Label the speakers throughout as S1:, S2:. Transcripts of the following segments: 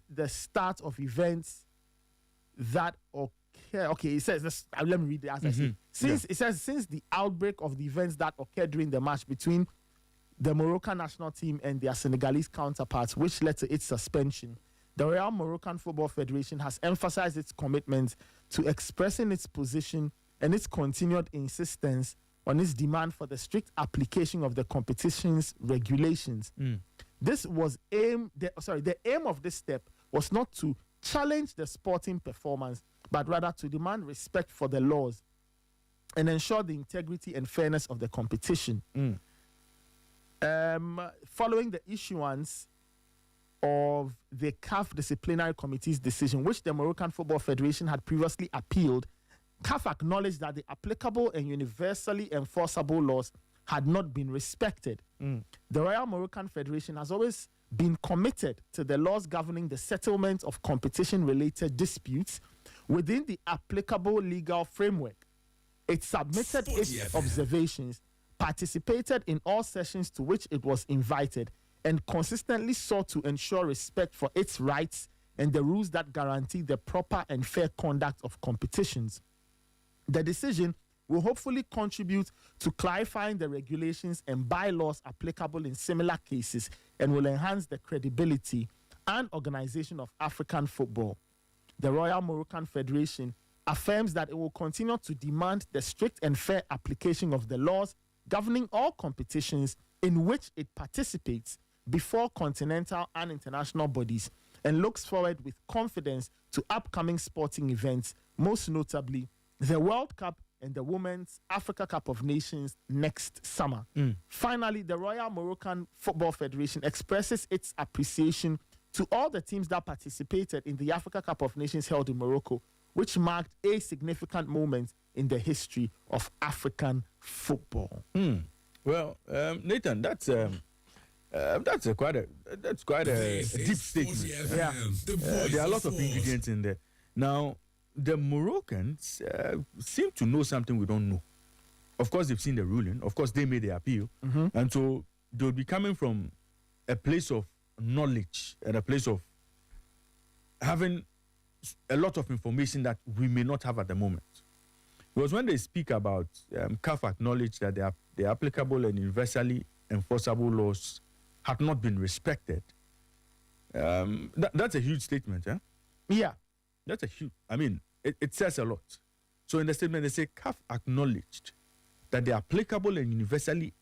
S1: since the start of events that occur. Okay, it says this. Let me read it as I say. Since the outbreak of the events that occurred during the match between the Moroccan national team and their Senegalese counterparts, which led to its suspension, the Royal Moroccan Football Federation has emphasized its commitment to expressing its position and its continued insistence on its demand for the strict application of the competition's regulations. The aim of this step was not to challenge the sporting performance, but rather to demand respect for the laws and ensure the integrity and fairness of the competition. Following the issuance of the CAF Disciplinary Committee's decision, which the Moroccan Football Federation had previously appealed, CAF acknowledged that the applicable and universally enforceable laws had not been respected. The Royal Moroccan Federation has always been committed to the laws governing the settlement of competition-related disputes within the applicable legal framework. It submitted its observations, participated in all sessions to which it was invited, and consistently sought to ensure respect for its rights and the rules that guarantee the proper and fair conduct of competitions. The decision will hopefully contribute to clarifying the regulations and bylaws applicable in similar cases and will enhance the credibility and organization of African football. The Royal Moroccan Federation affirms that it will continue to demand the strict and fair application of the laws governing all competitions in which it participates before continental and international bodies, and looks forward with confidence to upcoming sporting events, most notably the World Cup and the Women's Africa Cup of Nations next summer. Finally, the Royal Moroccan Football Federation expresses its appreciation to all the teams that participated in the Africa Cup of Nations held in Morocco, which marked a significant moment in the history of African football.
S2: Well, Nathan, that's quite a deep statement. There are a lot of ingredients in there. Now, the Moroccans seem to know something we don't know. Of course, they've seen the ruling. Of course, they made the appeal. And so they'll be coming from a place of knowledge and a place of having a lot of information that we may not have at the moment. Because when they speak about CAF acknowledge that the applicable and universally enforceable laws had not been respected, that's a huge statement, yeah?
S1: Yeah.
S2: That's a huge, it says a lot. So in the statement, they say CAF acknowledged that the applicable and universally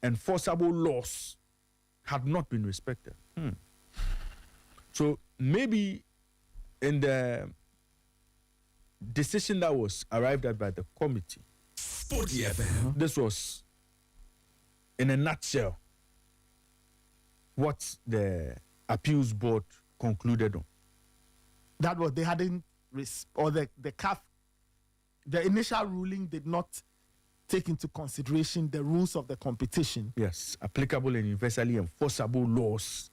S2: enforceable laws had not been respected. So maybe in the decision that was arrived at by the committee,
S3: Sporty FM,
S2: this was, in a nutshell, what the appeals board concluded on.
S1: That was, they hadn't, or the CAF, the initial ruling did not take into consideration the rules of the competition.
S2: Yes, applicable and universally enforceable laws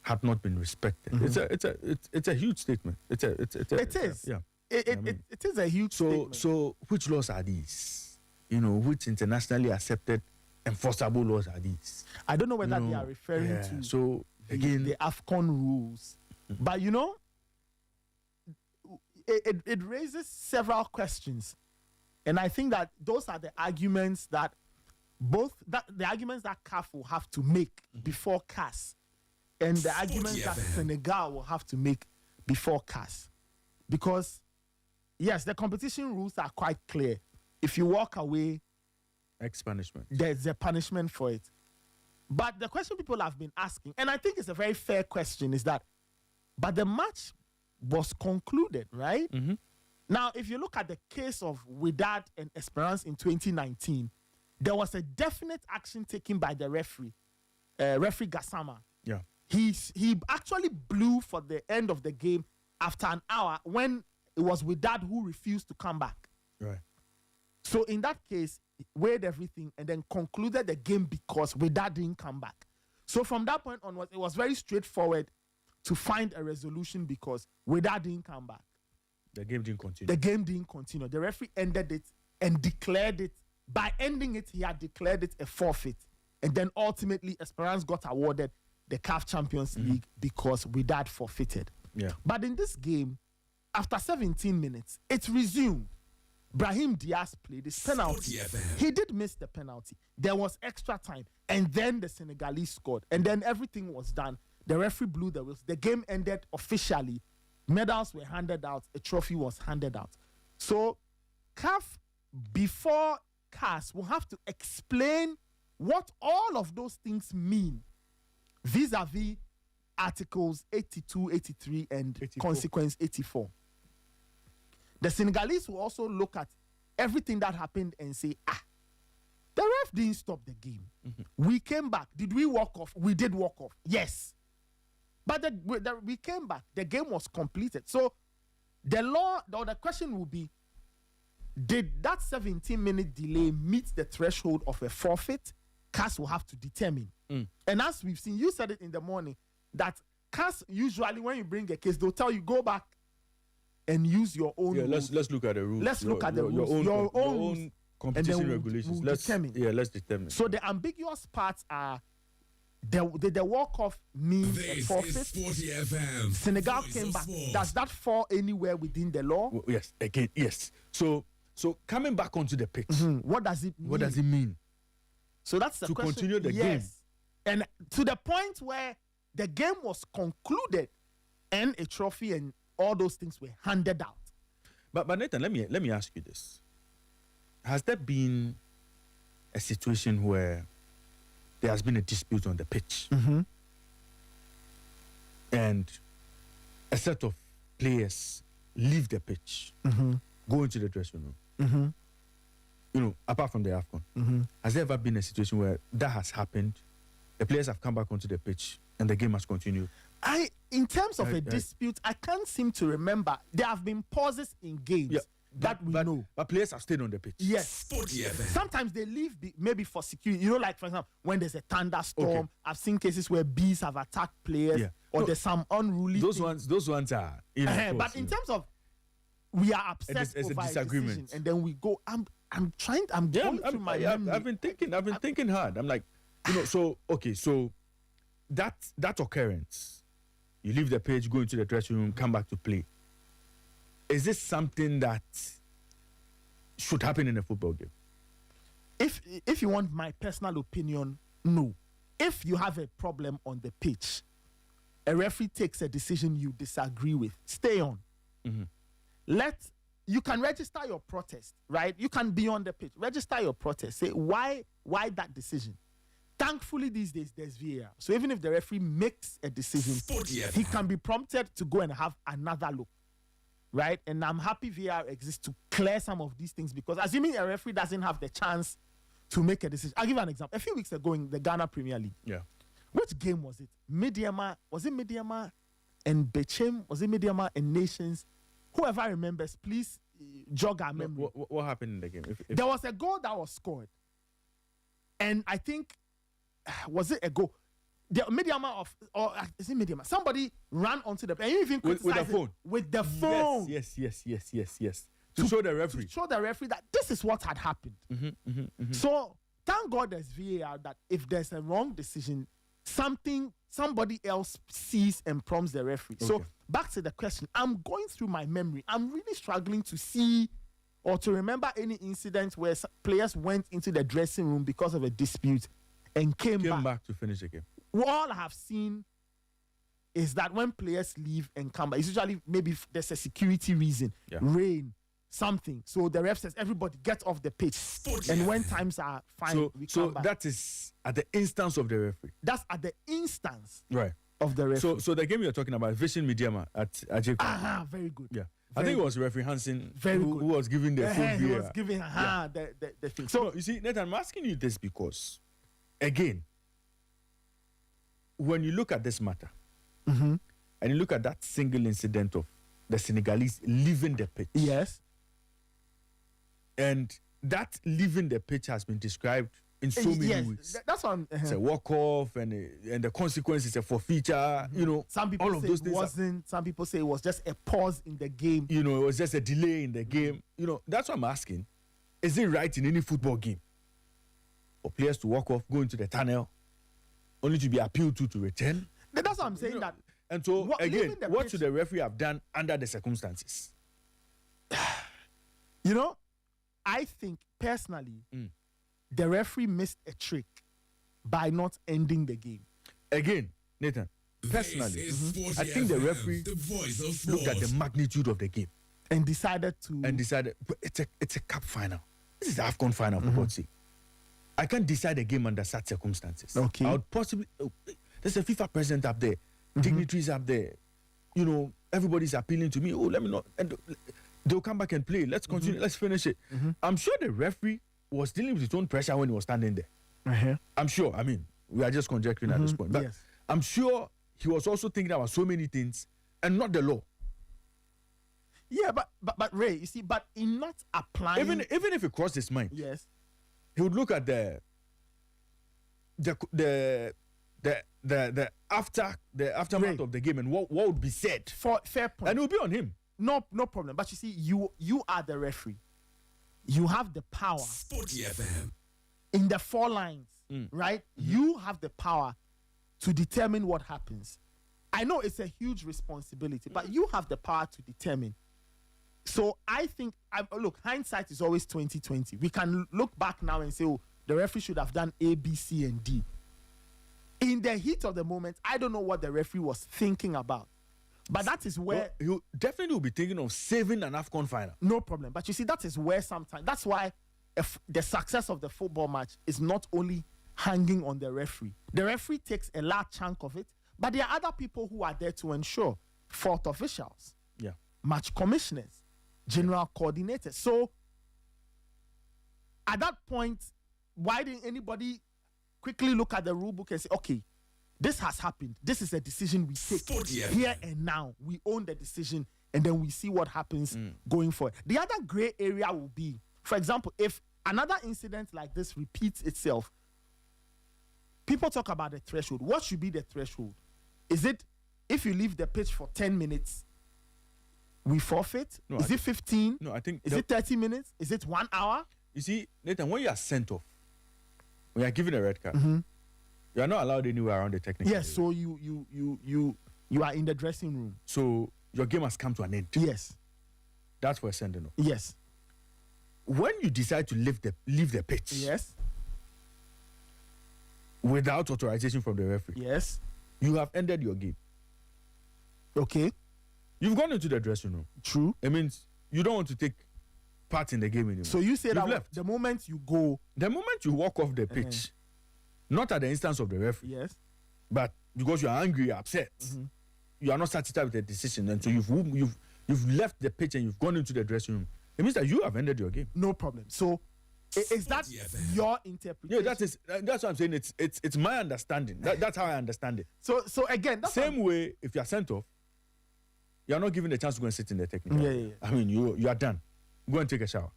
S2: had not been respected. It's a huge statement. It is a huge statement. So which laws are these? Which internationally accepted enforceable laws are these?
S1: I don't know whether they are referring to
S2: so again
S1: the AFCON rules, but it raises several questions, and I think that those are the arguments that CAF will have to make before CAS, and the arguments that Senegal will have to make before CAS, because yes, the competition rules are quite clear. If you walk away,
S2: punishment.
S1: There's a punishment for it. But the question people have been asking, and I think it's a very fair question, is that, but the match was concluded, right? Now, if you look at the case of Wydad and Esperance in 2019, there was a definite action taken by the referee Gassama.
S2: Yeah.
S1: He actually blew for the end of the game after an hour when it was Wydad who refused to come back.
S2: Right.
S1: So in that case, weighed everything and then concluded the game because Wydad didn't come back. So from that point onwards, it was very straightforward to find a resolution because Wydad didn't come back.
S2: The game didn't continue.
S1: The referee ended it and declared it. By ending it, he had declared it a forfeit. And then ultimately, Esperance got awarded the CAF Champions League because Wydad forfeited.
S2: Yeah.
S1: But in this game, after 17 minutes, it resumed. Brahim Diaz played his penalty. He did miss the penalty. There was extra time. And then the Senegalese scored. And then everything was done. The referee blew the whistles. The game ended officially. Medals were handed out. A trophy was handed out. So CAF, before CAS, will have to explain what all of those things mean vis-a-vis Articles 82, 83, and
S2: 84.
S1: Consequence 84. The Senegalese will also look at everything that happened and say, the ref didn't stop the game. We came back. Did we walk off? We did walk off. Yes. But we came back. The game was completed. So the question will be, did that 17-minute delay meet the threshold of a forfeit? CAS will have to determine. And as we've seen, you said it in the morning, that CAS usually, when you bring a case, they'll tell you, go back and use your own rules.
S2: Let's look at the rules.
S1: Let's look at the rules. Your own
S2: competition regulations.
S1: Let's determine.
S2: Let's determine.
S1: So the ambiguous parts are, did the walk-off mean a forfeit?
S3: Sporty FM.
S1: Senegal came back. Does that fall anywhere within the law?
S2: Yes, again, yes. So coming back onto the pitch.
S1: What does it mean?
S2: What does it mean?
S1: So that's the
S2: to
S1: question.
S2: Continue the game.
S1: And to the point where the game was concluded and a trophy and all those things were handed out.
S2: But Nathan, let me ask you this. Has there been a situation where there has been a dispute on the pitch and a set of players leave the pitch, go into the dressing room? You know, apart from the AFCON, has there ever been a situation where that has happened? The players have come back onto the pitch and the game has continued?
S1: In terms of a dispute, I can't seem to remember. There have been pauses in games that we know.
S2: But players have stayed on the pitch.
S1: Yes. Sometimes they leave maybe for security. You know, like, for example, when there's a thunderstorm, I've seen cases where bees have attacked players or there's some unruly
S2: Those ones are...
S1: but in terms of we are upset over a disagreement, and then we go... I'm going through my memory.
S2: I've been thinking hard. I'm like, so that occurrence, you leave the pitch, go into the dressing room, come back to play. Is this something that should happen in a football game?
S1: If you want my personal opinion, no. If you have a problem on the pitch, a referee takes a decision you disagree with, stay on. You can register your protest, right? You can be on the pitch, register your protest, say why that decision. Thankfully, these days, there's VAR. So even if the referee makes a decision, he can be prompted to go and have another look, right? And I'm happy VAR exists to clear some of these things, because assuming a referee doesn't have the chance to make a decision. I'll give you an example. A few weeks ago in the Ghana Premier League.
S2: Yeah.
S1: Which game was it? Was it Midiama and Bechem? Was it Midiama and Nations? Whoever remembers, please jog our memory.
S2: What happened in the game?
S1: There was a goal that was scored. And I think... was it a goal? The Midiama is it Midiama? Somebody ran onto the... And you even
S2: with the phone.
S1: With the phone.
S2: Yes. To show the referee.
S1: To show the referee that this is what had happened. So, thank God there's VAR, that if there's a wrong decision, somebody else sees and prompts the referee. Okay. So, back to the question. I'm going through my memory. I'm really struggling to see or to remember any incident where players went into the dressing room because of a dispute and came back
S2: to finish the game.
S1: All I have seen is that when players leave and come back, it's usually maybe there's a security reason, rain, something. So the ref says, everybody get off the pitch. And when times are fine, we come back.
S2: That is at the instance of the referee.
S1: That's at the instance
S2: right
S1: of the referee.
S2: So the game you're talking about, Vision Midiama at Ajay.
S1: Very good.
S2: Yeah. I think it was referee Hansen who was giving the full
S1: he was giving the thing.
S2: So you see, Nathan, I'm asking you this because, again, when you look at this matter and you look at that single incident of the Senegalese leaving the pitch.
S1: Yes.
S2: And that leaving the pitch has been described in so many ways.
S1: That's what
S2: it's a walk-off and the consequence is a forfeiture.
S1: Some people
S2: all of
S1: say
S2: those
S1: it
S2: things
S1: wasn't. Some people say it was just a pause in the game.
S2: It was just a delay in the game. That's what I'm asking. Is it right in any football game for players to walk off, go into the tunnel, only to be appealed to return.
S1: That's what I'm saying. That
S2: and so
S1: what
S2: should the referee have done under the circumstances?
S1: I think personally, the referee missed a trick by not ending the game.
S2: Again, Nathan, personally, I think the referee looked at the magnitude of the game
S1: and decided
S2: but it's a cup final. This is the AFCON final, for God's sake. I can't decide a game under such circumstances.
S1: Okay.
S2: I would possibly. There's a FIFA president up there, dignitaries up there. Everybody's appealing to me. Oh, let me know. And they'll come back and play. Let's continue. Let's finish it. I'm sure the referee was dealing with his own pressure when he was standing there. I'm sure. I mean, we are just conjecturing at this point. But
S1: yes.
S2: I'm sure he was also thinking about so many things and not the law.
S1: Yeah, but Ray, you see, but in not applying,
S2: even if it crossed his mind,
S1: yes,
S2: he would look at the aftermath of the game and what would be said.
S1: Fair point.
S2: And it will be on him.
S1: No problem. But you see, you are the referee. You have the power.
S3: Sporty FM.
S1: In the 4 lines, right? You have the power to determine what happens. I know it's a huge responsibility, but you have the power to determine. So I think, look, hindsight is always 20/20. We can look back now and say, oh, the referee should have done A, B, C, and D. In the heat of the moment, I don't know what the referee was thinking about. But that is where...
S2: He definitely will be thinking of saving an AFCON final.
S1: No problem. But you see, that is where sometimes... That's why the success of the football match is not only hanging on the referee. The referee takes a large chunk of it, but there are other people who are there to ensure. Fourth officials.
S2: Yeah.
S1: Match commissioners. General coordinators. So, at that point, why didn't anybody quickly look at the rule book and say, okay, this has happened. This is a decision we take here and now. We own the decision, and then we see what happens going forward. The other gray area will be, for example, if another incident like this repeats itself, people talk about the threshold. What should be the threshold? Is it if you leave the pitch for 10 minutes, we forfeit?
S2: No,
S1: is it 15?
S2: No, I think...
S1: Is it 30 minutes? Is it 1 hour?
S2: You see, Nathan, when you are sent off, when you are given a red card, you are not allowed anywhere around the technical area.
S1: Yes, so you are in the dressing room.
S2: So your game has come to an end.
S1: Yes.
S2: That's for a sending off.
S1: Yes.
S2: When you decide to leave the pitch,
S1: yes,
S2: without authorization from the referee,
S1: yes,
S2: you have ended your game.
S1: Okay.
S2: You've gone into the dressing room.
S1: True.
S2: It means you don't want to take part in the game anymore.
S1: So you say that
S2: left.
S1: The moment you go,
S2: the moment you walk off the pitch, not at the instance of the referee,
S1: yes,
S2: but because you are angry, you're upset, you are not satisfied with the decision, and so you've left the pitch and you've gone into the dressing room. It means that you have ended your game.
S1: No problem. So is that your interpretation?
S2: Yeah, that's what I'm saying. It's my understanding. That's how I understand it.
S1: So again, that's
S2: same way. If you are sent off, you are not given the chance to go and sit in the technical.
S1: Yeah.
S2: I mean, you are done. Go and take a shower.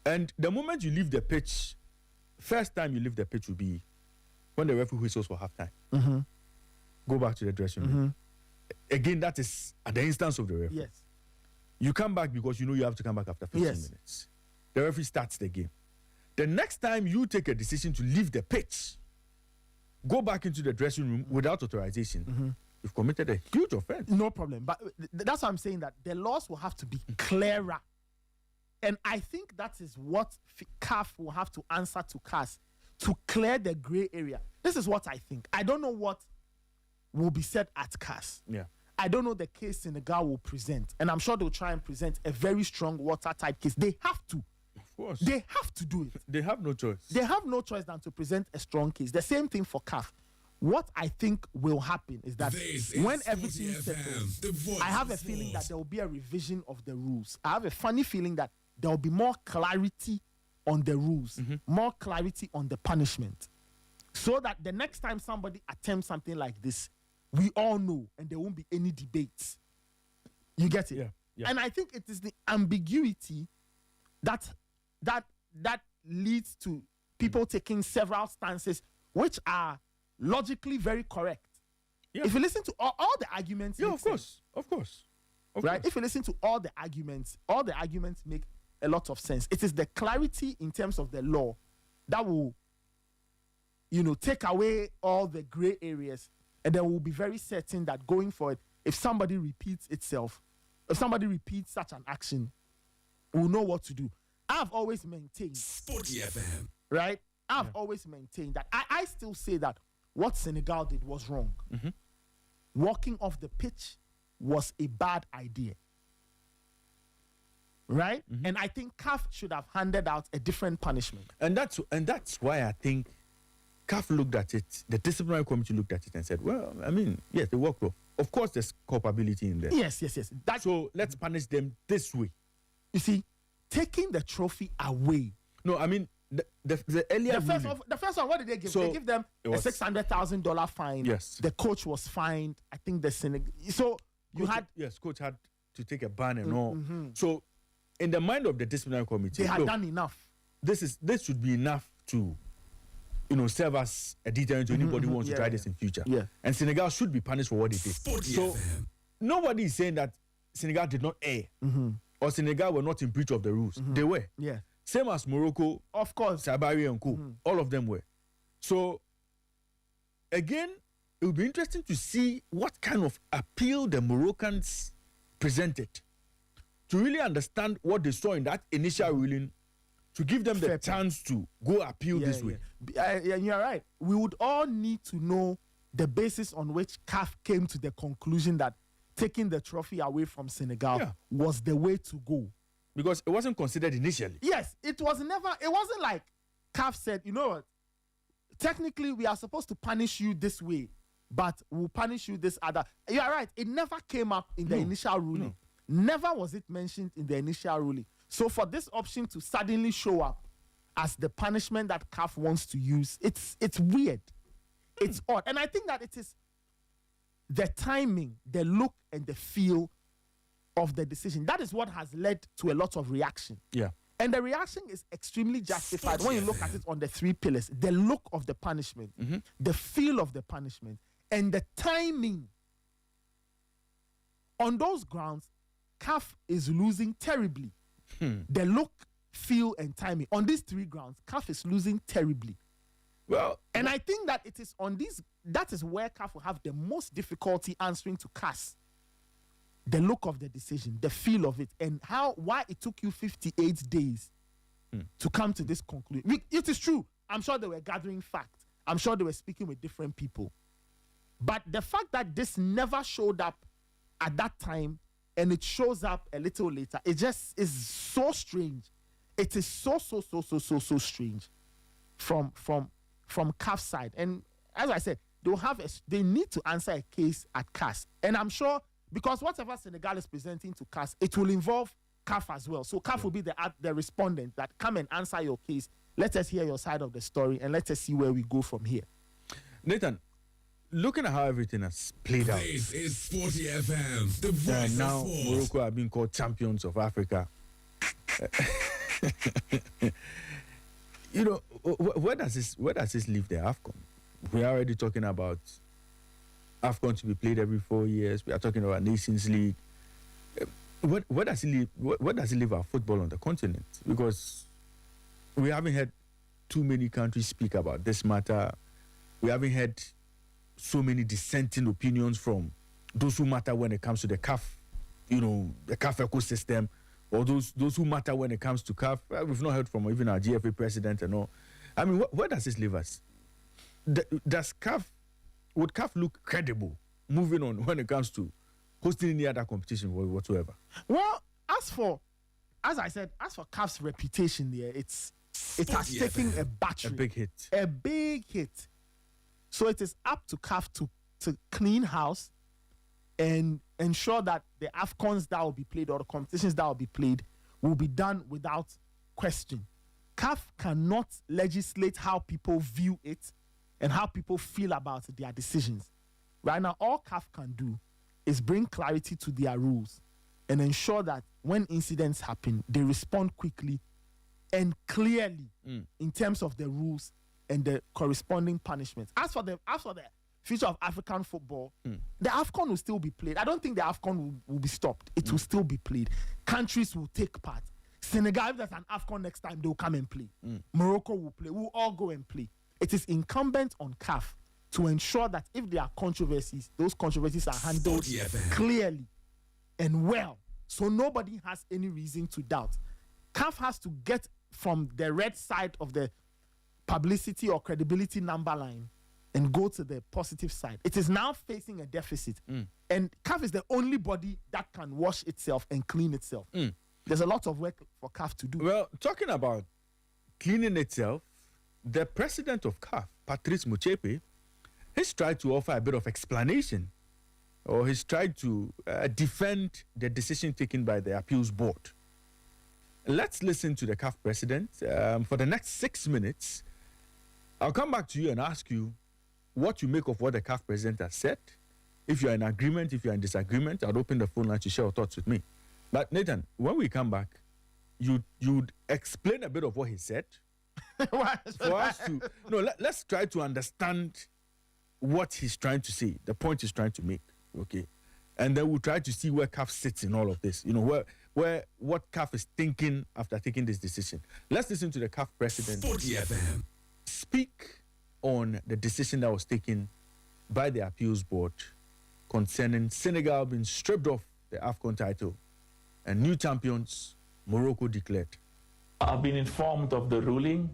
S2: And the moment you leave the pitch, first time you leave the pitch will be when the referee whistles for halftime. Go back to the dressing room. Again, that is at the instance of the referee.
S1: Yes.
S2: You come back because you know you have to come back after 15 minutes. The referee starts the game. The next time you take a decision to leave the pitch, go back into the dressing room without authorization, you've committed a huge offense.
S1: No problem. But that's why I'm saying that the laws will have to be clearer. And I think that is what CAF will have to answer to CAS to clear the gray area. This is what I think. I don't know what will be said at CAS.
S2: Yeah.
S1: I don't know the case Senegal will present. And I'm sure they'll try and present a very strong watertight case. They have to.
S2: Of course.
S1: They have to do it.
S2: They have no choice.
S1: They have no choice than to present a strong case. The same thing for CAF. What I think will happen is that when everything settles, I have a feeling that there will be a revision of the rules. I have a funny feeling that there will be more clarity on the rules, more clarity on the punishment, so that the next time somebody attempts something like this, we all know and there won't be any debates. You get it?
S2: Yeah.
S1: And I think it is the ambiguity that leads to people taking several stances which are logically very correct. Yeah. If you listen to all the arguments,
S2: of course.
S1: Right? If you listen to all the arguments make a lot of sense. It is the clarity in terms of the law that will take away all the gray areas, and then we'll be very certain that going forward, if somebody repeats such an action, we'll know what to do. I've always maintained,
S3: Sporty FM.
S1: right? I've always maintained that. I still say that what Senegal did was wrong.
S2: Mm-hmm.
S1: Walking off the pitch was a bad idea. Right?
S2: Mm-hmm.
S1: And I think CAF should have handed out a different punishment.
S2: And that's why I think CAF looked at it, the disciplinary committee looked at it and said, well, I mean, yes, they worked well. Of course, there's culpability in there.
S1: Yes.
S2: So let's punish them this way.
S1: You see, taking the trophy away.
S2: No, I mean, the earlier
S1: the first one, what did they give?
S2: So
S1: they give them a
S2: was
S1: $600,000 fine.
S2: Yes.
S1: The coach was fined. I think the Senegal. So
S2: coach had to take a ban and all. So in the mind of the disciplinary committee,
S1: they had done enough.
S2: This should be enough to, serve as a deterrent to anybody who wants to try this in future.
S1: Yeah.
S2: And Senegal should be punished for what they did.
S3: Sporty
S2: So
S3: FM.
S2: nobody is saying that Senegal did not err or Senegal were not in breach of the rules. They were.
S1: Yeah.
S2: Same as Morocco,
S1: Of course.
S2: Sabari and Co. All of them were. So again, it will be interesting to see what kind of appeal the Moroccans presented to really understand what they saw in that initial ruling, to give them the chance to go appeal this way.
S1: Yeah, you're right. We would all need to know the basis on which CAF came to the conclusion that taking the trophy away from Senegal was the way to go.
S2: Because it wasn't considered initially.
S1: Yes, it wasn't like CAF said, you know what, technically we are supposed to punish you this way, but we'll punish you this other. You're right, it never came up in the initial ruling. Never was it mentioned in the initial ruling. So for this option to suddenly show up as the punishment that CAF wants to use, it's weird. It's odd. And I think that it is the timing, the look, and the feel of the decision. That is what has led to a lot of reaction.
S2: Yeah.
S1: And the reaction is extremely justified when you look at it on the three pillars: the look of the punishment, the feel of the punishment, and the timing. On those grounds, CAF is losing terribly. The look, feel, and timing. On these three grounds, CAF is losing terribly.
S2: Well,
S1: and I think that it is on these, that is where CAF will have the most difficulty answering to CAS. The look of the decision, the feel of it, and why it took you 58 days to come to this conclusion. It is true. I'm sure they were gathering facts. I'm sure they were speaking with different people. But the fact that this never showed up at that time and it shows up a little later, it just is so strange. It is so strange from CAF's side. And as I said, they need to answer a case at CAS. And I'm sure, because whatever Senegal is presenting to CAS, it will involve CAF as well. So CAF will be the respondent that come and answer your case. Let us hear your side of the story and let us see where we go from here.
S2: Nathan, looking at how everything has played out.
S3: This is Sporty FM, the voice of
S2: now
S3: sport.
S2: Morocco are being called champions of Africa. Where does this leave the AFCON? We are already talking about AFCON to be played every 4 years. We are talking about Nations League. Where does it leave? Where does it leave our football on the continent? Because we haven't had too many countries speak about this matter. We haven't had so many dissenting opinions from those who matter when it comes to the CAF, the CAF ecosystem, or those who matter when it comes to CAF. We've not heard from even our GFA president and all. I mean, where does this leave us? Would CAF look credible moving on when it comes to hosting any other competition whatsoever?
S1: Well, as I said, as for CAF's reputation there, it has taken a battery. A big hit. So it is up to CAF to clean house and ensure that the AFCONs that will be played or the competitions that will be played will be done without question. CAF cannot legislate how people view it and how people feel about their decisions. Right now, all CAF can do is bring clarity to their rules and ensure that when incidents happen, they respond quickly and clearly in terms of the rules and the corresponding punishments. As for the future of African football, the AFCON will still be played. I don't think the AFCON will be stopped. It will still be played. Countries will take part. Senegal, if there's an AFCON next time, they will come and play. Morocco will play. We'll all go and play. it is incumbent on CAF to ensure that if there are controversies, those controversies are handled clearly and well, so nobody has any reason to doubt. CAF has to get from the red side of the publicity or credibility number line and go to the positive side. It is now facing a deficit. And CAF is the only body that can wash itself and clean itself. There's a lot of work for CAF to do.
S2: Well, talking about cleaning itself, the president of CAF, Patrice Motsepe, has tried to offer a bit of explanation, or he's tried to defend the decision taken by the appeals board. Let's listen to the CAF president for the next 6 minutes. I'll come back to you and ask you what you make of what the CAF president has said. If you're in agreement, if you're in disagreement, I'll open the phone line to share your thoughts with me. But Nathan, when we come back, you'd explain a bit of what he said. For us to let's try to understand what he's trying to say, the point he's trying to make. Okay. And then we'll try to see where CAF sits in all of this. You know, what CAF is thinking after taking this decision. Let's listen to the CAF president
S3: Sporty FM
S2: speak on the decision that was taken by the appeals board concerning Senegal being stripped of the AFCON title and new champions, Morocco, declared.
S4: I've been informed of the ruling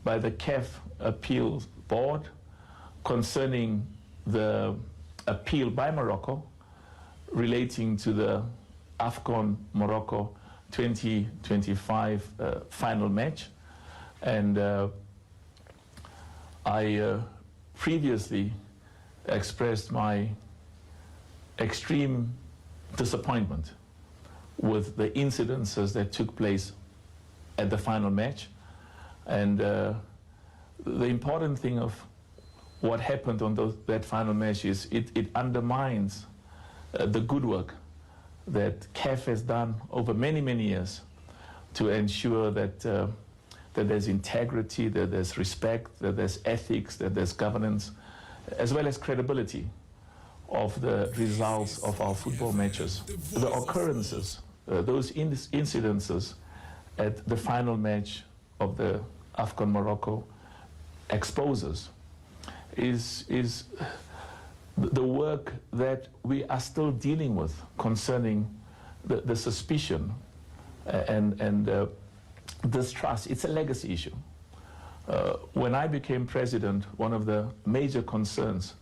S4: by the CAF appeals board concerning the appeal by Morocco relating to the AFCON Morocco 2025 final match. And I previously expressed my extreme disappointment with the incidences that took place at the final match. And the important thing of what happened on that final match is it undermines the good work that CAF has done over many, many years to ensure that that there's integrity, that there's respect, that there's ethics, that there's governance, as well as credibility of the results of our football matches. The occurrences, those incidences at the final match of the AFCON Morocco exposes is the work that we are still dealing with concerning the suspicion and distrust. It's a legacy issue. When I became president, one of the major concerns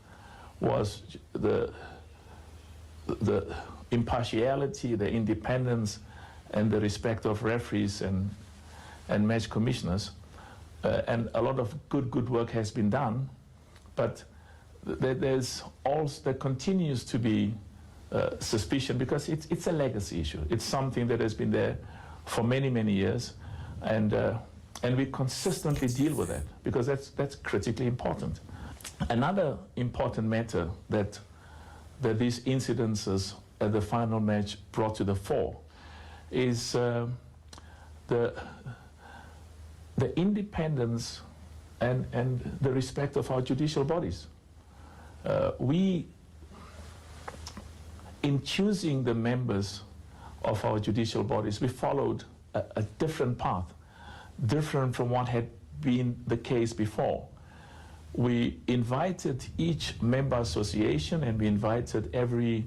S4: was the impartiality, the independence, and the respect of referees and match commissioners. And a lot of good work has been done, but there continues to be suspicion because it's a legacy issue. It's something that has been there for many, many years, and we consistently deal with that because that's critically important. Another important matter that these incidences at the final match brought to the fore is the independence and the respect of our judicial bodies. In choosing the members of our judicial bodies, we followed a different path, different from what had been the case before. We invited each member association and we invited every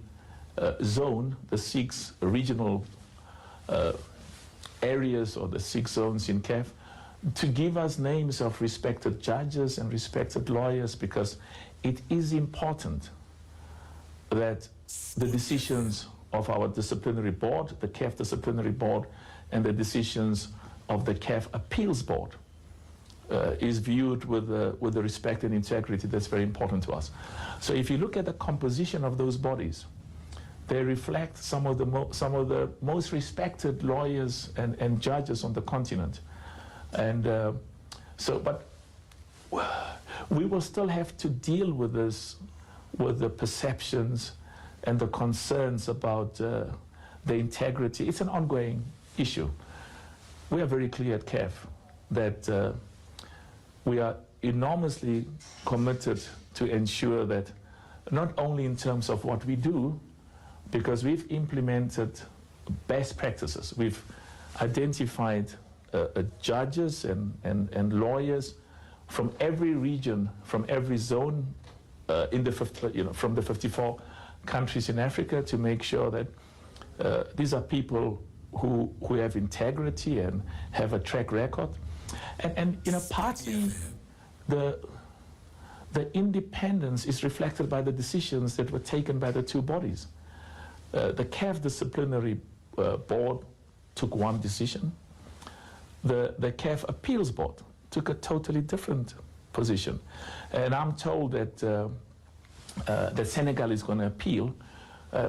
S4: zone, the 6 regional areas or the 6 zones in CAF, to give us names of respected judges and respected lawyers, because it is important that the decisions of our disciplinary board, the CAF disciplinary board, and the decisions of the CAF appeals board is viewed with the respect and integrity that's very important to us. So if you look at the composition of those bodies, they reflect some of the most respected lawyers and judges on the continent. And but we will still have to deal with this, with the perceptions and the concerns about the integrity. It's an ongoing issue. We are very clear at CAF that we are enormously committed to ensure that not only in terms of what we do, because we've implemented best practices. We've identified judges and lawyers from every region, from every zone, from the 54 countries in Africa, to make sure that these are people who have integrity and have a track record. And partly the independence is reflected by the decisions that were taken by the two bodies. The CAF disciplinary board took one decision. The CAF appeals board took a totally different position. And I'm told that that Senegal is going to appeal,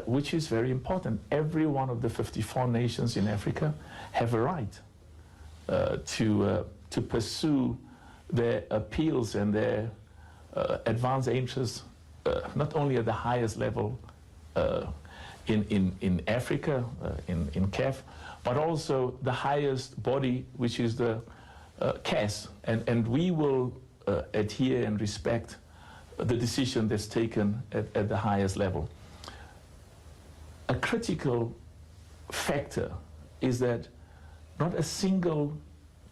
S4: which is very important. Every one of the 54 nations in Africa have a right to pursue their appeals and their advance interests, not only at the highest level in Africa, in CAF, but also the highest body, which is the CAS. And we will adhere and respect the decision that's taken at the highest level. A critical factor is that not a single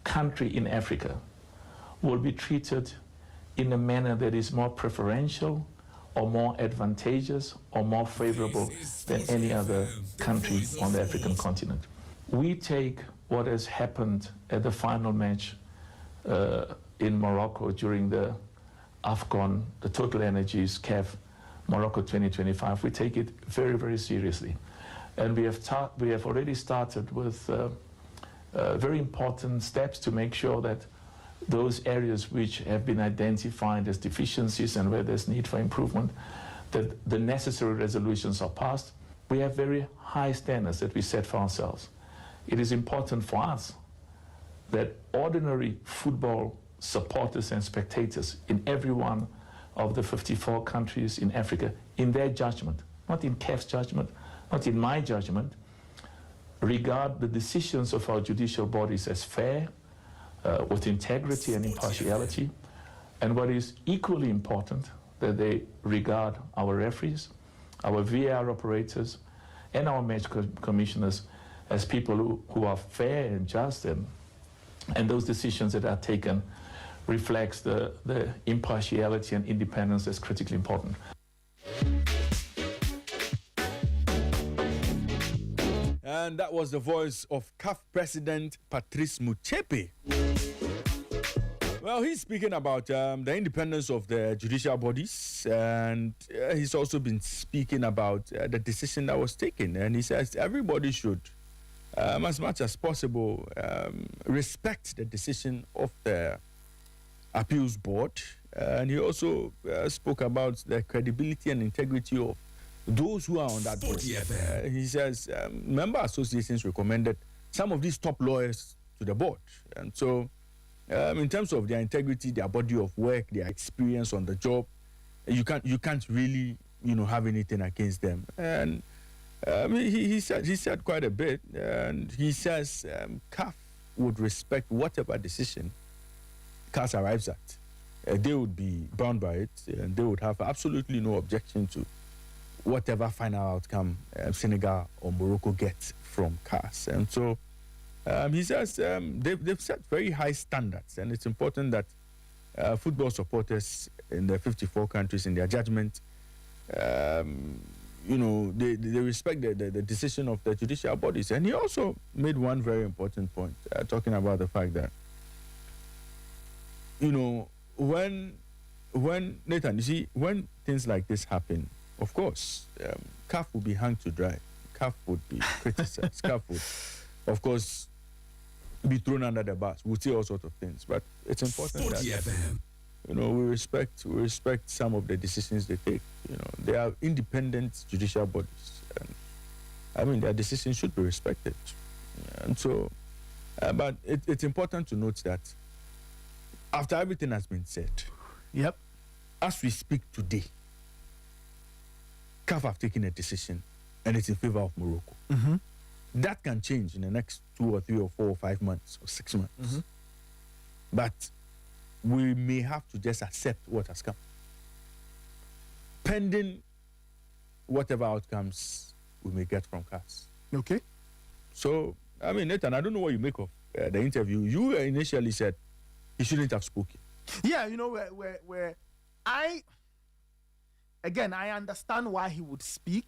S4: country in Africa will be treated in a manner that is more preferential or more advantageous or more favorable than any other country on the African continent. We take what has happened at the final match in Morocco during the AFCON, the Total Energies CAF Morocco 2025. We take it very, very seriously. And we have already started with very important steps to make sure that those areas which have been identified as deficiencies and where there's need for improvement, that the necessary resolutions are passed. We have very high standards that we set for ourselves. It is important for us that ordinary football supporters and spectators in every one of the 54 countries in Africa, in their judgment, not in CAF's judgment, not in my judgment, regard the decisions of our judicial bodies as fair, with integrity and impartiality, and what is equally important, that they regard our referees, our VAR operators, and our match commissioners as people who are fair and just, and those decisions that are taken reflects the impartiality and independence that's critically important.
S2: And that was the voice of CAF President Patrice Motsepe. Well, he's speaking about the independence of the judicial bodies, and he's also been speaking about the decision that was taken. And he says everybody should, as much as possible, respect the decision of the appeals board. And he also spoke about the credibility and integrity of those who are on that board. He says member associations recommended some of these top lawyers to the board. And so in terms of their integrity, their body of work, their experience on the job, you can't really have anything against them. And he said quite a bit, and he says CAF would respect whatever decision CAF arrives at. They would be bound by it, and they would have absolutely no objection to whatever final outcome Senegal or Morocco gets from CAF. And so he says they've set very high standards, and it's important that football supporters in the 54 countries, in their judgment, they respect the decision of the judicial bodies. And he also made one very important point, talking about the fact that, when Nathan, you see, when things like this happen, of course, CAF will be hung to dry. CAF would be criticized. CAF would, of course, be thrown under the bus. We'll say all sorts of things, but it's important that we respect some of the decisions they take. They are independent judicial bodies, and their decisions should be respected. And so, but it's important to note that after everything has been said,
S1: yep,
S2: as we speak today, CAF have taken a decision, and it's in favor of Morocco.
S1: Mm-hmm.
S2: That can change in the next 2 or 3 or 4 or 5 months or 6 months.
S1: Mm-hmm.
S2: But we may have to just accept what has come, pending whatever outcomes we may get from CAF.
S1: Okay.
S2: So, Nathan, I don't know what you make of the interview. You initially said he shouldn't have spoken.
S1: Yeah, you know, where I understand why he would speak.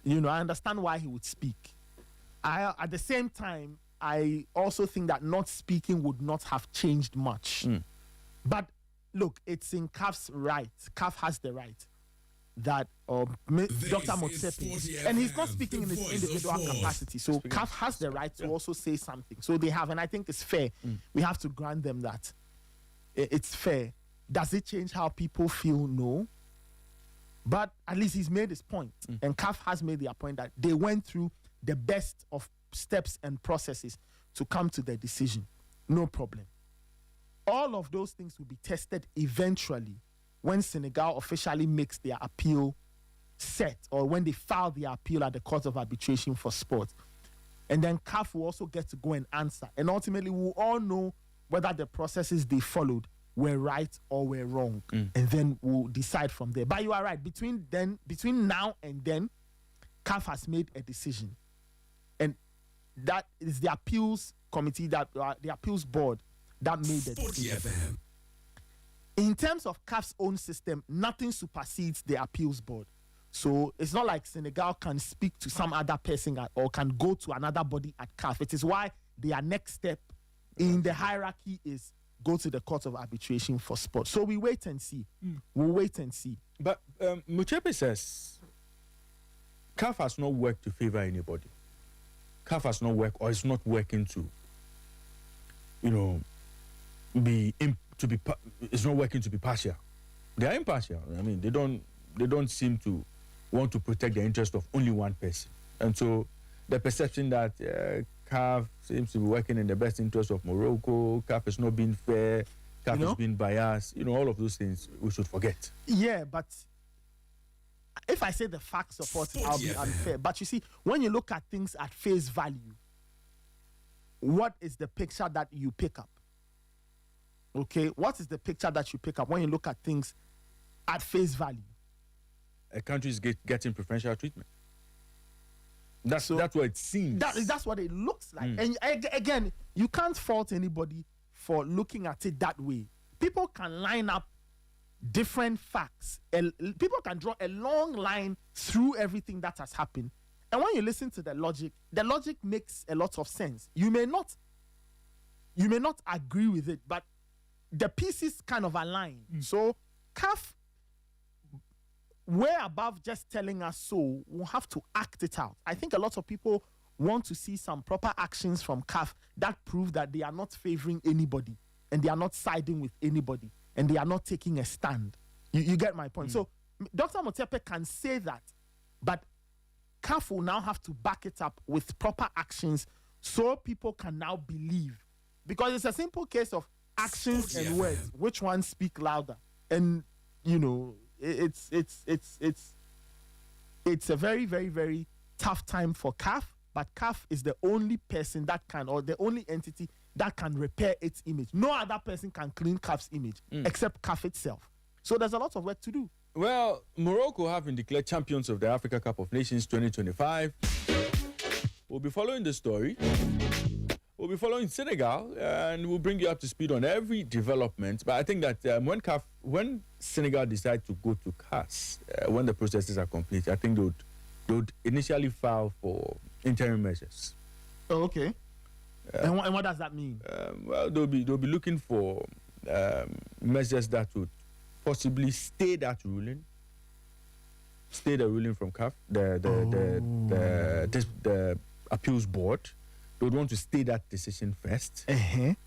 S1: You know, I understand why he would speak. At the same time, I also think that not speaking would not have changed much. But look, it's in CAF's right. CAF has the right that Dr. Motsepe, and he's not speaking in his individual capacity, so CAF has the right to also say something. So they have, and I think it's fair. We have to grant them that. It's fair. Does it change how people feel? No. But at least he's made his point, and CAF has made their point that they went through the best of steps and processes to come to their decision. No problem. All of those things will be tested eventually when Senegal officially makes their appeal set, or when they file their appeal at the Court of Arbitration for Sport. And then CAF will also get to go and answer. And ultimately, we'll all know whether the processes they followed were right or were wrong. And then we'll decide from there. But you are right. Between now and then, CAF has made a decision. And that is the appeals committee, the appeals board that made the decision. In terms of CAF's own system, nothing supersedes the appeals board. So it's not like Senegal can speak to some other person or can go to another body at CAF. It is why their next step in the hierarchy is go to the Court of Arbitration for Sport. So we wait and see. We'll wait and see.
S2: But Motsepe says CAF has not worked to favor anybody. CAF has not worked, or is not working to, it's not working to be partial. They are impartial. I mean, they don't seem to want to protect the interest of only one person. And so the perception that CAF seems to be working in the best interest of Morocco, CAF is not being fair, CAF is being biased, all of those things we should forget.
S1: Yeah, but if I say the facts support it, I'll be unfair. But you see, when you look at things at face value, what is the picture that you pick up? Okay, what is the picture that you pick up when you look at things at face value?
S2: A country is getting preferential treatment. That's what it seems.
S1: That's what it looks like. And again, you can't fault anybody for looking at it that way. People can line up different facts. People can draw a long line through everything that has happened. And when you listen to the logic makes a lot of sense. You may not agree with it, but the pieces kind of align. So CAF, way above just telling us so, we'll have to act it out. I think a lot of people want to see some proper actions from CAF that prove that they are not favoring anybody and they are not siding with anybody and they are not taking a stand. You get my point? So Dr. Motsepe can say that, but CAF will now have to back it up with proper actions so people can now believe. Because it's a simple case of actions and words. Which one speak louder? And, it's a very, very, very tough time for CAF, but CAF is the only person that can, or the only entity that can repair its image. No other person can clean CAF's image except CAF itself. So there's a lot of work to do.
S2: Well, Morocco have been declared champions of the Africa Cup of Nations 2025. We'll be following the story. We'll be following Senegal, and we'll bring you up to speed on every development. But I think that when Senegal decide to go to CAF, when the processes are complete, I think they would initially file for interim measures.
S1: Oh, okay. And what does that mean?
S2: Well, they'll be looking for measures that would possibly stay the ruling from CAF, the appeals board. They would want to stay that decision first,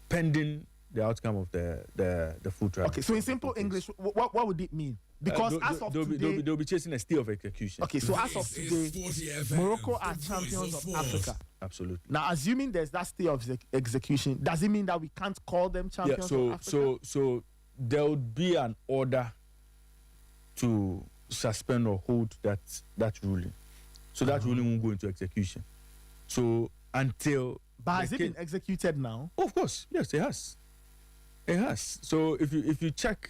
S2: pending the outcome of the full trial. Okay,
S1: so in simple English, what would it mean? Because as of today,
S2: they'll be chasing a stay of execution.
S1: Okay, so as of today, Morocco are champions of Africa.
S2: Absolutely.
S1: Now, assuming there's that stay of execution, does it mean that we can't call them champions of Africa?
S2: So there would be an order to suspend or hold that ruling. So that ruling won't go into execution. So until...
S1: But has it been executed now?
S2: Oh, of course. Yes, it has. It has. So if you check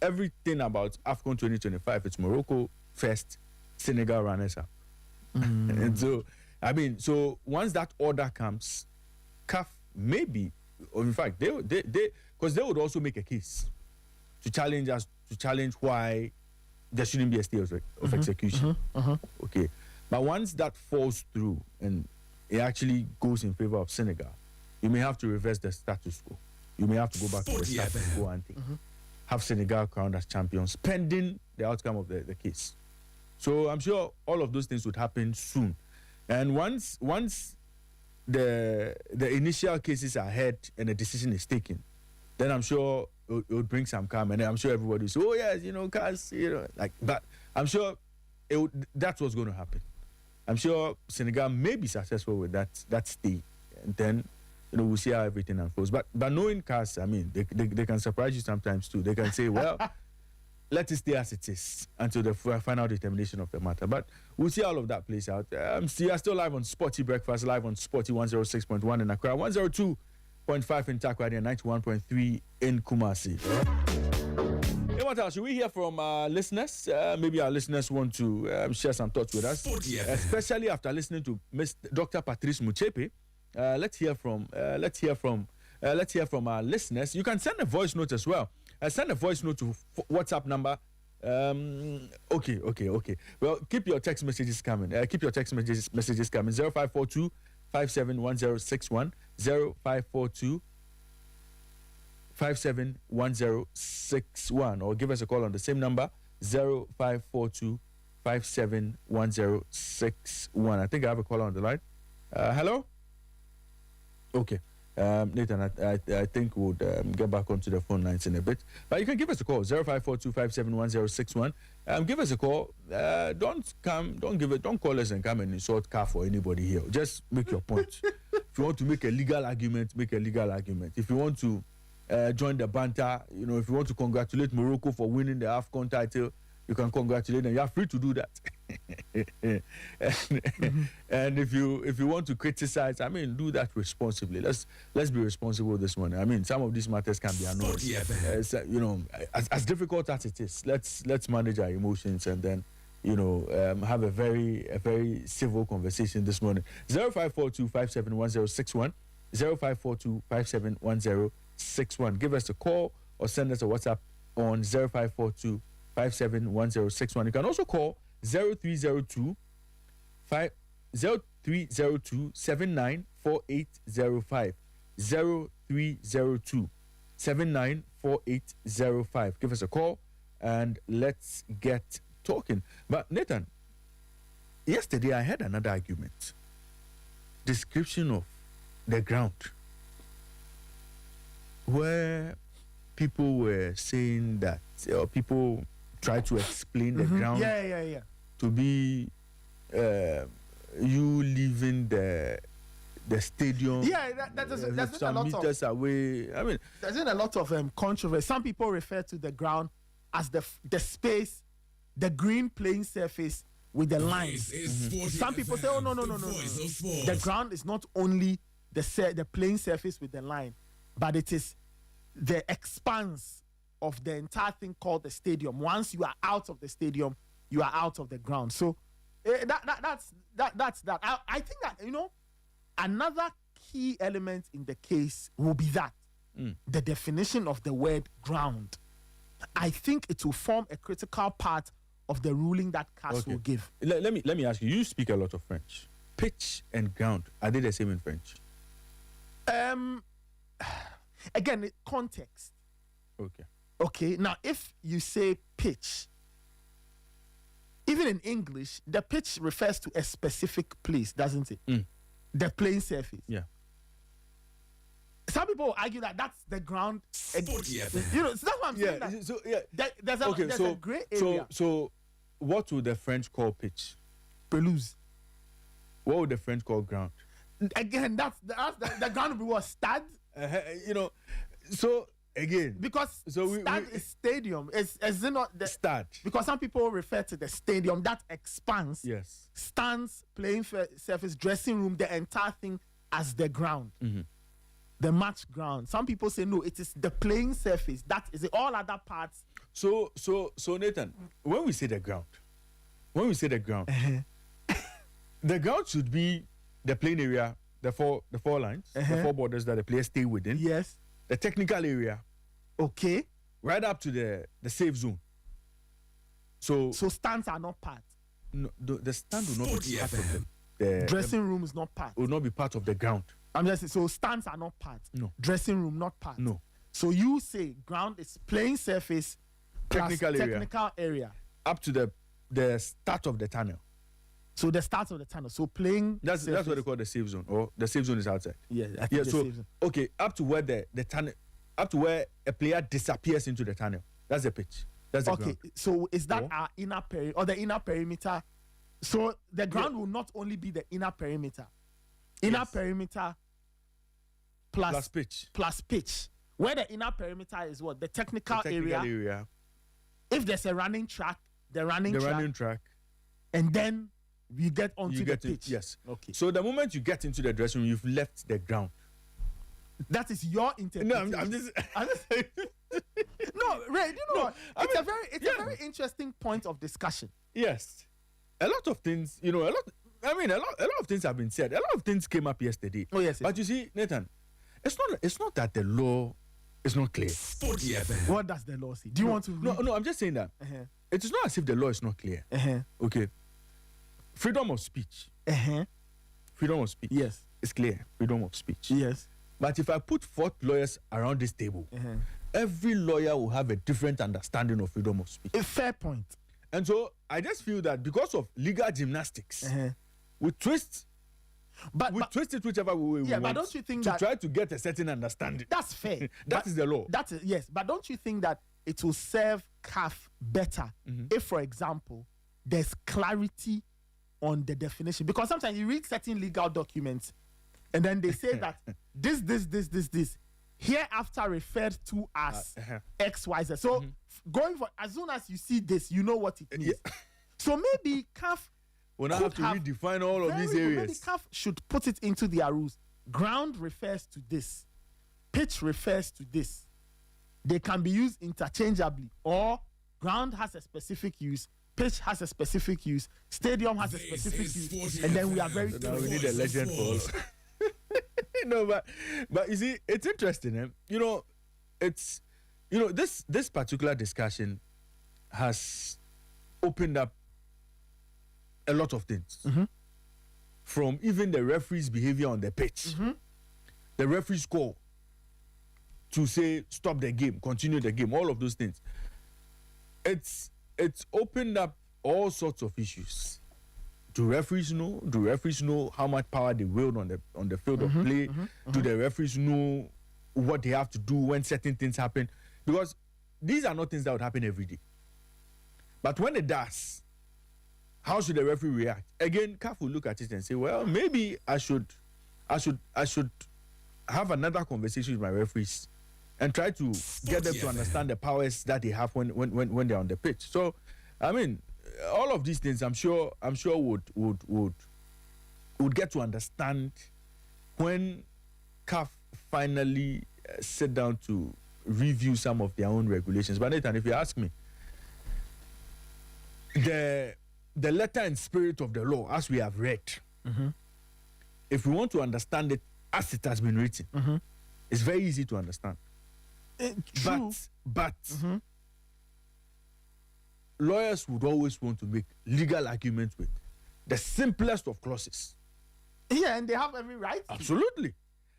S2: everything about AFCON 2025, it's Morocco first, Senegal runners up. And so, so once that order comes, CAF maybe in fact, they because they would also make a case to challenge us, to challenge why there shouldn't be a stay of execution. Okay, but once that falls through and it actually goes in favor of Senegal, you may have to reverse the status quo. You may have to go back to the status quo and have Senegal crowned as champions, pending the outcome of the case. So I'm sure all of those things would happen soon. And once the initial cases are heard and a decision is taken, then I'm sure it would bring some calm, and I'm sure everybody will say, oh yes, cause but I'm sure that's what's going to happen. I'm sure Senegal may be successful with that stay, and then we'll see how everything unfolds. But knowing CAS, I mean, they can surprise you sometimes too. They can say, well, let it stay as it is until the final determination of the matter. But we'll see how all of that plays out. You are still live on Sporty Breakfast, live on Sporty 106.1 in Accra, 102.5 in Takoradi, and 91.3 in Kumasi. Hey, what else? Should we hear from our listeners? Maybe our listeners want to share some thoughts with us, especially after listening to Dr. Patrice Muchepe. Let's hear from our listeners. You can send a voice note as well. Send a voice note to WhatsApp number. Okay. Well, keep your text messages coming. 0542 571061 0542 571061, or give us a call on the same number 0542 571061. I think I have a caller on the line. Hello. Okay. Nathan, I think we'll get back onto the phone lines in a bit. But you can give us a call, 0542571061. Give us a call. Don't call us and come and insult CAF or anybody here. Just make your point. If you want to make a legal argument, make a legal argument. If you want to join the banter, if you want to congratulate Morocco for winning the AFCON title, you can congratulate them. You are free to do that. And if you want to criticize, I mean, do that responsibly. Let's be responsible this morning. I mean, some of these matters can be annoying. As difficult as it is, let's manage our emotions and then have a very civil conversation this morning. 0542 571061 0542 571061. Give us a call or send us a WhatsApp on 0542 571061. You can also call 0302 794805 0302 794805. Give us a call and let's get talking. But Nathan, yesterday I had another argument. Description of the ground where people were saying that people try to explain the ground to be you leaving the stadium.
S1: That's
S2: some meters away. I mean,
S1: there's been a lot of controversy. Some people refer to the ground as the space, the green playing surface with the lines. Some people say, oh no. The ground is not only the playing surface with the line, but it is the expanse of the entire thing called the stadium. Once you are out of the stadium, you are out of the ground. So that's that. I think that another key element in the case will be that the definition of the word ground. I think it will form a critical part of the ruling that CAS will give.
S2: Let me ask you. You speak a lot of French. Pitch and ground, are they the same in French?
S1: Again, context.
S2: Okay.
S1: Now, if you say pitch, even in English, the pitch refers to a specific place, doesn't it? The playing surface.
S2: Yeah.
S1: Some people argue that that's the ground. So that's what I'm saying. There's a gray area.
S2: So, what would the French call pitch?
S1: Pelouse.
S2: What would the French call ground?
S1: Again, that's the ground would be what? Stade?
S2: So again,
S1: because stade is stadium. Is it not the
S2: stade? Because
S1: some people refer to the stadium, that expanse,
S2: yes,
S1: stands, playing surface, dressing room, the entire thing as the ground, the match ground. Some people say no, it is the playing surface. That is it. All other parts.
S2: So Nathan, when we say the ground, the ground should be the playing area the four lines, the four borders that the players stay within.
S1: Yes.
S2: The technical area.
S1: Okay.
S2: Right up to the safe zone. So
S1: stands are not part.
S2: No, the stand will not be part of
S1: the dressing room is not part.
S2: Will not be part of the ground.
S1: I'm just saying, so stands are not part.
S2: No.
S1: Dressing room not part.
S2: No.
S1: So you say ground is playing surface technical area.
S2: Up to the start of the tunnel.
S1: So the start of the tunnel. So playing
S2: that's what they call the safe zone, or the safe zone is outside.
S1: Yeah, I think
S2: yeah.
S1: the
S2: So
S1: safe zone.
S2: Okay, up to where the tunnel, up to where a player disappears into the tunnel. That's the pitch. That's the ground.
S1: So is that our inner perimeter or the inner perimeter? So the ground will not only be the inner perimeter. Inner perimeter plus pitch. Where the inner perimeter is what? The technical area. If there's a running track, the running track. And then you get onto the pitch.
S2: Yes.
S1: Okay.
S2: So the moment you get into the dressing room, you've left the ground.
S1: That is your interpretation.
S2: No, I'm just saying.
S1: No, Ray, you know what? It's a very interesting point of discussion.
S2: Yes. A lot of things, a lot of things have been said. A lot of things came up yesterday.
S1: Oh, yes.
S2: But you see, Nathan, it's not that the law is not clear.
S3: Sporty FM.
S1: What does the law say? Do you want to read?
S2: No, I'm just saying that. It is not as if the law is not clear. Okay. Freedom of speech. Freedom of speech.
S1: Yes.
S2: It's clear. Freedom of speech.
S1: Yes.
S2: But if I put 4 lawyers around this table, every lawyer will have a different understanding of freedom of speech.
S1: A fair point.
S2: And so I just feel that because of legal gymnastics, we twist it whichever way we want.
S1: But don't you think
S2: to try to get a certain understanding?
S1: That's fair.
S2: That is the law.
S1: Yes, but don't you think that it will serve CAF better if, for example, there's clarity on the definition? Because sometimes you read certain legal documents and then they say that this hereafter referred to as X, Y, Z. So going for, as soon as you see this, you know what it means. So maybe CAF
S2: will not have to redefine all of these areas.
S1: Maybe CAF should put it into their rules. Ground refers to this. Pitch refers to this. They can be used interchangeably, or ground has a specific use, pitch has a specific use, stadium has a specific use, and then we are very.
S2: Now we need a legend for us. No, but you see, it's interesting. This particular discussion has opened up a lot of things, from even the referee's behavior on the pitch, the referee's call to say stop the game, continue the game, all of those things. It's opened up all sorts of issues. Do referees know? Do referees know how much power they wield on the field of play? Do the referees know what they have to do when certain things happen? Because these are not things that would happen every day. But when it does, how should the referee react? Again, CAF will look at it and say, well, maybe I should have another conversation with my referees and try to get them to understand the powers that they have when they're on the pitch. So, I mean, all of these things, I'm sure would get to understand when CAF finally sit down to review some of their own regulations. But Nathan, if you ask me, the letter and spirit of the law, as we have read, if we want to understand it as it has been written, it's very easy to understand. But lawyers would always want to make legal arguments with the simplest of clauses.
S1: Yeah, and they have every right.
S2: Absolutely.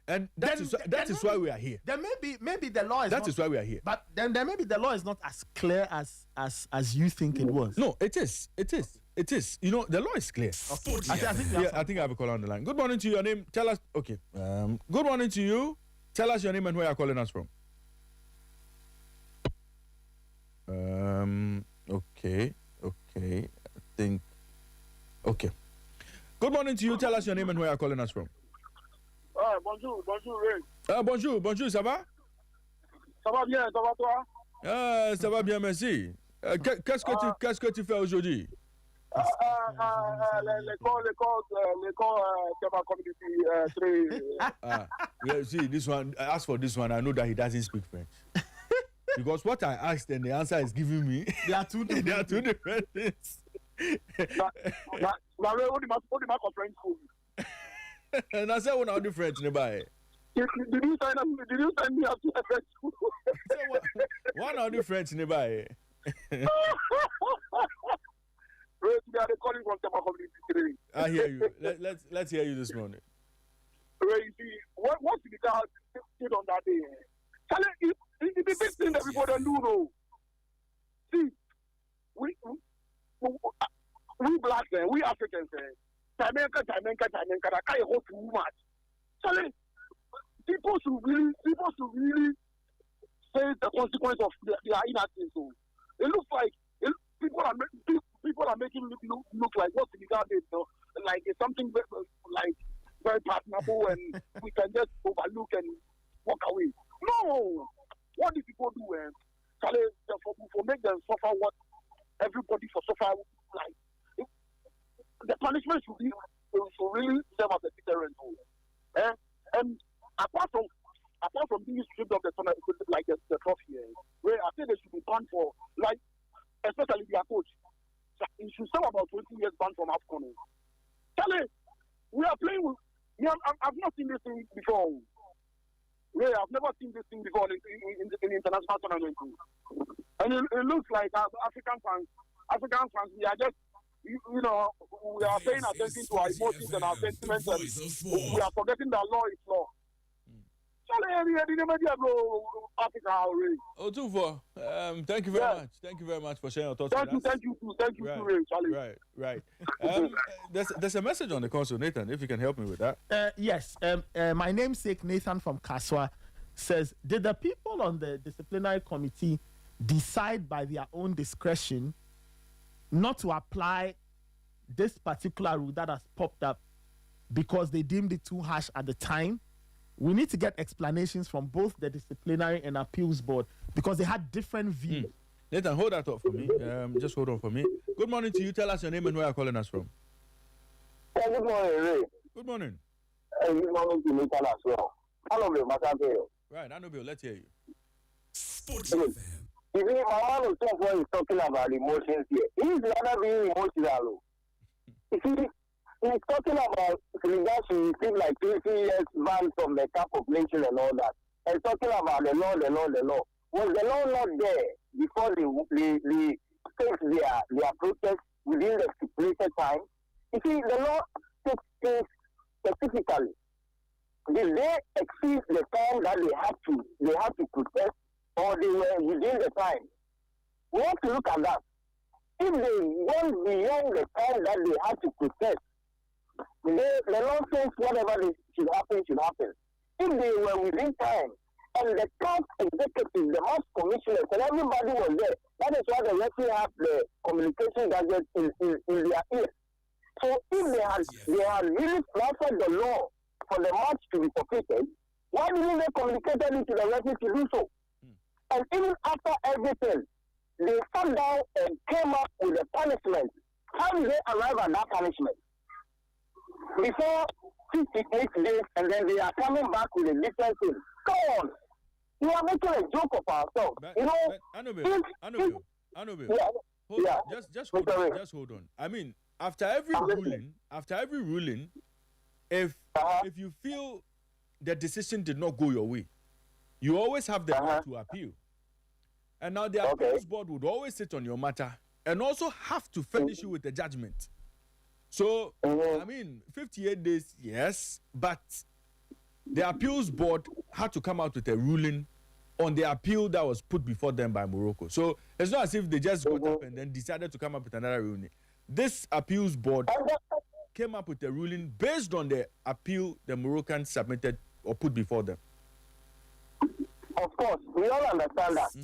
S2: And that is why we are here.
S1: Then maybe the law is
S2: That is why we are here.
S1: But then maybe the law is not as clear as you think it was.
S2: No, it is. The law is clear.
S1: Okay.
S2: I think I have a call on the line. Good morning to you. Your name. Tell us. Okay. Good morning to you. Tell us your name and where you're calling us from. Okay. I think. Okay. Good morning to you. Tell us your name and where you're calling us from.
S5: Bonjour, Ray.
S2: Bonjour, ça va?
S5: Ça va bien, ça va toi?
S2: Ça va bien, merci. Qu'est-ce que tu fais aujourd'hui? Yeah, see, this one, as for this one, I know that he doesn't speak French. Because what I asked and the answer is giving me,
S1: They are two different
S2: things. And I said, one are different nearby.
S5: Did you sign up? Did you sign me up to FX?
S2: One are different nearby.
S5: They are calling from Tema Community today.
S2: I hear you. Let's hear you this morning.
S5: Ray, you see, what the guy did on that day? It's the big thing that everybody do know. See, we blacks, we Africans, Jamaica, that can't hold too much. Charlie, people should really face the consequence of their inactions. So it looks like people are making it look like what the guy did, like it's something like very partnerable and we can just overlook and walk away. No! What do people do? Charlie, for make them suffer what everybody for suffer like. The punishment should really serve as a deterrent. And apart from being stripped of the like the trophy, where I think they should be banned for, like, especially their coach. He should serve about 20 years banned from AFCON. Charlie, we are playing with. I've not seen this thing before. Yeah, I've never seen this thing before in the international tournament. And it looks like African fans, we are just, we are paying attention to our emotions and our sentiments, and we are forgetting that law is law.
S2: Thank you very much. Thank you very much for sharing your thoughts with us.
S5: Thank you too, Ray, Charlie.
S2: Right. There's a message on the console, Nathan, if you can help me with that.
S1: Yes. My namesake Nathan from Kaswa says, did the people on the disciplinary committee decide by their own discretion not to apply this particular rule that has popped up because they deemed it too harsh at the time? We need to get explanations from both the disciplinary and appeals board because they had different views.
S2: Nathan, hold that up for me. Just hold on for me. Good morning to you. Tell us your name and where you're calling us from.
S6: Yeah, good morning, Ray.
S2: Good morning.
S6: Good morning to Nathan as well. Hello, Matadeo.
S2: Right, Anubio, let's hear you.
S3: Sporty FM.
S6: You see, my man was is talking about emotions here. He's rather being emotional. You see, he's talking about Senegal should receive like 20 years ban from the CAF population and all that. And talking about the law. Was the law not there before they faced their protest within the stipulated time? You see, the law takes place specifically. Did they exceed the time that they had to protest, or they were within the time? We have to look at that. If they went beyond the time that they had to protest, the law says whatever should happen. If they were within time, and the CAF executive, the House commissioners, and everybody was there, that is why they actually have the communication gadgets in their ears. So if they had really flouted the law for the match to be completed, why didn't they communicate it to the referee to do so? And even after everything, they sat down and came up with a punishment. How did they arrive at that punishment? Before 58 days, and then they are coming back with a different thing. Come on. We are making a joke of ourselves.
S2: Anubio.
S6: Yeah.
S2: Just hold on. I mean, after every ruling, if you feel the decision did not go your way, you always have the right to appeal. And now the appeals board would always sit on your matter and also have to furnish you with the judgment. So, I mean, 58 days, yes, but the appeals board had to come out with a ruling on the appeal that was put before them by Morocco. So it's not as if they just got up and then decided to come up with another ruling. This appeals board came up with a ruling based on the appeal the Moroccans submitted or put before them.
S6: Of course, we all understand that.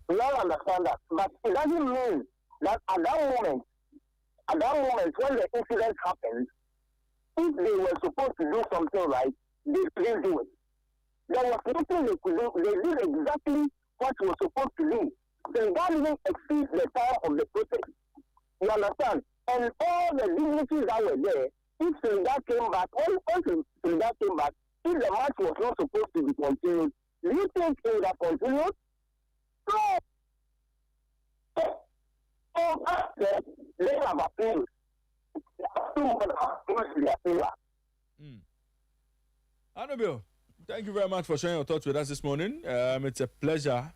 S6: We all understand that. But it doesn't mean that at that moment when the incident happened, if they were supposed to do something right, they didn't do it. There was nothing they could do. They did exactly what was supposed to do. They didn't exceed the time of the protest. You understand? And all the dignitaries that were there, if Senegal came back, if the match was not supposed to be continued, do you think it would have continued? No. So after they have appealed, the appeal
S2: Annabelle, thank you very much for sharing your thoughts with us this morning. It's a pleasure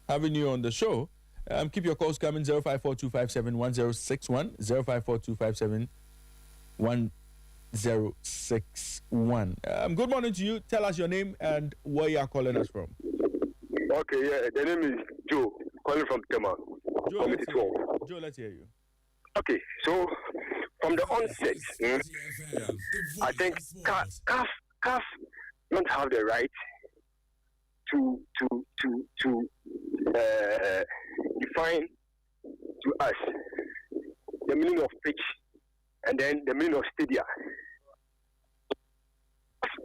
S2: having you on the show. Keep your calls coming 0542571061, 0542571061. Good morning to you. Tell us your name and where you are calling us from.
S7: Okay, yeah, the name is Joe, calling from Tema.
S2: Joe, let's hear you.
S7: Okay, so from the onset, I think CAF don't have the right to define to us the meaning of pitch and then the meaning of stadia.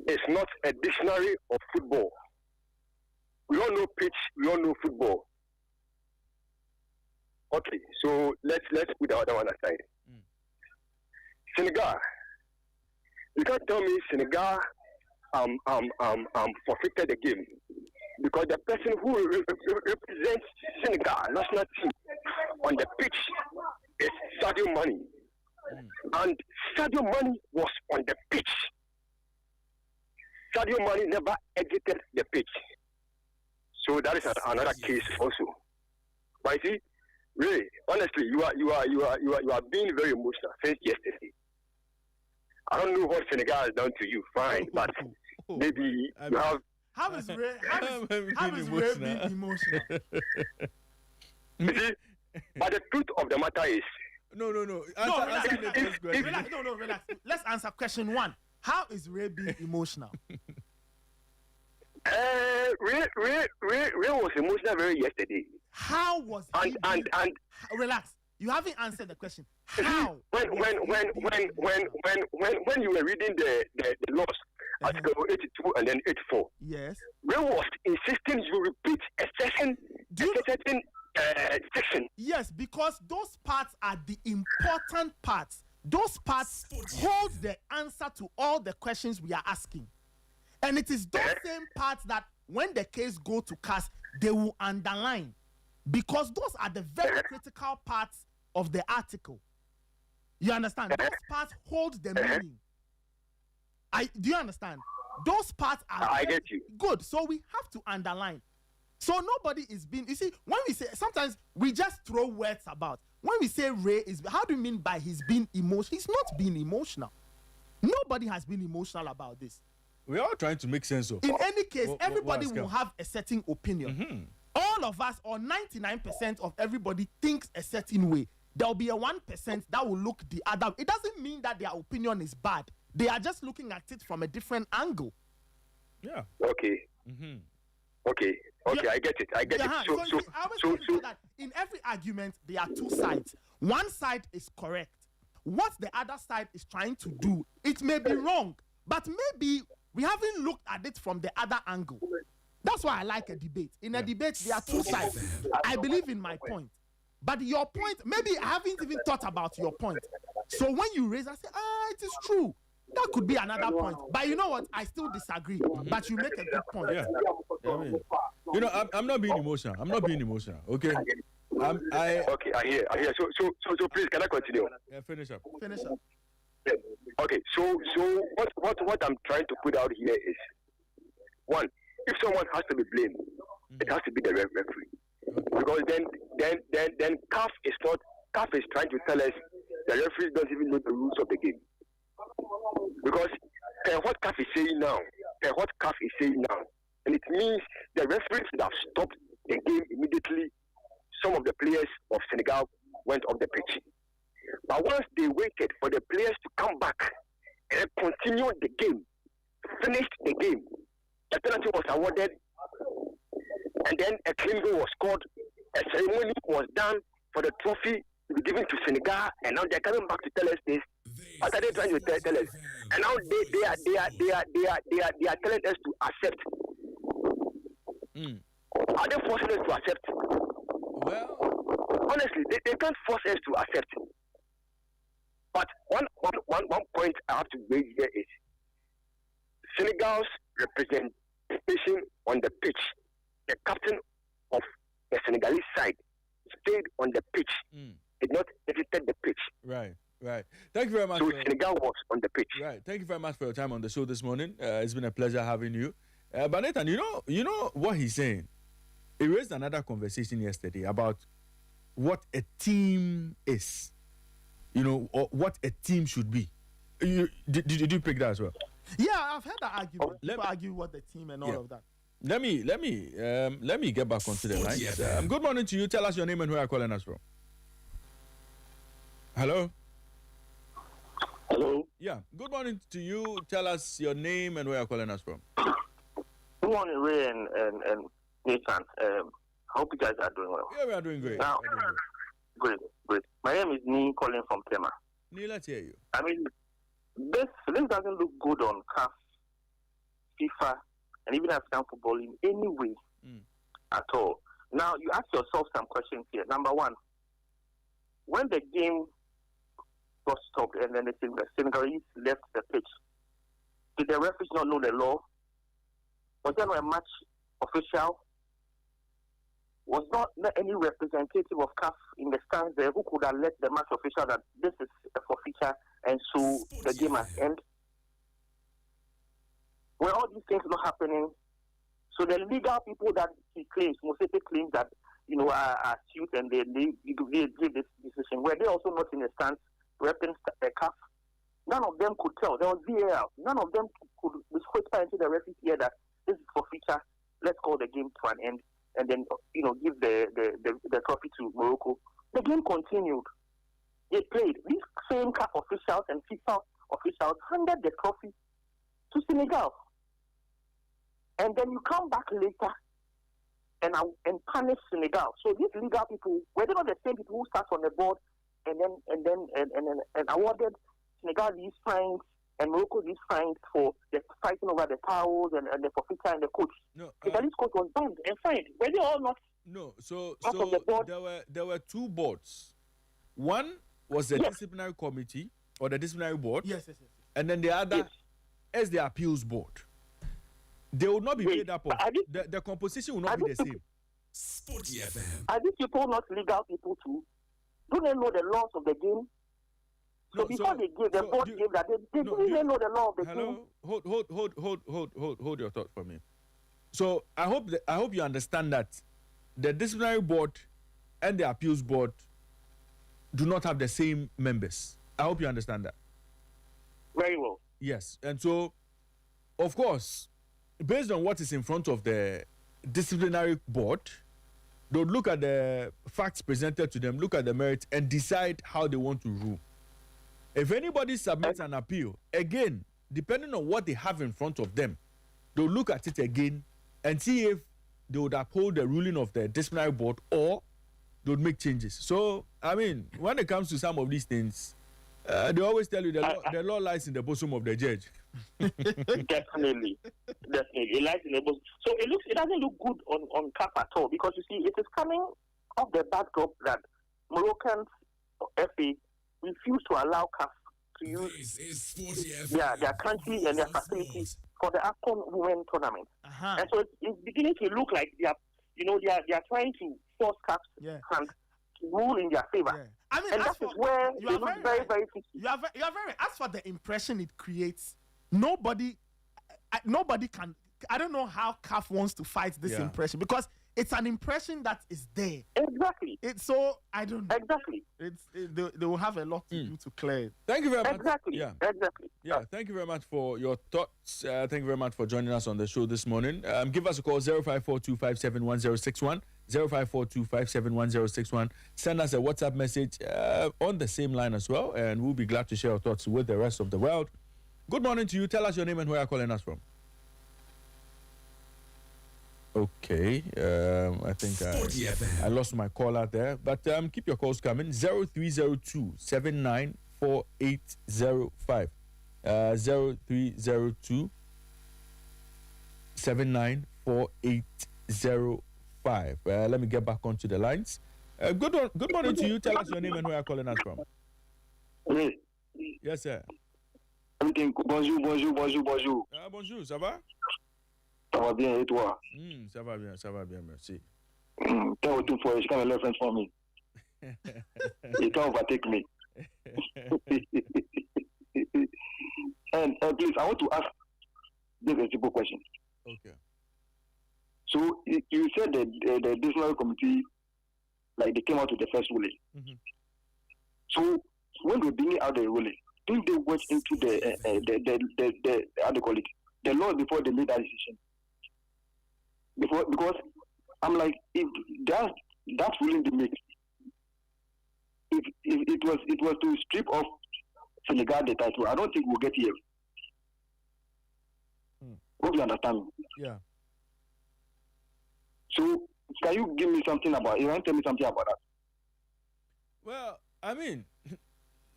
S7: It's not a dictionary of football. We all know pitch, we all know football. Okay, so let's put the other one aside. Senegal. You can't tell me Senegal forfeited the game because the person who represents Senegal national team on the pitch is Sadio Mane, and Sadio Mane was on the pitch. Sadio Mane never exited the pitch, so that is another case also. But you see, really, honestly, you are being very emotional since yesterday. I don't know what Senegal has done to you, fine, but maybe you have.
S1: How is Ray being emotional?
S7: You see, but the truth of the matter is.
S2: No.
S1: Relax. Let's answer question one. How is Ray being emotional?
S7: Ray was emotional very yesterday.
S1: How was he? And relax. You haven't answered the question. How?
S7: When you were reading the laws, Article 82 and then 84.
S1: Yes.
S7: Ray was insisting you repeat a certain section.
S1: Yes, because those parts are the important parts. Those parts hold the answer to all the questions we are asking. And it is those same parts that when the case go to CAS, they will underline. Because those are the very critical parts of the article. You understand? Those parts hold the meaning. Do you understand? Those parts are
S7: I get you.
S1: Good. So we have to underline. So nobody is being, you see, when we say, sometimes we just throw words about. When we say Ray is, how do you mean by he's being emotional? He's not being emotional. Nobody has been emotional about this.
S2: We're all trying to make sense of.
S1: In any case, everybody will have a certain opinion.
S2: Mm-hmm.
S1: All of us, or 99% of everybody, thinks a certain way. There will be a 1% that will look the other. It doesn't mean that their opinion is bad. They are just looking at it from a different angle.
S2: Yeah.
S7: Okay.
S2: Mm-hmm.
S7: Okay, I get it. I get it.
S1: I always say that in every argument, there are two sides. One side is correct. What the other side is trying to do, it may be wrong, but maybe we haven't looked at it from the other angle. That's why I like a debate. In a debate, there are two sides. I believe in my point. But your point, maybe I haven't even thought about your point. So when you raise, I say, it is true. That could be another point. But you know what? I still disagree. But you make a good point.
S2: Yeah. I'm not being emotional. Okay?
S7: Okay, I hear. So please, can I continue?
S2: Yeah, finish up.
S7: Okay, so what I'm trying to put out here is, one, if someone has to be blamed, it has to be the referee. Because then CAF is trying to tell us the referee doesn't even know the rules of the game. Because what CAF is saying now, and it means the referees should have stopped the game immediately. Some of the players of Senegal went off the pitch. But once they waited for the players to come back and continue the game, finished the game, a penalty was awarded, and then a clean goal was scored. A ceremony was done for the trophy to be given to Senegal, and now they're coming back to tell us this. What are they trying to tell us? And now they are telling us to accept. Are they forcing us to accept?
S2: Well,
S7: honestly, they can't force us to accept. But one point I have to raise here is Senegal's representation on the pitch. The captain of the Senegalese side stayed on the pitch, did not exit the pitch.
S2: Right. Right. Thank you very much.
S7: So Senegal was on the pitch.
S2: Right. Thank you very much for your time on the show this morning. It's been a pleasure having you. But Nathan, you know what he's saying. He raised another conversation yesterday about what a team is, or what a team should be. Did you pick that as well?
S1: Yeah, I've heard that argument. People argue what the team and all of that.
S2: Let me get back onto the line. Good morning to you. Tell us your name and where you're calling us from. Hello.
S6: Hello.
S2: Yeah. Good morning to you. Tell us your name and where you're calling us from.
S6: Good morning, Ray and Nathan. Hope you guys are doing well.
S2: Yeah, we are doing great.
S6: Now, great. My name is Nee, calling from Tema.
S2: Nee, let's hear you.
S6: I mean, this doesn't look good on CAF, FIFA, and even AFCON football in any way at all. Now, you ask yourself some questions here. Number one, when the game got stopped and then the Senegalese left the pitch, did the referees not know the law? Was there not a match official? Was not any representative of CAF in the stands there who could have let the match official that this is a forfeiture and so the game has ended? When all these things not happening, so the legal people that he claims, Mosepe claims that are sued and they give this decision, were they also not in the stands repping the CAF? None of them could tell. There was VAR. None of them could whisper into the referee here that this is forfeiture. Let's call the game to an end. And then, give the trophy to Morocco. The game continued. They played. These same CAF officials and FIFA officials handed the trophy to Senegal. And then you come back later and punish Senegal. So these legal people, were they not the same people who sat on the board and awarded Senegal these fines and Morocco these fines for the fighting over the towels and the forfeiture and the coach?
S2: No,
S6: the Senegalese coach was banned and fined. Were they all not?
S2: No, so
S6: the board?
S2: there were two boards. One was the disciplinary committee or the disciplinary board.
S1: Yes.
S2: And then the other is the appeals board. They will not be made up of. The composition will not be the same.
S3: Sporty FM.
S6: Are these people not legal people too? Do they know the laws of the game? So before they gave, the board gave that, they didn't even know the law of the game.
S2: Hold your thought for me. So I hope you understand that the disciplinary board and the appeals board do not have the same members. I hope you understand that.
S6: Very well.
S2: Yes. And so, of course, based on what is in front of the disciplinary board, they'll look at the facts presented to them, look at the merits, and decide how they want to rule. If anybody submits an appeal, again, depending on what they have in front of them, they'll look at it again and see if they would uphold the ruling of the disciplinary board or they would make changes. So, I mean, when it comes to some of these things, they always tell you the law lies in the bosom of the judge.
S6: Definitely. It lies in the bosom. So it doesn't look good on CAF at all, because you see, it is coming off the backdrop that Moroccans, FA, refuse to allow CAF to use their country and their facilities for the AFCON Women Tournament. And so it's beginning to look like they are trying to force CAF's hand to rule in their favor.
S1: Yeah. I mean,
S6: and that is where they look very, very fishy.
S1: You are very. As for the impression it creates, nobody can. I don't know how CAF wants to fight this impression, because it's an impression that is there.
S6: Exactly.
S1: I don't know.
S6: Exactly.
S1: They will have a lot to do to clear it.
S2: Thank you very much.
S6: Exactly.
S2: Yeah.
S6: Exactly.
S2: Yeah. Thank you very much for your thoughts. Thank you very much for joining us on the show this morning. Give us a call 0542571061. 0542571061. Send us a WhatsApp message on the same line as well, and we'll be glad to share our thoughts with the rest of the world. Good morning to you. Tell us your name and where you're calling us from. Okay, I think I lost my call out there, but keep your calls coming. 0302 794805. 0302 794805. Let me get back onto the lines. Good morning to you. Tell us your name and where you're calling us from.
S6: Oui.
S2: Yes, sir.
S6: Bonjour.
S2: Bonjour, ça va?
S6: Ça va bien, et toi?
S2: Ça va bien, merci.
S6: Tell two for you, kind of reference for me. You can't overtake me. And please, I want to ask this a simple question.
S2: Okay.
S6: So you said that the disciplinary committee, like they came out with the first ruling.
S2: Mm-hmm.
S6: So when they bring out the ruling, didn't they watch into the how do you call it, the law before they made that decision? Because I'm like, if that ruling they make, if it was to strip off Senegal the title, I don't think we'll get here. Hope you understand me.
S2: Yeah.
S6: So can you give me something about? You want to tell me something about that?
S2: Well, I mean,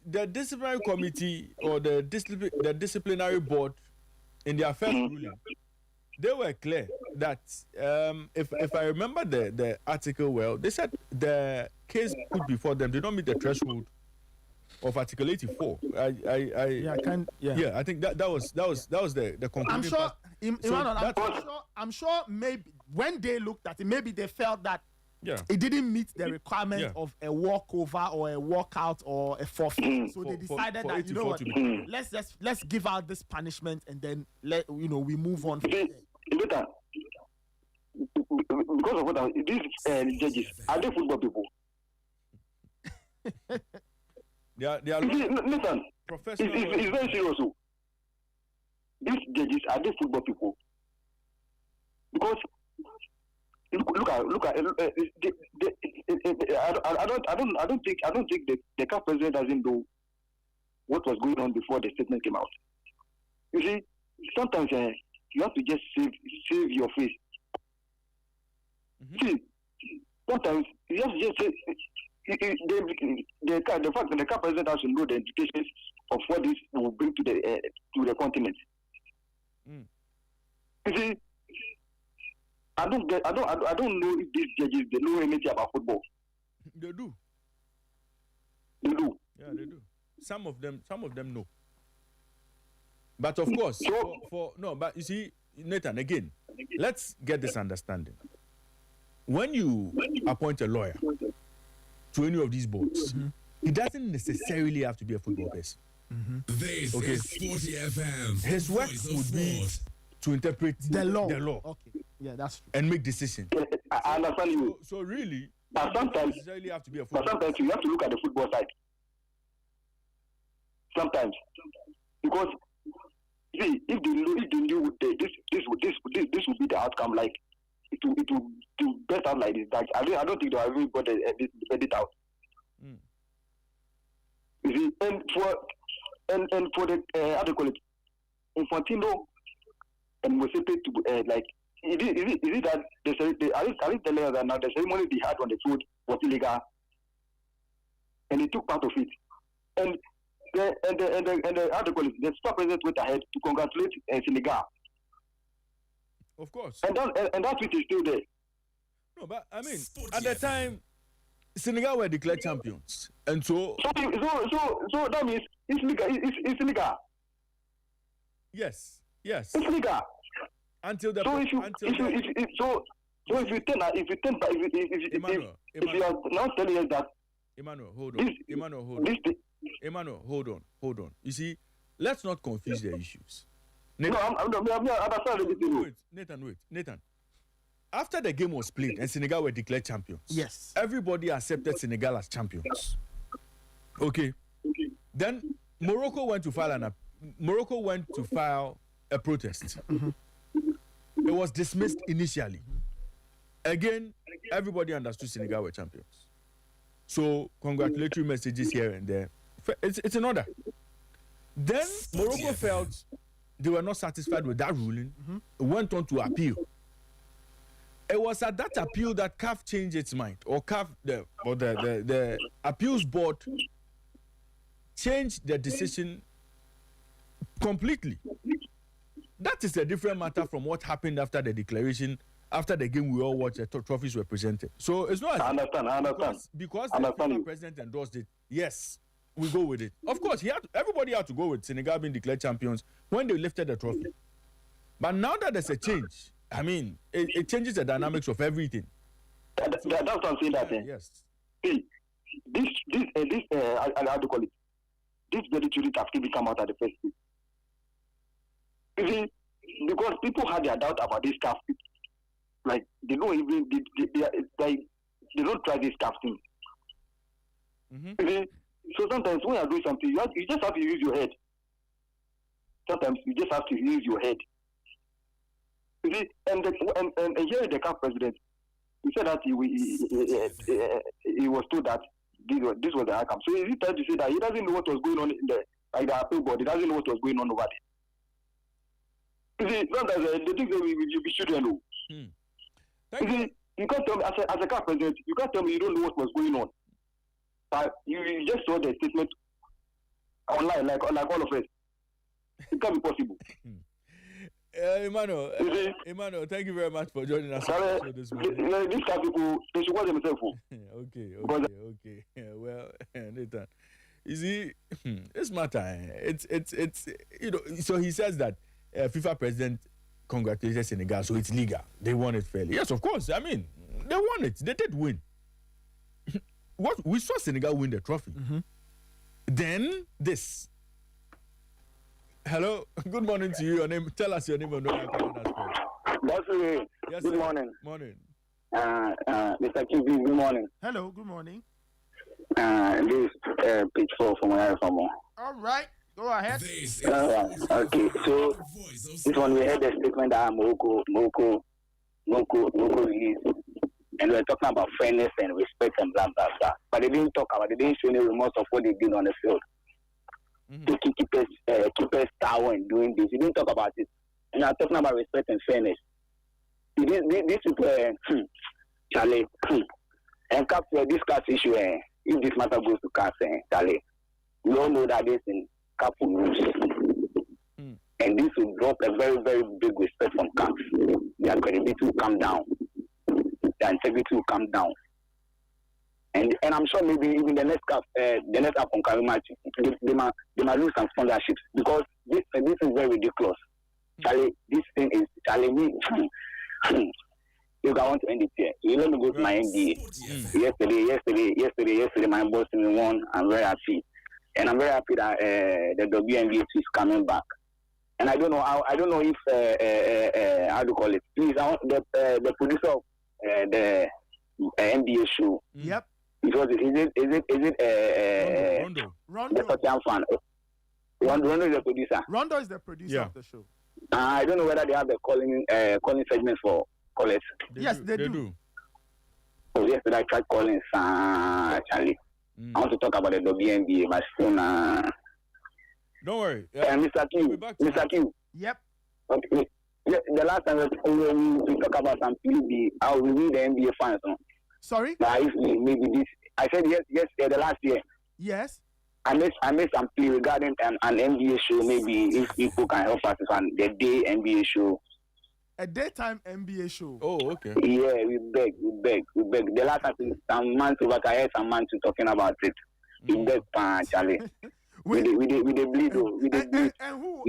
S2: the disciplinary committee or the disciplinary board in their first ruling, they were clear that if I remember the article well, they said the case put before them did not meet the threshold of Article 84. I think that was the conclusion.
S1: I'm sure maybe when they looked at it, maybe they felt that it didn't meet the requirement of a walkover or a walkout or a forfeit. So they decided that, you know what, let's give out this punishment and then we move on.
S6: Because of what these judges are they football people?
S2: They are
S6: listen,
S2: professional.
S6: It's very serious. These judges are they football people? Because look at I don't think the CAF President doesn't know what was going on before the statement came out. You see, sometimes you have to just save your face. Mm-hmm. See, sometimes you have to just say the fact that the CAF President has to know the implications of what this will bring to the continent.
S2: Mm.
S6: You see, I don't know if these judges they know anything about football.
S2: They do.
S6: They do.
S2: Yeah, they do. Some of them know. But of course, but you see, Nathan, again, let's get this understanding. When you appoint a lawyer to any of these boards, he doesn't necessarily have to be a football person.
S3: Mm-hmm. This is Sporty FM.
S2: His work would be to interpret
S1: the law.
S2: Okay.
S1: Yeah, that's true.
S2: And make decisions.
S6: I understand you.
S2: So really,
S6: but sometimes,
S2: necessarily have to be a football.
S6: But sometimes you have to look at the football side. Sometimes, because see, if they knew this would be the outcome, like it will best out like this. Like, I don't think they have even got it out.
S2: Mm.
S6: You see, and for the how do you call it, Infantino and Mosepe to like. Is it that are you telling us that now the ceremony they had on the field was illegal, and he took part of it, and the how do you call it, the Super President went ahead to congratulate Senegal.
S2: Of course.
S6: And that tweet is still there.
S2: No, but I mean, at the time, Senegal were declared champions, and so
S6: that means it's legal. It's illegal.
S2: Yes.
S6: It's legal.
S2: Until the
S6: if you are now telling us that
S2: Emmanuel, hold on. You see, let's not confuse the issues. Nathan, Nathan. After the game was played and Senegal were declared champions,
S1: yes,
S2: everybody accepted Senegal as champions. Okay. Then Morocco went to file a protest.
S1: Mm-hmm.
S2: It was dismissed initially. Again, everybody understood Senegal were champions. So, congratulatory messages here and there. It's in order. Then, Morocco felt they were not satisfied with that ruling. Went on to appeal. It was at that appeal that CAF changed its mind. Or CAF, the appeals board changed the decision completely. That is a different matter from what happened after the declaration, after the game we all watched, the trophies were presented. So it's not.
S6: I understand.
S2: Because the FIFA President endorsed it, yes, we go with it. Of course, everybody had to go with Senegal being declared champions when they lifted the trophy. But now that there's a change, I mean, it changes the dynamics of everything.
S6: That's what I'm saying.
S2: Yes.
S6: See, how do you call it? This very truly have to come out at the first place. You see, because people had their doubt about this CAF, like they don't even they don't try this CAF thing. You see, so sometimes when you are doing something, you just have to use your head. Sometimes you just have to use your head. You see, and here the CAF president, he said that he was told that this was the outcome. So he tried to say that he doesn't know what was going on in the appeal board. He doesn't know what was going on over there. You see, sometimes the things that we shouldn't know. You see, you can't tell me as a CAF president, you can't tell me you don't know what was going on. But you just saw the statement online, like all of us. It can't be possible.
S2: Emmanuel, thank you very much for joining us this morning.
S6: These kind of people, they should watch themselves.
S2: Okay. Yeah, well, Nathan, you see, it's matter. It's So he says that FIFA president congratulated Senegal, so it's legal. They won it fairly. Yes, of course. I mean, they won it. They did win. What we saw Senegal win the trophy. Then this. Hello, good morning to you. Your name? Tell us your name and where you're calling us from.
S6: Yes, good morning.
S2: Morning.
S6: Mr. QB, good morning.
S1: Hello, good morning.
S6: This pitch 4 from where I'm from.
S1: All right, go ahead.
S6: Okay, so this one we heard the statement that Morocco released, and we were talking about fairness and respect and blah blah blah. But they didn't show any remorse of what they did on the field. To keep us tower and doing this. You didn't talk about it. And I'm talking about respect and fairness. This is Charlie. And capture this CAF issue. If this matter goes to CAF, Charlie, we all know that this in CAF rules. And this will drop a very, very big respect from CAF. Their credibility will come down. Their integrity will come down. And I'm sure maybe even the next AFCON match, they might lose some sponsorships because this is very ridiculous. Charlie, this thing is me. If I want to end it here, you let me go to my NBA. Yesterday, my boss won. I'm very happy, and I'm very happy that the WNBA is coming back. And I don't know if how to call it. Please, I want the producer of the NBA show.
S1: Yep.
S6: Because is it
S1: Rondo.
S6: The Tottenham fan? Rondo is the producer.
S1: Rondo is the producer of the show.
S6: I don't know whether they have the calling segment for callers.
S1: Yes, they do.
S6: So yesterday I tried calling Charlie. I want to talk about the WNBA, but soon.
S2: Don't worry.
S6: Mr. Q.
S1: Yep.
S6: Okay. The last time we talk about some PB, how we need the NBA fans.
S1: Sorry?
S6: Maybe this. I said yes, the last year.
S1: Yes.
S6: I made some plea regarding an NBA show. Maybe if people can help us on the day NBA show.
S1: A daytime NBA show.
S2: Oh, okay.
S6: Yeah, we beg. The last time some months over, I heard some man talking about it. We beg, Charlie. With the bleed.
S1: And who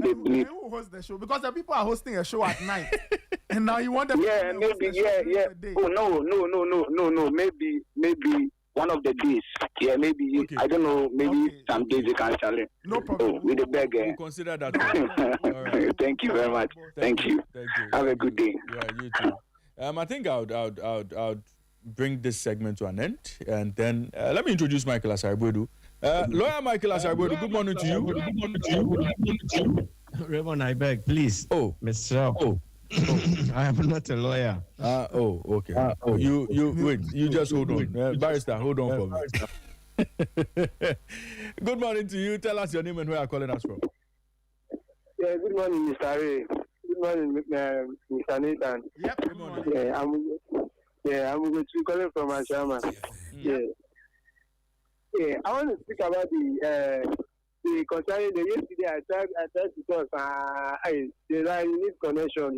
S1: hosts the show? Because the people are hosting a show at night. And now you want them
S6: to maybe, Oh, no. Maybe one of the days. Yeah, maybe, okay. I don't know, maybe some days you can challenge.
S1: No problem.
S6: With the bag.
S2: We'll consider that. All right.
S6: Thank you very much. Thank you. Have a good day.
S2: Yeah, you too. I think I'll bring this segment to an end. And then let me introduce Michael Asarbodu. Lawyer Michael Asarbodu, good morning to you.
S8: Raymond, I beg, please.
S2: Oh.
S8: Mr. Oh. I am not a lawyer.
S2: Okay. You wait. You just hold on. Barrister, hold on for me. Good morning to you. Tell us your name and where you're calling us from.
S6: Yeah, good morning, Mr. Ray. Good morning, Mr. Nathan.
S1: Yep, good morning.
S6: I'm going to be calling from Ashama. Yeah, I want to speak about the concerning the yesterday. I tried to talk. The line needs connection.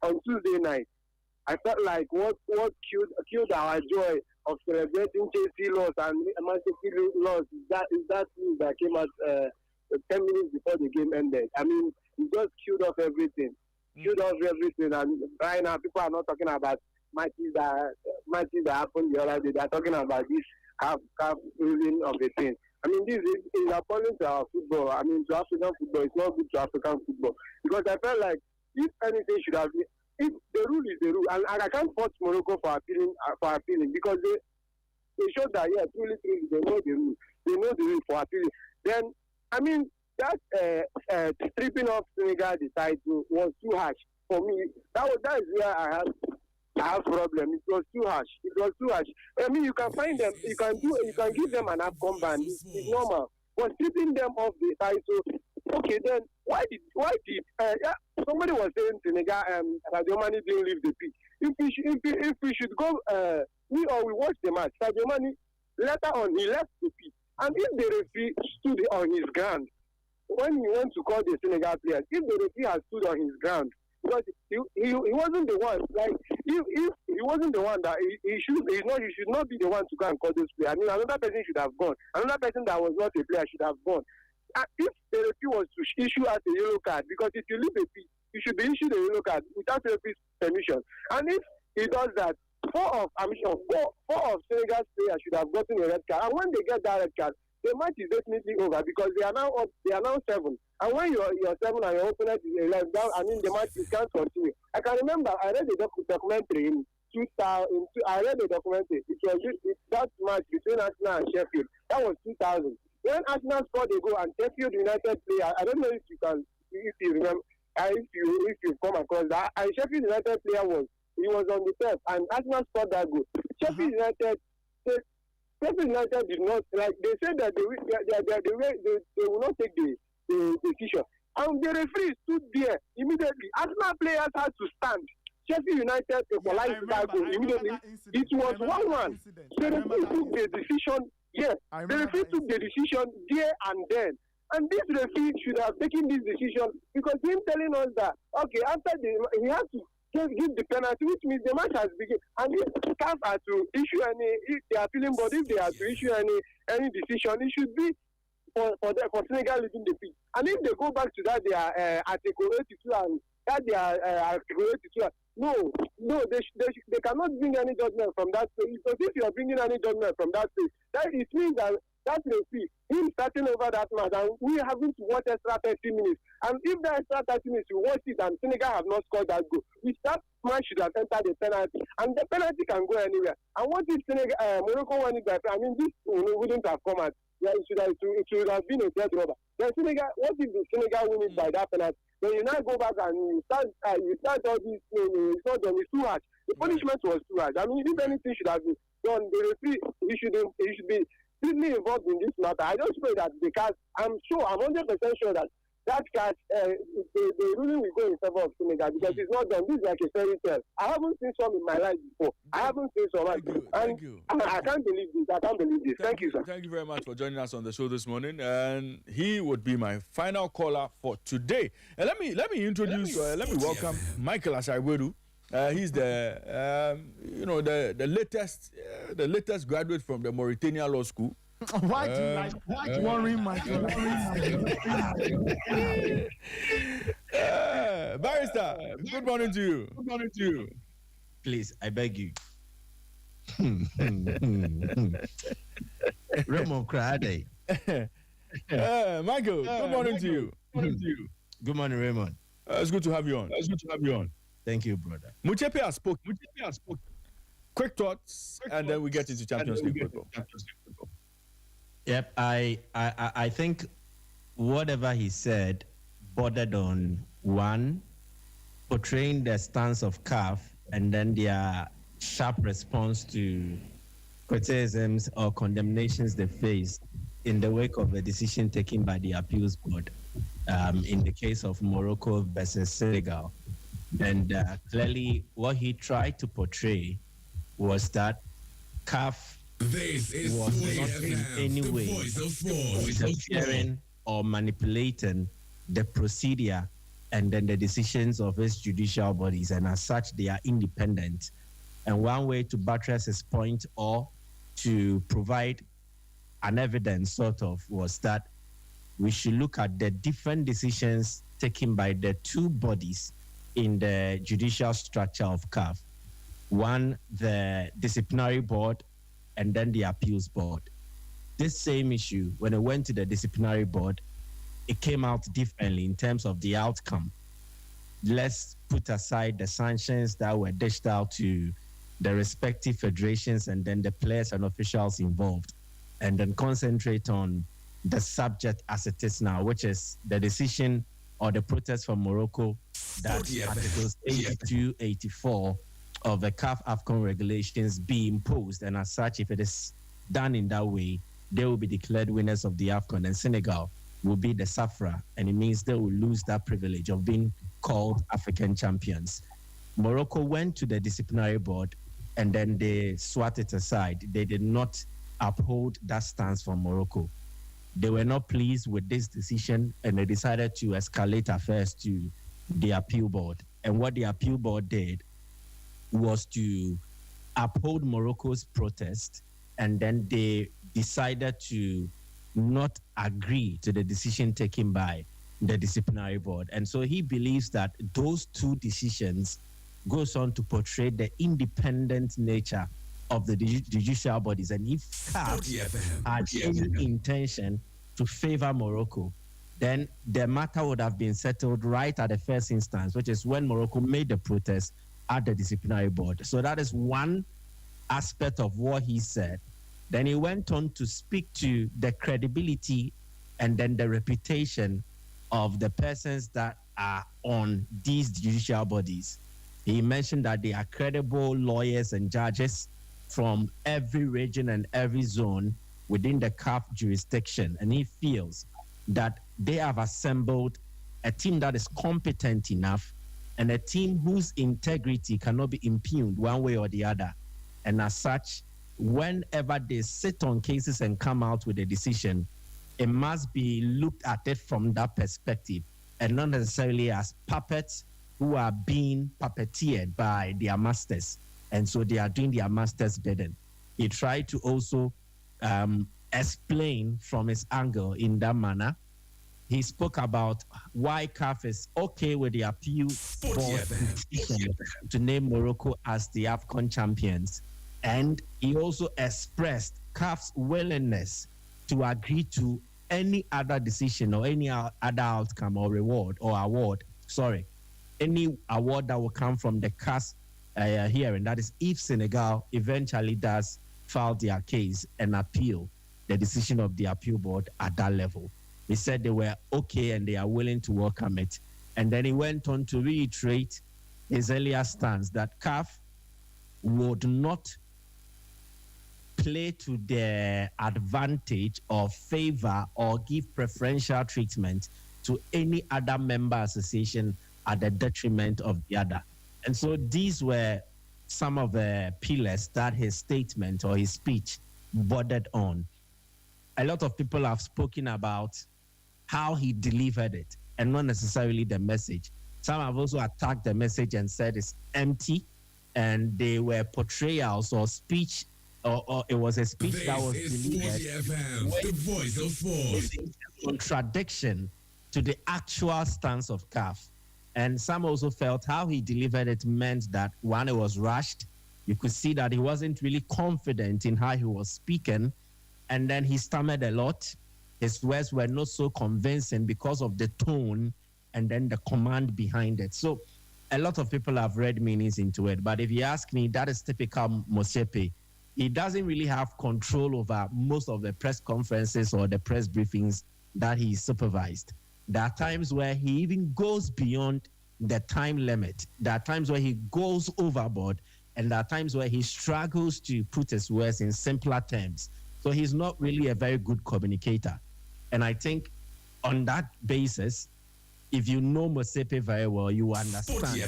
S6: On Tuesday night, I felt like what killed our joy of celebrating Chelsea loss and Man City loss is that news that came out 10 minutes before the game ended. I mean, it just killed off everything.
S5: showed us everything. And right now, people are not talking about matches that happened the other day. They are talking about this CAF ruling of the thing. I mean, this is appalling to our football. I mean, to African football, it's not good to African football. Because I felt like if anything should have been, if the rule is the rule, and I can't fault Morocco for appealing because they showed that, yeah, truly, they know the rule. They know the rule for appealing. Then, I mean, that stripping off Senegal the title was too harsh for me. That is where I have problem. It was too harsh. I mean, you can find them. You can give them an AFCON ban. It's normal. But stripping them off the title. Okay, then why did somebody was saying Senegal Sadio Mane didn't leave the pitch. If we should go we watch the match, Sadio Mane later on he left the pitch. And if the referee stood on his ground when he went to call the Senegal players, if the referee had stood on his ground, because he wasn't the one, like if he wasn't the one that he should not be the one to go and call those players. I mean, another person should have gone. Another person that was not a player should have gone. If the referee was to issue us a yellow card, because if you leave a pitch, you should be issued a yellow card without the referee's permission. And if he does that, four of Senegal's players should have gotten a red card. And when they get that red card, the match is definitely over because they are now up. They are now 7. And when you're 7 and your opponent is 11 down, I mean the match can't continue. I can remember I read a documentary in 2000. I read a documentary. It was that match between Arsenal and Sheffield. That was 2000. When Arsenal scored a goal and Sheffield United player, I don't know if you remember, if you come across that. And Sheffield United player was on the turf and Arsenal scored that goal. Sheffield United did not, like they said that they will not take the decision. And the referee stood there immediately. Arsenal players had to stand. Sheffield United equalized that goal immediately. It was 1-1. The referee took the decision. Yes, the referee took the decision there and then. And this referee should have taken this decision because him telling us that, okay, after he had to give the penalty, which means the match has begun. And if CAF are to issue if they are feeling bad, if they are to issue any decision, it should be for Senegal leaving the pitch. And if they go back to that, their Article 82 and that their Article 82, no, they cannot bring any judgment from that place. Because if you are bringing any judgment from that place, that it means that referee, him starting over that match, and we having to watch extra 30 minutes. And if that extra 30 minutes, you watch it, and Senegal have not scored that goal, which that match should have entered the penalty, and the penalty can go anywhere. And what if Morocco won it by? I mean, this wouldn't have come out. Yeah, it should have been a dead rubber. Then Senegal, what if the Senegal win it by that penalty? Then you now go back and you start all this. It's not done. It's too harsh. The punishment was too harsh. I mean, if anything should have been done, the referee he should be deeply involved in this matter. I just pray that the CAF, I'm 100% sure that CAF, the ruling will go in favor of Senegal because it's not done. This is like a fairy tale. I haven't seen some in my life before. I haven't seen some.
S2: Thank you.
S5: I can't believe this. Thank you, sir.
S2: Thank you very much for joining us on the show this morning. And he would be my final caller for today. And let me introduce, let me welcome Michael Asaiwedu. He's the latest graduate from the Mauritania Law School.
S1: Why do you worry, Michael?
S2: Barrister, good morning to you.
S8: Good morning to you. Please, I beg you. Raymond Crade.
S2: Michael, good morning to you.
S8: Good morning, Raymond.
S2: It's good to have you on.
S8: Thank you, brother.
S2: Muchepe has spoke. Quick thoughts, and then we get into Champions League football.
S8: Yep, I think whatever he said bordered on one, portraying the stance of CAF and then their sharp response to criticisms or condemnations they faced in the wake of a decision taken by the appeals board in the case of Morocco versus Senegal. And clearly what he tried to portray was that CAF was not in any way interfering or manipulating the procedure and then the decisions of its judicial bodies, and as such they are independent. And one way to buttress his point or to provide an evidence sort of was that we should look at the different decisions taken by the two bodies in the judicial structure of CAF. One, the disciplinary board, and then the appeals board. This same issue, when it went to the disciplinary board, it came out differently in terms of the outcome. Let's put aside the sanctions that were dished out to the respective federations and then the players and officials involved, and then concentrate on the subject as it is now, which is the decision or the protest from Morocco that Articles 82, 84 of the CAF AFCON regulations be imposed. And as such, if it is done in that way, they will be declared winners of the AFCON, and Senegal will be the SAFRA, and it means they will lose that privilege of being called African champions. Morocco went to the disciplinary board and then they swatted it aside. They did not uphold that stance from Morocco. They were not pleased with this decision and they decided to escalate affairs to the appeal board. And what the appeal board did was to uphold Morocco's protest, and then they decided to not agree to the decision taken by the disciplinary board. And so he believes that those two decisions goes on to portray the independent nature of the judicial bodies. And if CAF had any intention to favor Morocco, then the matter would have been settled right at the first instance, which is when Morocco made the protest at the disciplinary board. So that is one aspect of what he said. Then he went on to speak to the credibility and then the reputation of the persons that are on these judicial bodies. He mentioned that they are credible lawyers and judges from every region and every zone within the CAF jurisdiction. And he feels that they have assembled a team that is competent enough and a team whose integrity cannot be impugned one way or the other. And as such, whenever they sit on cases and come out with a decision, it must be looked at it from that perspective and not necessarily as puppets who are being puppeteered by their masters. And so they are doing their master's bidding. He tried to also explain from his angle in that manner. He spoke about why CAF is okay with the appeal board to name Morocco as the AFCON champions. And he also expressed CAF's willingness to agree to any other decision or any other outcome or reward or award, any award that will come from the CAF hearing. That is, if Senegal eventually does file their case and appeal the decision of the appeal board at that level. He said they were okay and they are willing to welcome it. And then he went on to reiterate his earlier stance that CAF would not play to their advantage or favor or give preferential treatment to any other member association at the detriment of the other. And so these were some of the pillars that his statement or his speech bordered on. A lot of people have spoken about how he delivered it and not necessarily the message. Some have also attacked the message and said it's empty, and they were portrayals or speech, or it was a speech that was delivered
S3: the voice of sports.
S8: Contradiction to the actual stance of CAF. And some also felt how he delivered it meant that, one, it was rushed. You could see that he wasn't really confident in how he was speaking. And then he stammered a lot. His words were not so convincing because of the tone and then the command behind it. So a lot of people have read meanings into it. But if you ask me, that is typical Mosepe. He doesn't really have control over most of the press conferences or the press briefings that he supervised. There are times where he even goes beyond the time limit. There are times where he goes overboard, and there are times where he struggles to put his words in simpler terms. So he's not really a very good communicator. And I think on that basis, if you know Mosepe very well, you understand.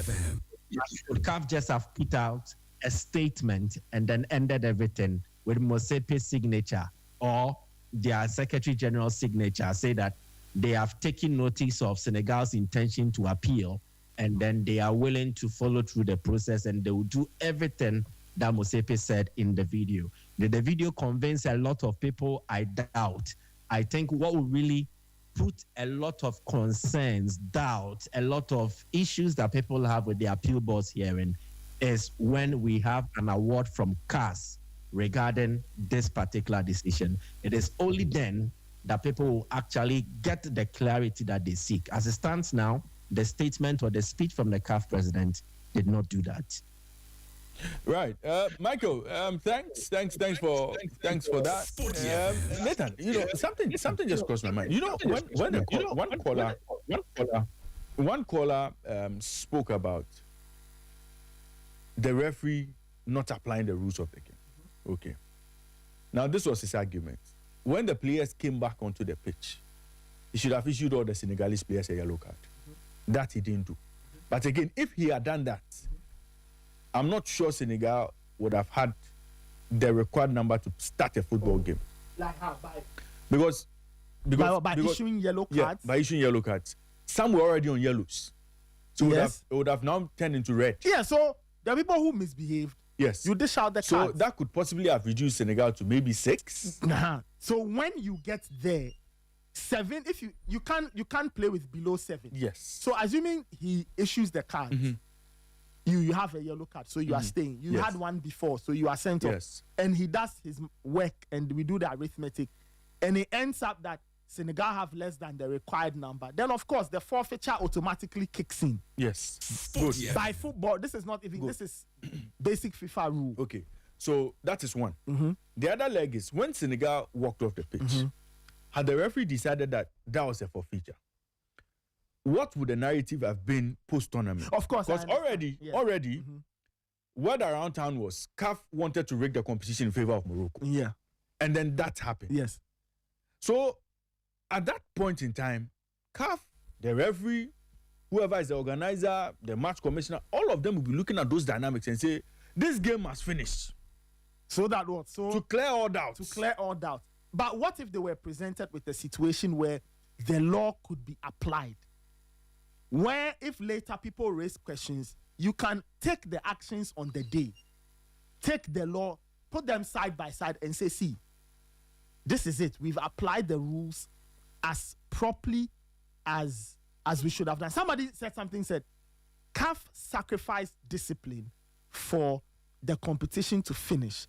S8: CAF just have put out a statement and then ended everything with Mosepe's signature or their Secretary General's signature, say that they have taken notice of Senegal's intention to appeal, and then they are willing to follow through the process, and they will do everything that Mosepe said in the video. Did the video convince a lot of people? I doubt. I think what will really put a lot of concerns, doubts, a lot of issues that people have with the appeal board's hearing is when we have an award from CAS regarding this particular decision. It is only then that people will actually get the clarity that they seek. As it stands now, the statement or the speech from the CAF president did not do that.
S2: Right, Michael. Thanks for that. Nathan, something just crossed my mind. One caller spoke about the referee not applying the rules of the game. Okay. Now this was his argument. When the players came back onto the pitch, he should have issued all the Senegalese players a yellow card. That he didn't do. But again, if he had done that, I'm not sure Senegal would have had the required number to start a football game.
S1: Like how?
S2: Because
S1: By issuing yellow cards?
S2: Yeah, by issuing yellow cards. Some were already on yellows. So it would have now turned into red.
S1: Yeah, so there are people who misbehaved.
S2: Yes.
S1: You dish out the cards.
S2: So that could possibly have reduced Senegal to maybe 6.
S1: So when you get there, 7, if you can't play with below 7.
S2: Yes.
S1: So assuming he issues the card, you have a yellow card, so you are staying. You had one before, so you are sent off.
S2: Yes.
S1: And he does his work, and we do the arithmetic, and it ends up that Senegal have less than the required number. Then of course the forfeiture automatically kicks in.
S2: Yes. Good.
S1: By football, this is not even. This is basic FIFA rule.
S2: Okay. So that is one. The other leg is when Senegal walked off the pitch, had the referee decided that was a forfeiture, what would the narrative have been post-tournament?
S1: Of course.
S2: Because already, word around town was CAF wanted to rig the competition in favor of Morocco.
S1: Yeah.
S2: And then that happened.
S1: Yes.
S2: So at that point in time, CAF, the referee, whoever is the organizer, the match commissioner, all of them will be looking at those dynamics and say, this game must finish.
S1: So that what? So
S2: to clear all doubts.
S1: To clear all doubts. But what if they were presented with a situation where the law could be applied? Where if later people raise questions, you can take the actions on the day, take the law, put them side by side and say, see, this is it. We've applied the rules as properly as we should have done. Somebody said CAF sacrificed discipline for the competition to finish.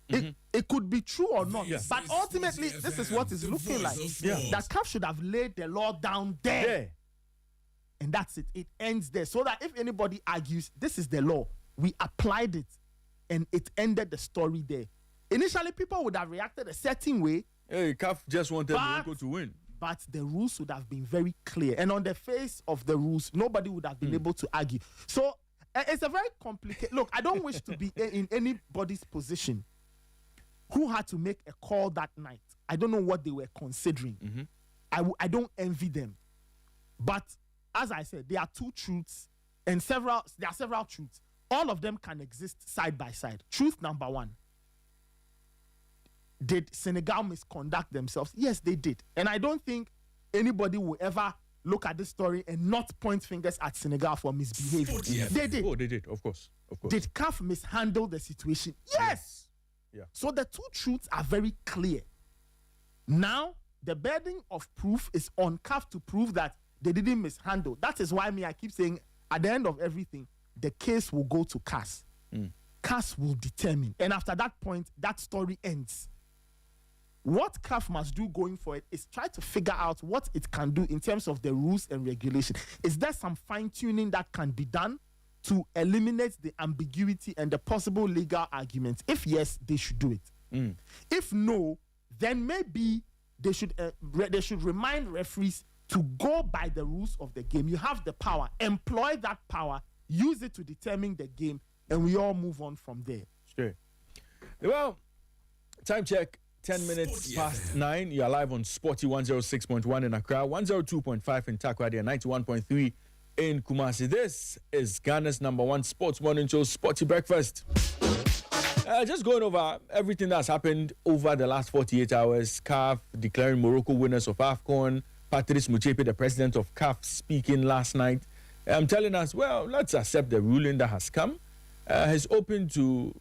S1: It could be true or not, but ultimately this is what it's looking like. That CAF should have laid the law down there. And that's it. It ends there. So that if anybody argues, this is the law, we applied it, and it ended the story there. Initially, people would have reacted a certain way.
S2: Hey, CAF just wanted Morocco to win.
S1: But the rules would have been very clear. And on the face of the rules, nobody would have been able to argue. So it's a very complicated... Look, I don't wish to be in anybody's position who had to make a call that night. I don't know what they were considering. I don't envy them. But as I said, there are two truths and there are several truths. All of them can exist side by side. Truth number one. Did Senegal misconduct themselves? Yes, they did. And I don't think anybody will ever look at this story and not point fingers at Senegal for misbehaving. They did.
S2: Oh, they did, of course.
S1: Did CAF mishandle the situation? Yes.
S2: Yeah.
S1: So the two truths are very clear. Now, the burden of proof is on CAF to prove that they didn't mishandle. That is why I keep saying, at the end of everything, the case will go to CAS. CAS will determine. And after that point, that story ends. What CAF must do going forward is try to figure out what it can do in terms of the rules and regulation. Is there some fine-tuning that can be done to eliminate the ambiguity and the possible legal arguments? If yes, they should do it. If no, then maybe they should remind referees to go by the rules of the game. You have the power. Employ that power. Use it to determine the game, and we all move on from there.
S2: Sure. Well, time check. 10 minutes past 9. You're live on Sporty 106.1 in Accra, 102.5 in Takoradi, and 91.3 in Kumasi. This is Ghana's #1 sports morning show, Sporty Breakfast. Just going over everything that's happened over the last 48 hours. CAF declaring Morocco winners of AFCON. Patrice Motsepe, the president of CAF, speaking last night, telling us, well, let's accept the ruling that has come. He's open to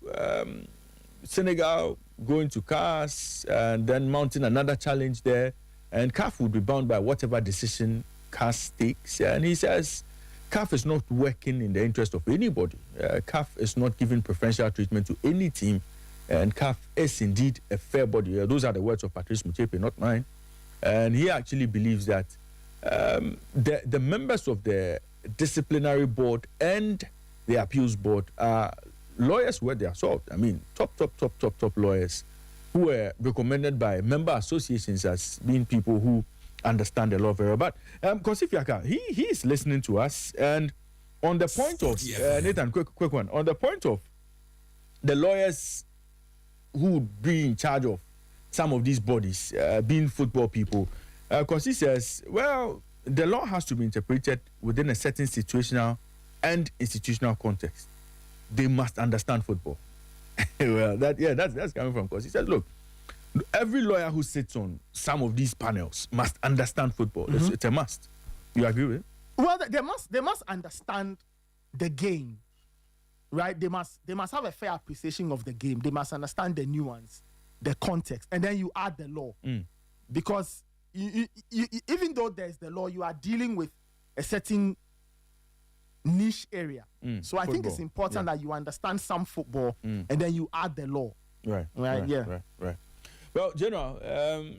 S2: Senegal going to CAS and then mounting another challenge there. and CAF would be bound by whatever decision CAF takes. And he says CAF is not working in the interest of anybody. CAF is not giving preferential treatment to any team, and CAF is indeed a fair body. Those are the words of Patrice Motsepe, not mine. And he actually believes that the members of the disciplinary board and the appeals board are lawyers where they are solved. I mean, top lawyers who were recommended by member associations as being people who understand the law very well. But Kosi Fiaka, he is listening to us, and on the point of Nathan, quick one, on the point of the lawyers who would be in charge of some of these bodies, being football people, Kosi says, well, the law has to be interpreted within a certain situational and institutional context. They must understand football. Well, that's coming from Kosi. He says, look, every lawyer who sits on some of these panels must understand football. It's a must. You agree with it?
S1: Well, they must understand the game, right? They must have a fair appreciation of the game. They must understand the nuance, the context, and then you add the law. Because you, even though there's the law, you are dealing with a certain niche area. So I think it's important that you understand some football and then you add the law. Right.
S2: Well, General,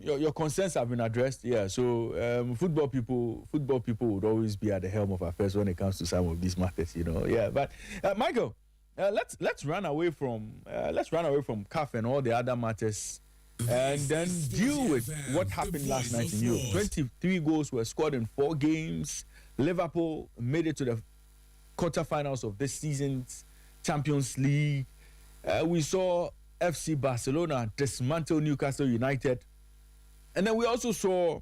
S2: your concerns have been addressed. Yeah. So football people would always be at the helm of affairs when it comes to some of these matters. Yeah. But Michael, let's run away from CAF and all the other matters, and then deal with what happened last night in Europe. 23 goals were scored in 4 games. Liverpool made it to the quarterfinals of this season's Champions League. We saw FC Barcelona dismantle Newcastle United, and then we also saw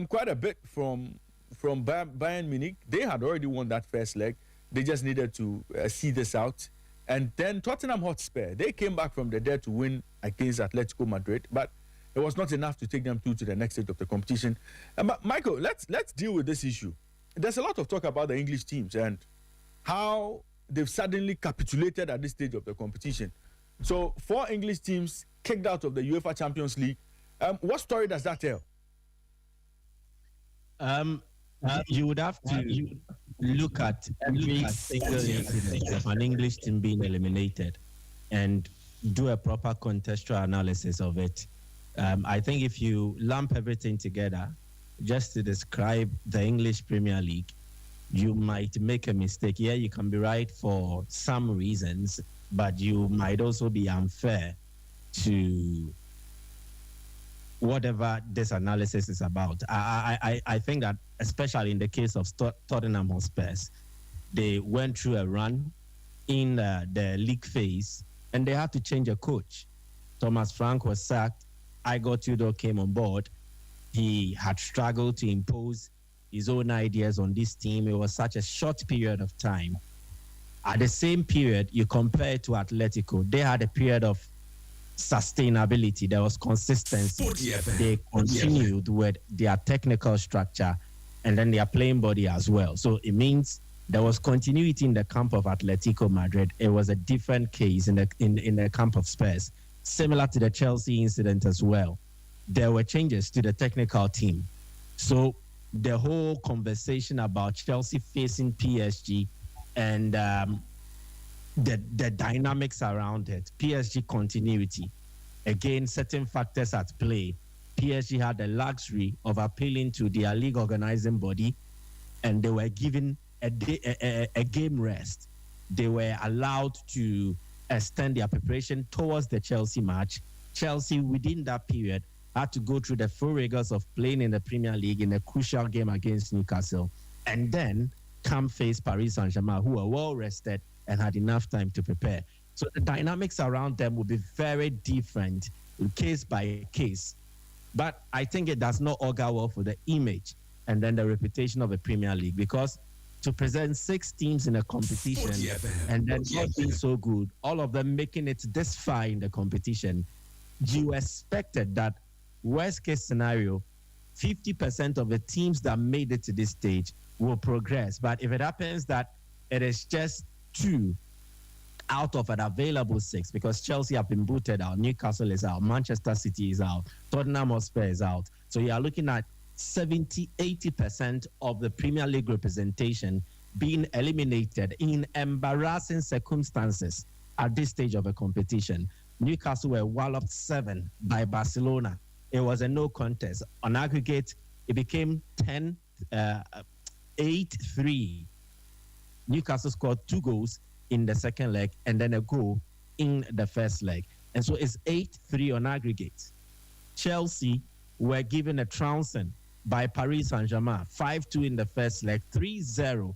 S2: quite a bit from Bayern Munich. They had already won that first leg. They just needed to see this out. And then Tottenham Hotspur, they came back from the dead to win against Atletico Madrid, but it was not enough to take them through to the next stage of the competition. Michael, let's deal with this issue. There's a lot of talk about the English teams and how they've suddenly capitulated at this stage of the competition. So 4 English teams kicked out of the UEFA Champions League. What story does that tell?
S8: You would have to look at every single incident of an English team being eliminated and do a proper contextual analysis of it. I think if you lump everything together just to describe the English Premier League, you might make a mistake. Yeah, you can be right for some reasons, but you might also be unfair to whatever this analysis is about. I think that, especially in the case of Tottenham Hotspur, they went through a run in the league phase, and they had to change a coach. Thomas Frank was sacked. Igor Tudor came on board. He had struggled to impose his own ideas on this team. It was such a short period of time. At the same period, you compare it to Atletico. They had a period of sustainability. There was consistency. They continued with their technical structure and then their playing body as well. So it means there was continuity in the camp of Atletico Madrid. It was a different case in the camp of Spurs, similar to the Chelsea incident as well. There were changes to the technical team. So the whole conversation about Chelsea facing PSG and the dynamics around it, PSG continuity, again, certain factors at play. PSG had the luxury of appealing to their league organizing body, and they were given a game rest. They were allowed to extend their preparation towards the Chelsea match. Chelsea, within that period, had to go through the full rigors of playing in the Premier League in a crucial game against Newcastle, and then come face Paris Saint-Germain, who were well rested and had enough time to prepare. So the dynamics around them will be very different, case by case. But I think it does not augur well for the image and then the reputation of a Premier League, because to present 6 teams in a competition and then not being so good, all of them making it this far in the competition, you expected that worst case scenario, 50% of the teams that made it to this stage will progress. But if it happens that it is just 2 out of an available 6, because Chelsea have been booted out, Newcastle is out, Manchester City is out, Tottenham Hotspur is out. So you are looking at 70-80% of the Premier League representation being eliminated in embarrassing circumstances at this stage of a competition. Newcastle were walloped 7 by Barcelona. It was a no contest. On aggregate, it became 8-3. Newcastle scored 2 goals in the second leg and then a goal in the first leg. And so it's 8-3 on aggregate. Chelsea were given a trouncing by Paris Saint-Germain, 5-2 in the first leg, 3-0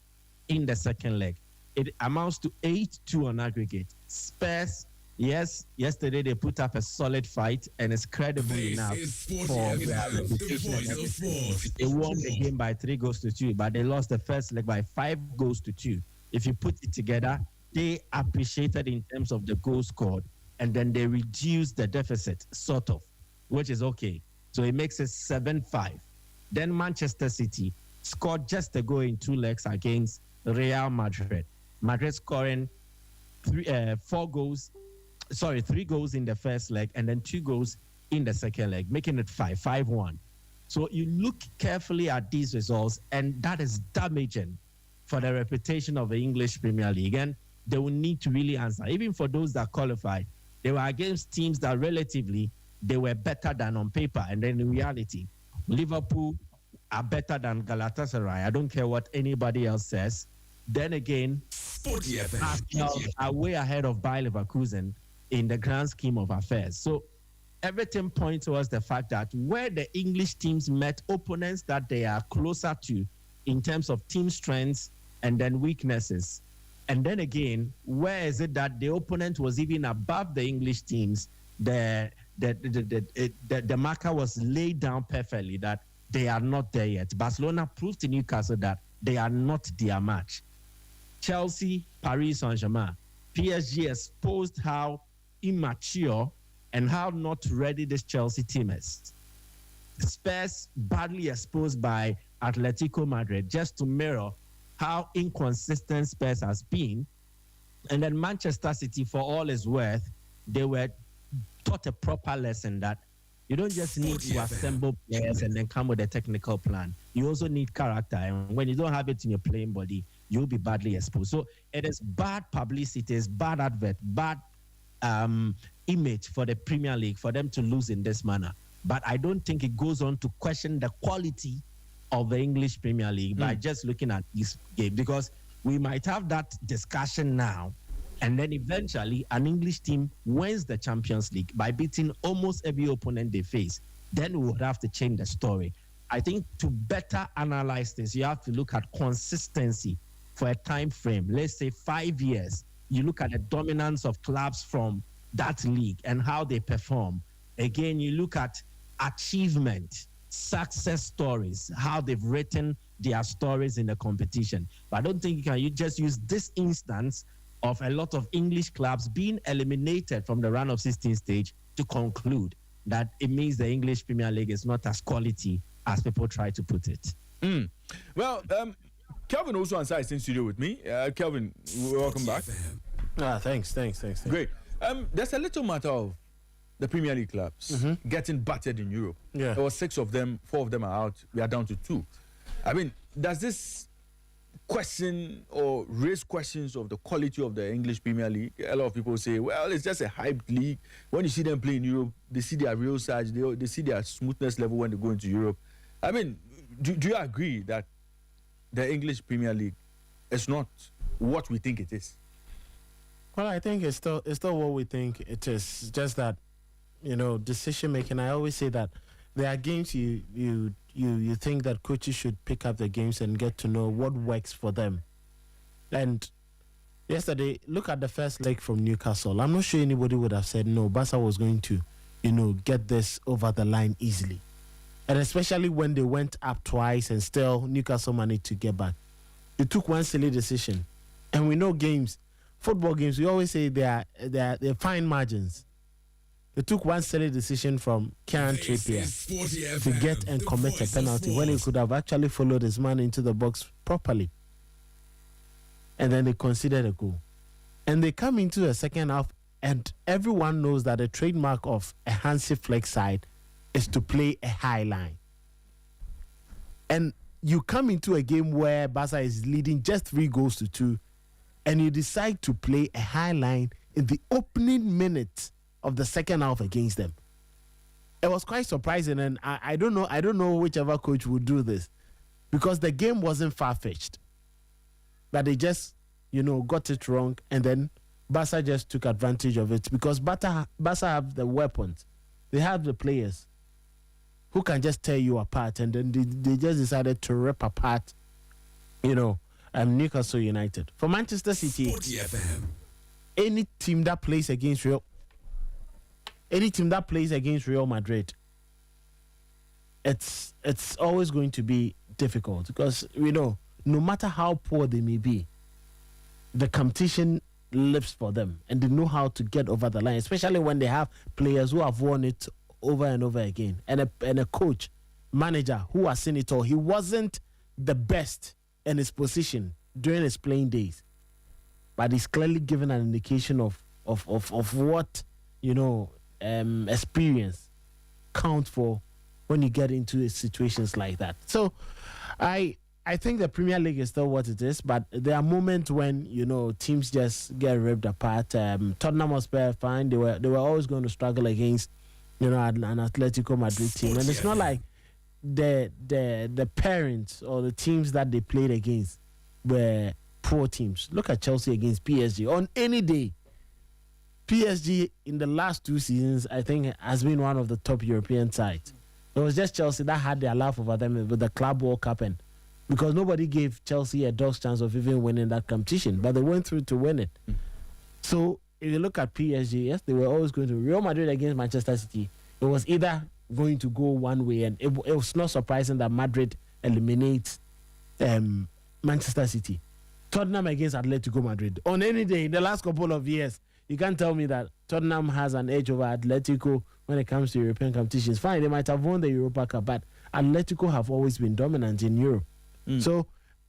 S8: in the second leg. It amounts to 8-2 on aggregate. Spurs, yes, yesterday they put up a solid fight and it's credible enough for their reputation. They won the game by 3-2, but they lost the first leg by 5-2. If you put it together, they appreciated in terms of the goals scored, and then they reduced the deficit, sort of, which is okay. So it makes it 7-5. Then Manchester City scored just a goal in 2 legs against Real Madrid. Madrid scoring 3 goals in the first leg and then 2 goals in the second leg, making it 5-1. So you look carefully at these results, and that is damaging for the reputation of the English Premier League. And they will need to really answer. Even for those that qualified, they were against teams that relatively they were better than on paper. And then in reality, Liverpool are better than Galatasaray. I don't care what anybody else says. Then again, Arsenal are way ahead of Bayer Leverkusen in the grand scheme of affairs. So everything points towards the fact that where the English teams met opponents that they are closer to in terms of team strengths and then weaknesses, and then again, where is it that the opponent was even above the English teams, the marker was laid down perfectly that they are not there yet. Barcelona proved to Newcastle that they are not their match. Chelsea, Paris Saint-Germain, PSG exposed how immature and how not ready this Chelsea team is. Spurs badly exposed by Atletico Madrid, just to mirror how inconsistent Spurs has been. And then Manchester City, for all its worth, they were taught a proper lesson that you don't just need to assemble players and then come with a technical plan. You also need character. And when you don't have it in your playing body, you'll be badly exposed. So it is bad publicity, it's bad advert, bad image for the Premier League for them to lose in this manner. But I don't think it goes on to question the quality of the English Premier League by just looking at this game, because we might have that discussion now, and then eventually an English team wins the Champions League by beating almost every opponent they face. Then we would have to change the story. I think to better analyze this, you have to look at consistency for a time frame. Let's say 5 years. You look at the dominance of clubs from that league and how they perform. Again, you look at achievement, success stories, how they've written their stories in the competition. But I don't think you just use this instance of a lot of English clubs being eliminated from the round of 16 stage to conclude that it means the English Premier League is not as quality as people try to put it.
S2: Well, Kelvin also on site in studio with me. Kelvin, welcome back.
S9: Thanks.
S2: Great. There's a little matter of the Premier League clubs getting battered in Europe.
S9: Yeah.
S2: There were 6 of them, 4 of them are out. We are down to 2. I mean, does this question or raise questions of the quality of the English Premier League? A lot of people say, well, it's just a hyped league. When you see them play in Europe, they see their real side, they see their smoothness level when they go into Europe. I mean, do you agree that the English Premier League is not what we think it is?
S9: Well, I think it's still what we think it is. Just that, decision making. I always say that there are games you think that coaches should pick up the games and get to know what works for them. And yesterday, look at the first leg from Newcastle. I'm not sure anybody would have said no, Barca was going to, get this over the line easily. And especially when they went up twice and still Newcastle managed to get back. It took one silly decision. And we know football games, we always say they're fine margins. They took one silly decision from Kieran Trippier to get and commit a penalty when he could have actually followed his man into the box properly. And then they conceded a goal. And they come into the second half, and everyone knows that the trademark of a Hansi Flick side is to play a high line. And you come into a game where Barca is leading just 3-2, and you decide to play a high line in the opening minutes of the second half against them. It was quite surprising, and I don't know whichever coach would do this, because the game wasn't far-fetched. But they just, got it wrong, and then Barca just took advantage of it, because Barca have the weapons. They have the players who can just tear you apart, and then they just decided to rip apart, Newcastle United. For Manchester City,
S3: Sporty FM.
S9: any team that plays against Real Madrid, it's always going to be difficult, because no matter how poor they may be, the competition lives for them, and they know how to get over the line, especially when they have players who have won it over and over again, and a coach, manager who has seen it all. He wasn't the best in his position during his playing days, but he's clearly given an indication of what experience count for when you get into situations like that. So I think the Premier League is still what it is, but there are moments when teams just get ripped apart. Tottenham was fine. They were always going to struggle against an Atletico Madrid team, and it's not like the parents or the teams that they played against were poor teams. Look at Chelsea against PSG on any day. PSG in the last 2 seasons, I think, has been one of the top European sides. It was just Chelsea that had their laugh over them with the Club World Cup, and because nobody gave Chelsea a dog's chance of even winning that competition, but they went through to win it. So if you look at PSG, yes, they were always going to Real Madrid against Manchester City. It was either going to go one way, and it was not surprising that Madrid eliminates Manchester City. Tottenham against Atletico Madrid. On any day in the last couple of years, you can't tell me that Tottenham has an edge over Atletico when it comes to European competitions. Fine, they might have won the Europa Cup, but Atletico have always been dominant in Europe. So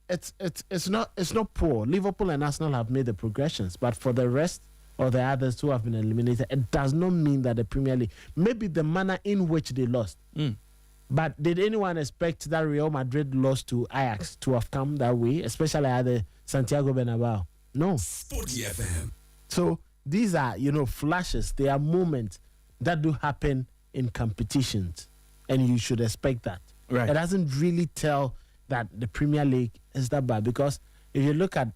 S9: it's not poor. Liverpool and Arsenal have made the progressions, but for the rest or the others who have been eliminated, it does not mean that the Premier League, maybe the manner in which they lost. But did anyone expect that Real Madrid loss to Ajax to have come that way, especially at the Santiago Bernabeu? No.
S3: Sporty FM.
S9: So these are, flashes. They are moments that do happen in competitions, and you should expect that.
S2: Right.
S9: It doesn't really tell that the Premier League is that bad, because if you look at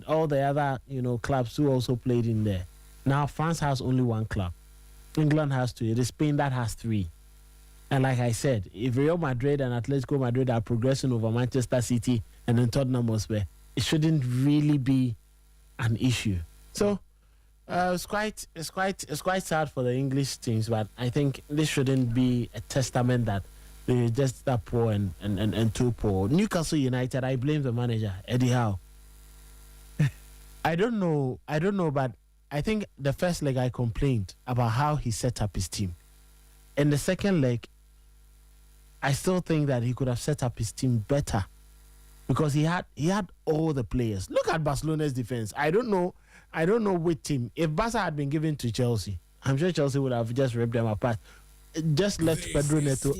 S9: all the other, clubs who also played in there, now France has only 1 club. England has 2. It is Spain that has 3. And like I said, if Real Madrid and Atletico Madrid are progressing over Manchester City and then Tottenham Hotspur, it shouldn't really be an issue. So it's quite sad for the English teams, but I think this shouldn't be a testament that they're just that poor and too poor. Newcastle United, I blame the manager, Eddie Howe. I don't know, but I think the first leg I complained about how he set up his team. In the second leg, I still think that he could have set up his team better, because he had all the players. Look at Barcelona's defense. I don't know which team. If Barca had been given to Chelsea, I'm sure Chelsea would have just ripped them apart. Just left Pedro Neto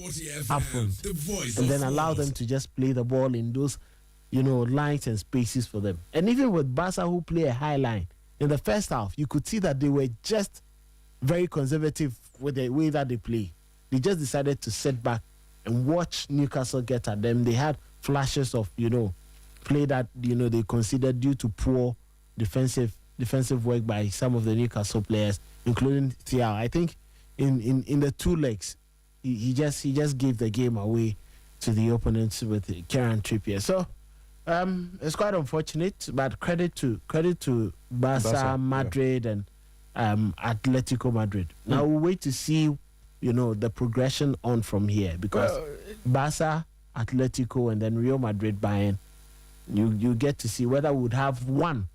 S9: up front and then allow them to just play the ball in those, lines and spaces for them. And even with Barca, who play a high line, in the first half, you could see that they were just very conservative with the way that they play. They just decided to sit back and watch Newcastle get at them. They had flashes of, play that, they considered due to poor defensive work by some of the Newcastle players, including Thiago. I think in the 2 legs, he just gave the game away to the opponents with Kieran Trippier. So it's quite unfortunate, but credit to Barca, Madrid, and Atletico Madrid. Now we'll wait to see, the progression on from here, because Barca, Atletico, and then Real Madrid, Bayern, you get to see whether we would have one.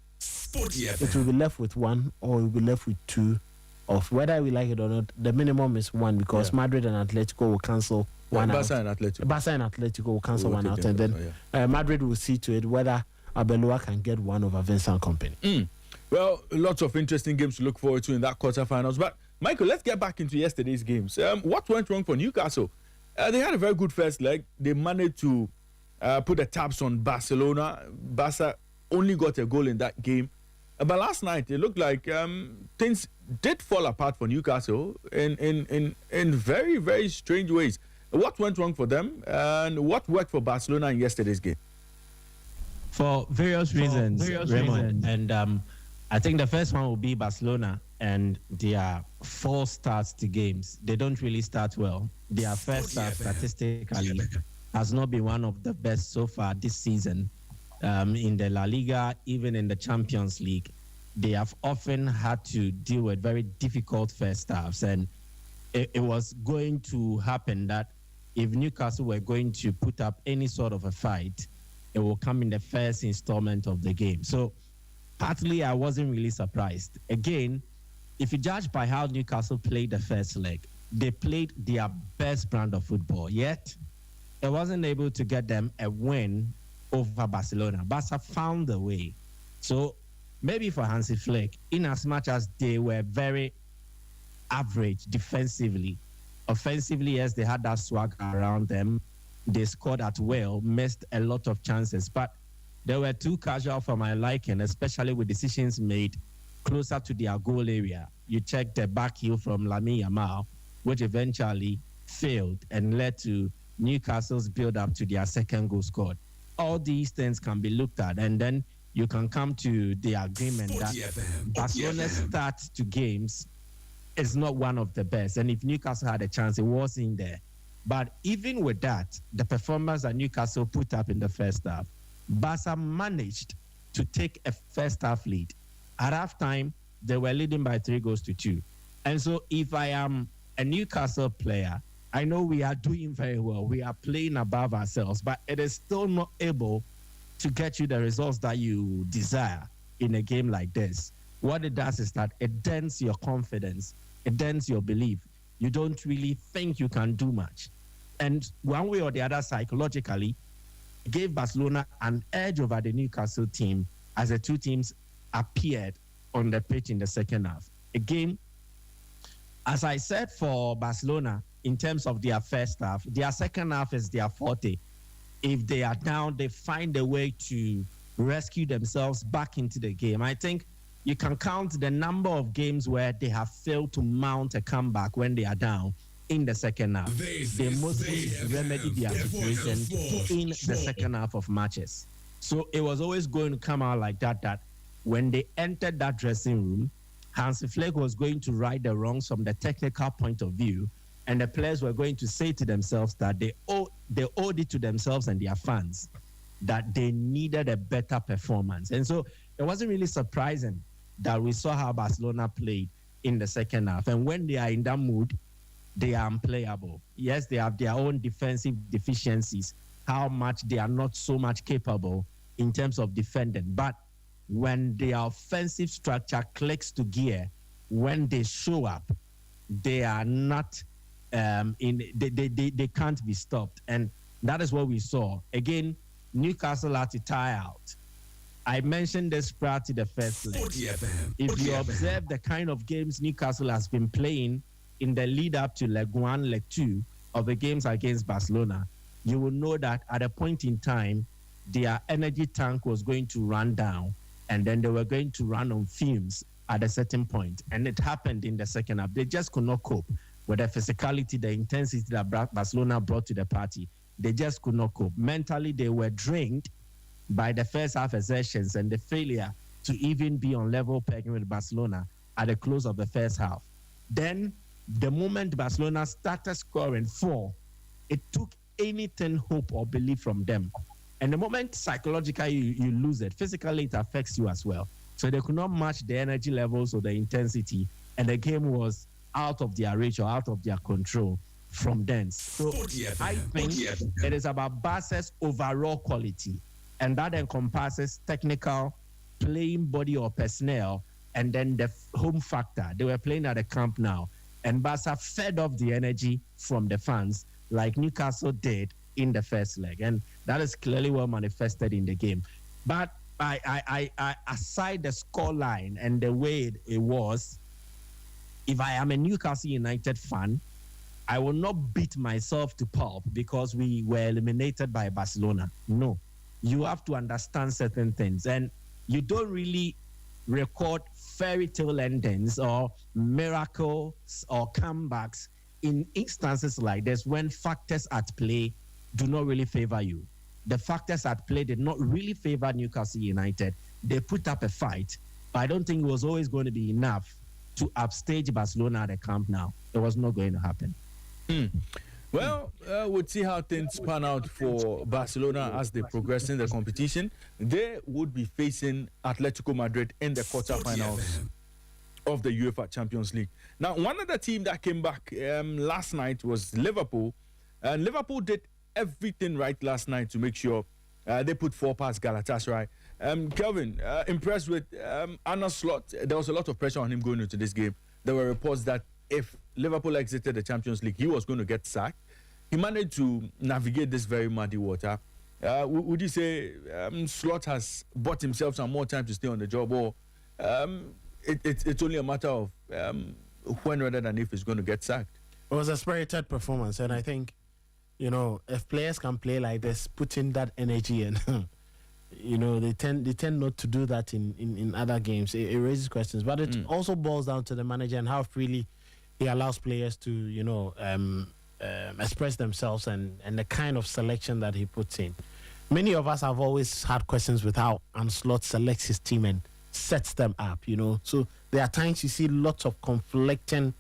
S9: It will be left with 1, or it will be left with 2. Of whether we like it or not, the minimum is 1, because Madrid and Atletico will cancel one out. Barca and Atletico will cancel one out, and then Madrid will see to it whether Abelua can get 1 over Vincent Kompany.
S2: Well, lots of interesting games to look forward to in that quarterfinals. But, Michael, let's get back into yesterday's games. What went wrong for Newcastle? They had a very good first leg. They managed to put the taps on Barcelona. Barca only got a goal in that game. But last night, it looked like things did fall apart for Newcastle in very, very strange ways. What went wrong for them, and what worked for Barcelona in yesterday's game?
S8: For various reasons, Raymond. And I think the first one will be Barcelona and their false starts to games. They don't really start well. Their first half statistically has not been one of the best so far this season. In the La Liga, even in the Champions League, they have often had to deal with very difficult first halves. And it was going to happen that if Newcastle were going to put up any sort of a fight, it will come in the first installment of the game. So partly, I wasn't really surprised. Again, if you judge by how Newcastle played the first leg, they played their best brand of football, yet it wasn't able to get them a win over Barcelona. Barca found the way. So maybe for Hansi Flick, in as much as they were very average defensively, offensively, yes, they had that swag around them. They scored at will, missed a lot of chances, but they were too casual for my liking, especially with decisions made closer to their goal area. You check the back heel from Lamine Yamal, which eventually failed and led to Newcastle's build-up to their second goal scored. All these things can be looked at, and then you can come to the agreement that Barcelona's start to games is not one of the best. And if Newcastle had a chance, it was in there. But even with that, the performance that Newcastle put up in the first half, Barca managed to take a first half lead. At halftime, they were leading by 3-2. And so if I am a Newcastle player, I know we are doing very well. We are playing above ourselves, but it is still not able to get you the results that you desire in a game like this. What it does is that it dents your confidence. It dents your belief. You don't really think you can do much. And one way or the other, psychologically, it gave Barcelona an edge over the Newcastle team as the two teams appeared on the pitch in the second half. Again, as I said for Barcelona, in terms of their first half, their second half is their forte. If they are down, they find a way to rescue themselves back into the game. I think you can count the number of games where they have failed to mount a comeback when they are down in the second half. They mostly remedy their situation in the second half of matches. So it was always going to come out like that when they entered that dressing room, Hansi Flick was going to right the wrongs from the technical point of view, and the players were going to say to themselves that they owed it to themselves and their fans that they needed a better performance. And so it wasn't really surprising that we saw how Barcelona played in the second half. And when they are in that mood, they are unplayable. Yes, they have their own defensive deficiencies, how much they are not so much capable in terms of defending. But when their offensive structure clicks to gear, when they show up, they are not they can't be stopped. And that is what we saw. Again, Newcastle had to tire out. I mentioned this prior to the first leg. If you observe the kind of games Newcastle has been playing in the lead up to leg 1, leg 2 of the games against Barcelona, you will know that at a point in time, their energy tank was going to run down, and then they were going to run on fumes at a certain point. And it happened in the second half. They just could not cope with the physicality, the intensity that Barcelona brought to the party. They just could not cope. Mentally, they were drained by the first half exertions and the failure to even be on level pegging with Barcelona at the close of the first half. Then, the moment Barcelona started scoring 4, it took anything hope or belief from them. And the moment psychologically you lose it, physically it affects you as well. So they could not match the energy levels or the intensity, and the game was out of their reach or out of their control from then. So I think it is about Barca's overall quality, and that encompasses technical, playing body or personnel, and then the home factor. They were playing at the Camp Nou, and Barca fed off the energy from the fans like Newcastle did in the first leg, and that is clearly well manifested in the game. But I aside the score line and the way it was, if I am a Newcastle United fan, I will not beat myself to pulp because we were eliminated by Barcelona. No, you have to understand certain things, and you don't really record fairy tale endings or miracles or comebacks in instances like this when factors at play do not really favor you. The factors at play did not really favor Newcastle United. They put up a fight, but I don't think it was always going to be enough to upstage Barcelona at the Camp Nou. It was not going to happen.
S2: Well, we'll see how things pan out for Barcelona as they progress in the competition. They would be facing Atletico Madrid in the quarterfinals of the UEFA Champions League. Now, one other team that came back last night was Liverpool. And Liverpool did everything right last night to make sure they put 4 past Galatasaray. Kelvin, impressed with Arne Slot. There was a lot of pressure on him going into this game. There were reports that if Liverpool exited the Champions League, he was going to get sacked. He managed to navigate this very muddy water. Would you say Slot has bought himself some more time to stay on the job, or it's only a matter of when rather than if he's going to get sacked?
S9: It was a spirited performance, and I think, if players can play like this, put in that energy, and they tend not to do that in other games. It raises questions, but it also boils down to the manager and how freely he allows players to express themselves and the kind of selection that he puts in. Many of us have always had questions with how Anslot selects his team and sets them up. So there are times you see lots of conflicting.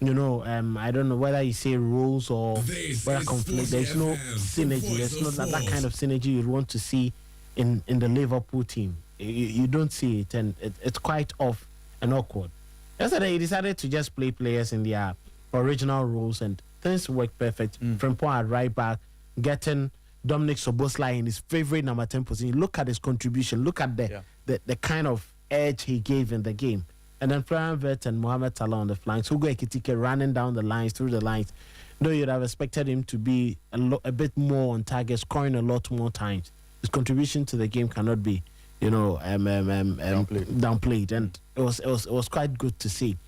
S9: I don't know whether you say rules or whether conflict. There's no synergy. There's not that kind of synergy you'd want to see in the Liverpool team. You don't see it, and it's quite off and awkward. Yesterday, he decided to just play players in their original roles, and things worked perfect. Frimpong at right back, getting Dominic Szoboszlai in his favorite number 10 position. Look at his contribution. Look at the kind of edge he gave in the game. And then Florian Wirtz and Mohamed Salah on the flanks. Hugo Ekitike running down the lines, through the lines. Though you'd have expected him to be a bit more on target, scoring a lot more times. His contribution to the game cannot be, downplayed. And it was quite good to see.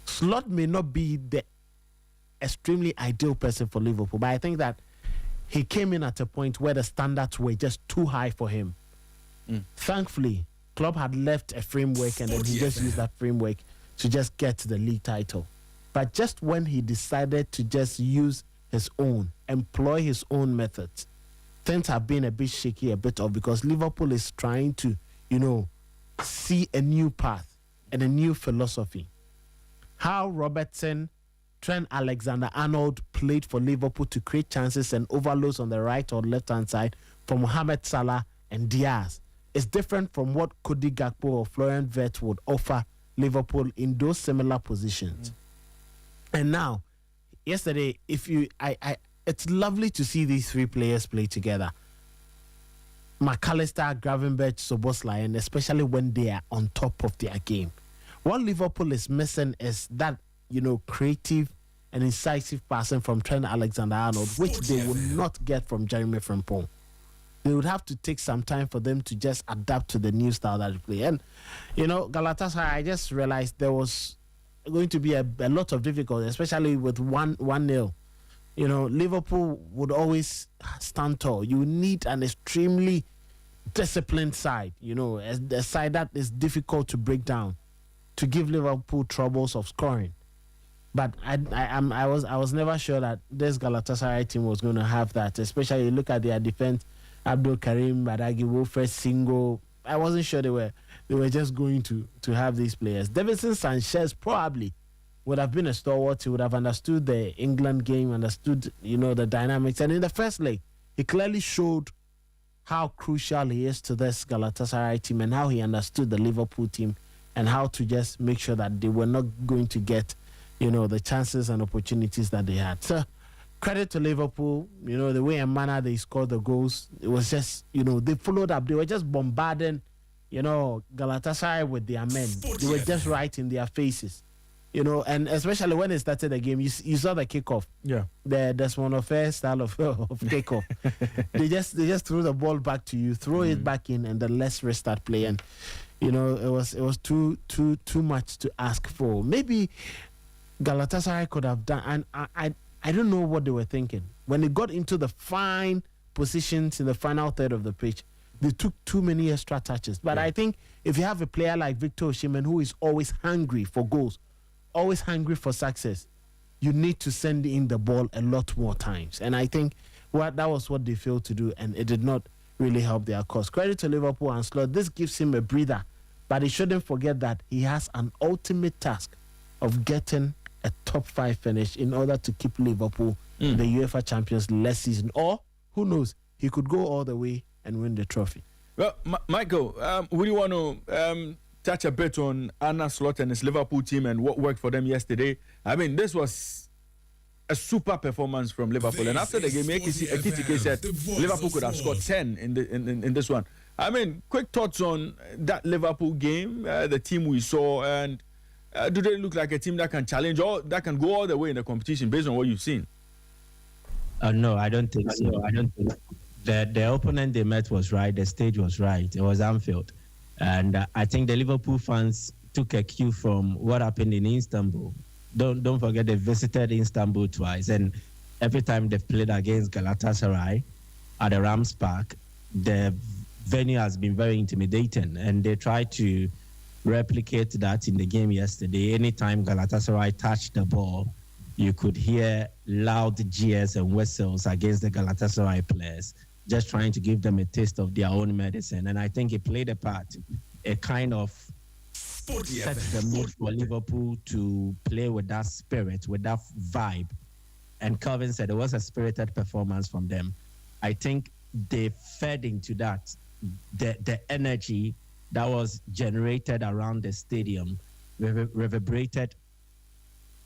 S9: Slot may not be the extremely ideal person for Liverpool, but I think that he came in at a point where the standards were just too high for him. Thankfully, Klopp had left a framework, and then he just used that framework to just get the league title. But just when he decided to just use his own, employ his own methods, things have been a bit shaky, a bit off, because Liverpool is trying to, see a new path and a new philosophy. How Robertson, Trent Alexander-Arnold played for Liverpool to create chances and overloads on the right or left-hand side for Mohamed Salah and Diaz is different from what Cody Gakpo or Florian Wirtz would offer Liverpool in those similar positions. And now, yesterday, it's lovely to see these 3 players play together. McAllister, Gravenberch, Szoboszlai, and especially when they are on top of their game. What Liverpool is missing is that, creative and incisive passing from Trent Alexander-Arnold, which they will not get from Jeremy Frimpong. They would have to take some time for them to just adapt to the new style that they play. And, Galatasaray, I just realized there was going to be a lot of difficulty, especially with 1-0. Liverpool would always stand tall. You need an extremely disciplined side, a side that is difficult to break down, to give Liverpool troubles of scoring. But I was never sure that this Galatasaray team was going to have that, especially look at their defense. Abdul Karim, Badagi, Wilfred Singo. I wasn't sure they were just going to have these players. Davinson Sanchez probably would have been a stalwart. He would have understood the England game, understood, the dynamics. And in the first leg, he clearly showed how crucial he is to this Galatasaray team and how he understood the Liverpool team and how to just make sure that they were not going to get, the chances and opportunities that they had. So, credit to Liverpool, the way and manner they scored the goals. It was just, they followed up. They were just bombarding, Galatasaray with their men. They were just right in their faces. You know, and especially when they started the game, you saw the kickoff.
S2: Yeah.
S9: The Desmond style of kickoff. they just threw the ball back to you, throw it back in, and then let's restart play. And you know, it was too much to ask for. Maybe Galatasaray could have done, and I don't know what they were thinking when they got into the fine positions in the final third of the pitch. They took too many extra touches. But I think if you have a player like Victor Osimhen who is always hungry for goals, always hungry for success, you need to send in the ball a lot more times. And I think that was what they failed to do, and it did not really help their cause. Credit to Liverpool and Slot. This gives him a breather, but he shouldn't forget that he has an ultimate task of getting a top 5 finish in order to keep Liverpool in the UEFA Champions League last season. Or, who knows, he could go all the way and win the trophy.
S2: Well, Michael, would you want to touch a bit on Arne Slot and his Liverpool team and what worked for them yesterday? I mean, this was a super performance from Liverpool. And after the game, Ekitike said Liverpool could have scored 10 in this one. I mean, quick thoughts on that Liverpool game, the team we saw, and do they look like a team that can challenge or that can go all the way in the competition based on what you've seen?
S8: No, I don't think so. I don't think the opponent they met was right. The stage was right. It was Anfield. And I think the Liverpool fans took a cue from what happened in Istanbul. Don't forget they visited Istanbul twice. And every time they've played against Galatasaray at the Rams Park, the venue has been very intimidating. And they tried to replicate that in the game yesterday. Anytime Galatasaray touched the ball, you could hear loud jeers and whistles against the Galatasaray players, just trying to give them a taste of their own medicine. And I think it played a part. It kind of set the mood for Liverpool to play with that spirit, with that vibe. And Calvin said it was a spirited performance from them. I think they fed into that, the energy that was generated around the stadium, reverberated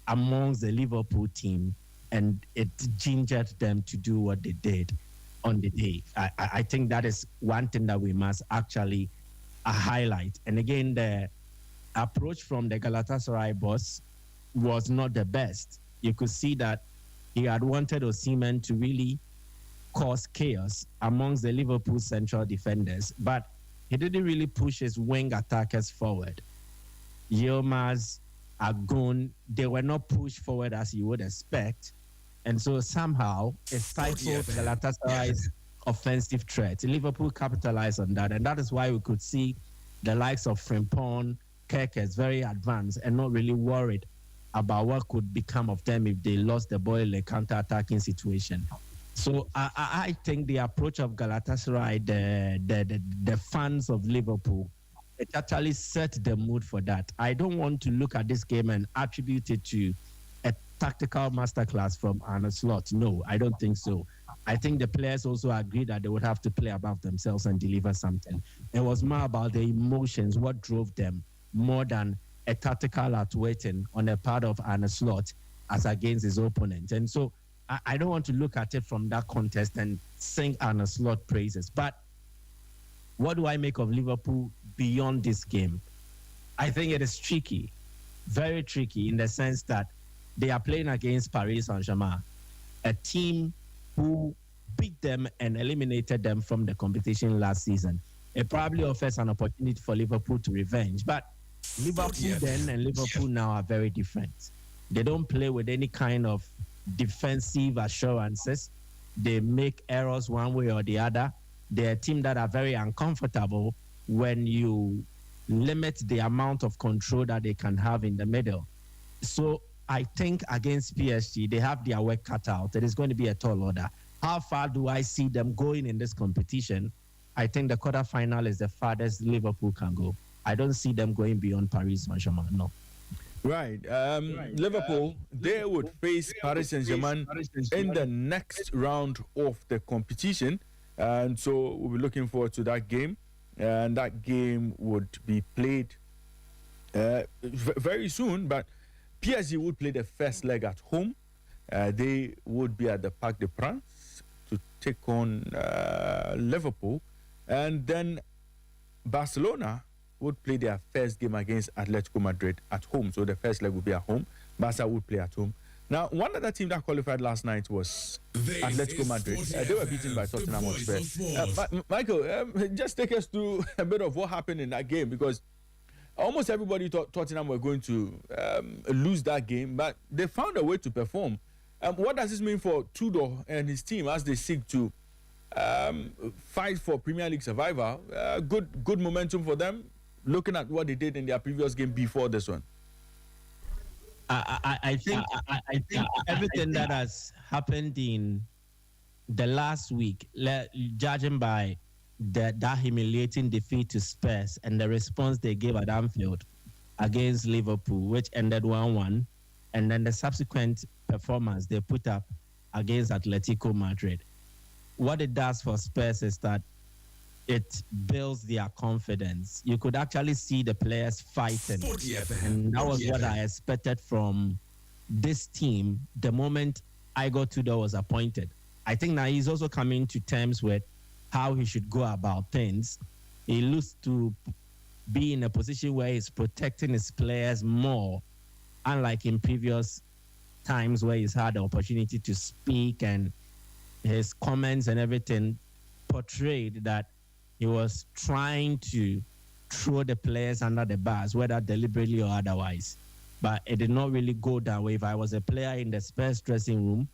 S8: amongst the Liverpool team, and it gingered them to do what they did on the day. I think that is one thing that we must actually highlight. And again, the approach from the Galatasaray boss was not the best. You could see that he had wanted Osimhen to really cause chaos amongst the Liverpool central defenders, but he didn't really push his wing attackers forward. Yilmaz, Agun, they were not pushed forward as you would expect. And so somehow it stifled Galatasaray's offensive threat. Liverpool capitalized on that. And that is why we could see the likes of Frimpong, Kerkez very advanced and not really worried about what could become of them if they lost the ball in a counter-attacking situation. So I think the approach of Galatasaray, the fans of Liverpool, it actually set the mood for that. I don't want to look at this game and attribute it to a tactical masterclass from Arne Slot. No, I don't think so. I think the players also agreed that they would have to play above themselves and deliver something. It was more about the emotions, what drove them, more than a tactical outweighting on the part of Arne Slot as against his opponent. And so I don't want to look at it from that context and sing Arne Slot praises. But what do I make of Liverpool beyond this game? I think it is tricky, very tricky, in the sense that they are playing against Paris Saint-Germain, a team who beat them and eliminated them from the competition last season. It probably offers an opportunity for Liverpool to revenge. But Liverpool then and Liverpool now are very different. They don't play with any kind of defensive assurances. They make errors one way or the other. They're a team that are very uncomfortable when you limit the amount of control that they can have in the middle. So I think against PSG, they have their work cut out. It is going to be a tall order. How far do I see them going in this competition? I think the quarterfinal is the farthest Liverpool can go. I don't see them going beyond Paris Saint-Germain, no.
S2: Right. Liverpool, they would face Paris Saint-Germain in the next round of the competition. And so we'll be looking forward to that game. And that game would be played very soon. But PSG would play the first leg at home. They would be at the Parc des Princes to take on Liverpool. And then Barcelona would play their first game against Atletico Madrid at home. So the first leg would be at home. Barca would play at home. Now, one other team that qualified last night was Atletico Madrid. They were beaten by Tottenham Hotspur. Michael, just take us through a bit of what happened in that game, because almost everybody thought Tottenham were going to lose that game, but they found a way to perform. What does this mean for Tudor and his team as they seek to fight for Premier League survival? Good momentum for them, looking at what they did in their previous game before this one.
S8: I think everything that has happened in the last week, judging by that humiliating defeat to Spurs and the response they gave at Anfield against Liverpool, which ended 1-1, and then the subsequent performance they put up against Atletico Madrid. What it does for Spurs is that it builds their confidence. You could actually see the players fighting. And that was what I expected from this team the moment Igor Tudor was appointed. I think now he's also coming to terms with how he should go about things. He looks to be in a position where he's protecting his players more, unlike in previous times where he's had the opportunity to speak and his comments and everything portrayed that he was trying to throw the players under the bus, whether deliberately or otherwise. But it did not really go that way. If I was a player in the Spurs dressing room,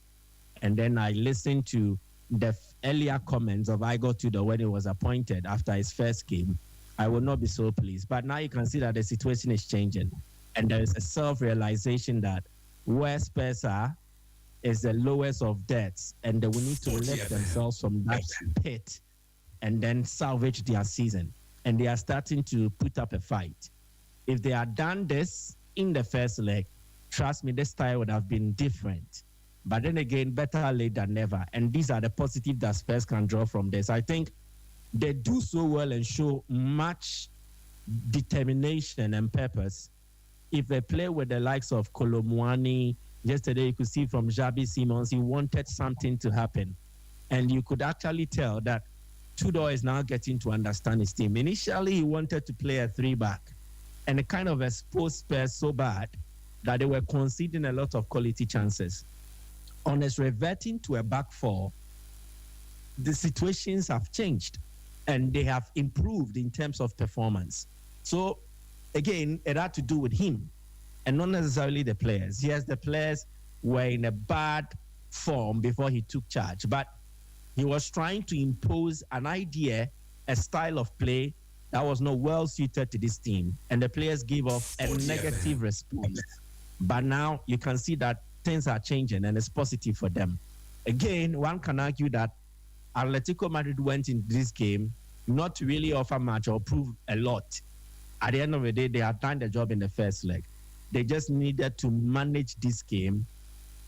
S8: and then I listened to the earlier comments of Igor Tudor when he was appointed after his first game, I would not be so pleased. But now you can see that the situation is changing. And there is a self-realization that where Spurs are is the lowest of debts, and they will need to lift themselves from that pit and then salvage their season. And they are starting to put up a fight. If they had done this in the first leg, trust me, this time would have been different. But then again, better late than never. And these are the positives that Spurs can draw from this. I think they do so well and show much determination and purpose. If they play with the likes of Kolomwani, yesterday you could see from Xabi Simons, he wanted something to happen. And you could actually tell that Tudor is now getting to understand his team. Initially, he wanted to play a 3-back, and it kind of exposed Spurs so bad that they were conceding a lot of quality chances. On his reverting to a back 4, the situations have changed, and they have improved in terms of performance. So, again, it had to do with him, and not necessarily the players. Yes, the players were in a bad form before he took charge, but he was trying to impose an idea, a style of play that was not well suited to this team, and the players gave off a negative response. But now you can see that things are changing, and it's positive for them. Again, one can argue that Atletico Madrid went into this game not to really offer much or prove a lot. At the end of the day, they had done the job in the first leg. They just needed to manage this game,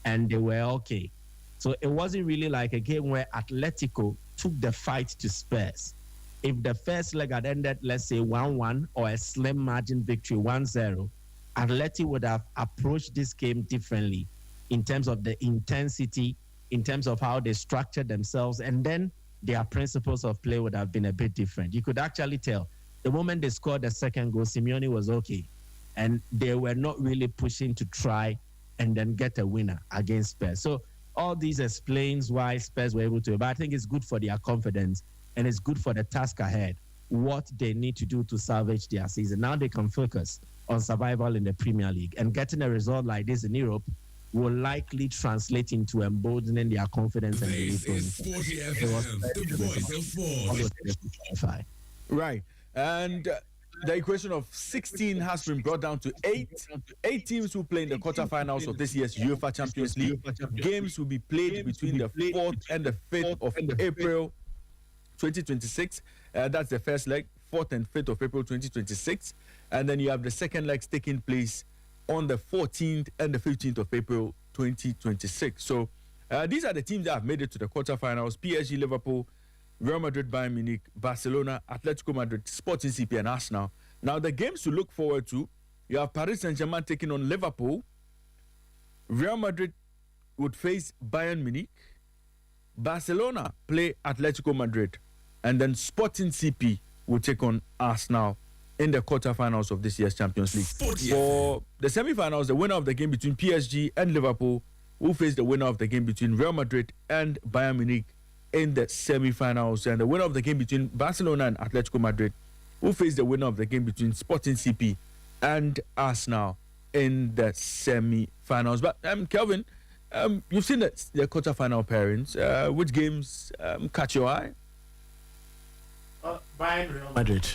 S8: and they were okay. So it wasn't really like a game where Atletico took the fight to Spurs. If the first leg had ended, let's say 1-1 or a slim margin victory 1-0, Atleti would have approached this game differently in terms of the intensity, in terms of how they structured themselves, and then their principles of play would have been a bit different. You could actually tell the moment they scored the second goal, Simeone was okay, and they were not really pushing to try and then get a winner against Spurs. So all these explains why Spurs were able to, but I think it's good for their confidence and it's good for the task ahead, what they need to do to salvage their season. Now they can focus on survival in the Premier League, and getting a result like this in Europe will likely translate into emboldening their confidence and
S2: right. And the equation of 16 has been brought down to 8. 8 teams will play in the quarterfinals of this year's UEFA Champions League. Games will be played between the 4th and the 5th of April 2026. That's the first leg, 4th and 5th of April 2026. And then you have the second legs taking place on the 14th and the 15th of April 2026. So these are the teams that have made it to the quarterfinals: PSG, Liverpool, Real Madrid, Bayern Munich, Barcelona, Atletico Madrid, Sporting CP, and Arsenal. Now, the games to look forward to, you have Paris Saint-Germain taking on Liverpool. Real Madrid would face Bayern Munich. Barcelona play Atletico Madrid. And then Sporting CP will take on Arsenal in the quarterfinals of this year's Champions League. For the semi-finals, the winner of the game between PSG and Liverpool will face the winner of the game between Real Madrid and Bayern Munich in the semi-finals, and the winner of the game between Barcelona and Atletico Madrid will face the winner of the game between Sporting CP and Arsenal in the semi-finals. But Kelvin, you've seen the quarter-final pairings. Which games catch your eye?
S9: Bayern Real Madrid.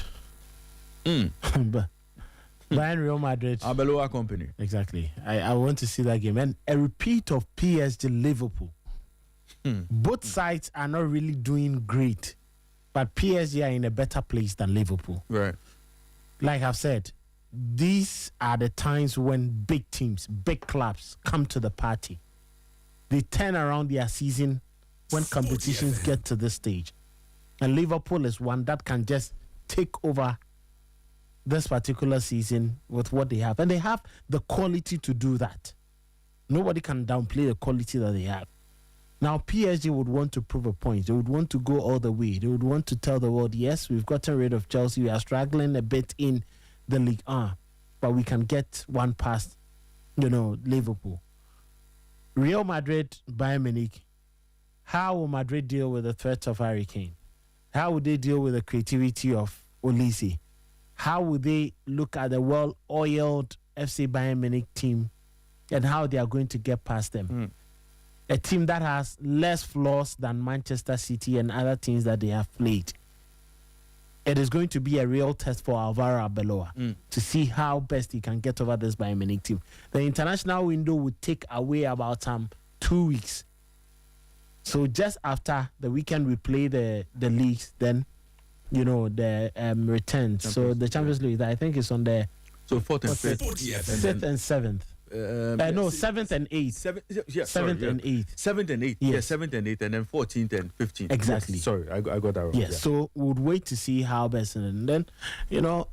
S9: Bayern Real Madrid.
S2: Arbeloa Company.
S9: Exactly. I want to see that game. And a repeat of PSG Liverpool. Both sides are not really doing great, but PSG are in a better place than Liverpool.
S2: Right.
S9: Like I've said, these are the times when big teams, big clubs come to the party. They turn around their season when competitions get to this stage. And Liverpool is one that can just take over this particular season with what they have. And they have the quality to do that. Nobody can downplay the quality that they have. Now, PSG would want to prove a point. They would want to go all the way. They would want to tell the world, yes, we've gotten rid of Chelsea. We are struggling a bit in the League 1, but we can get one past, Liverpool. Real Madrid, Bayern Munich. How will Madrid deal with the threat of Harry Kane? How would they deal with the creativity of Olise? How would they look at the well-oiled FC Bayern Munich team and how they are going to get past them? A team that has less flaws than Manchester City and other teams that they have played. It is going to be a real test for Alvaro Arbeloa to see how best he can get over this Bayern Munich team. The international window would take away about 2 weeks. So just after the weekend we play the leagues, then the return. So the Champions League, I think, is on the
S2: 4th and
S9: 5th and 7th. No, 7th and 8th. 7th and 8th.
S2: 7th and 8th.
S9: Yes.
S2: 7th and 8th, and then 14th and 15th.
S9: Exactly.
S2: Yes. Sorry, I got that wrong.
S9: Yes. Yeah. So we would wait to see how best, and then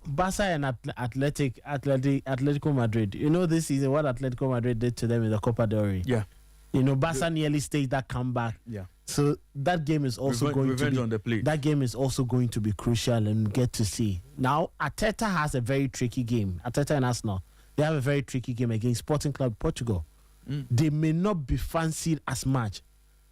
S9: Barca and Atletico Madrid. This season what Atletico Madrid did to them in the Copa del Rey.
S2: Yeah.
S9: Barca nearly staged that comeback.
S2: Yeah.
S9: So that game is also going to be
S2: on the plate.
S9: That game is also going to be crucial, and we get to see. Now Arteta has a very tricky game. Arteta and Arsenal. They have a very tricky game against Sporting Club Portugal. They may not be fancied as much,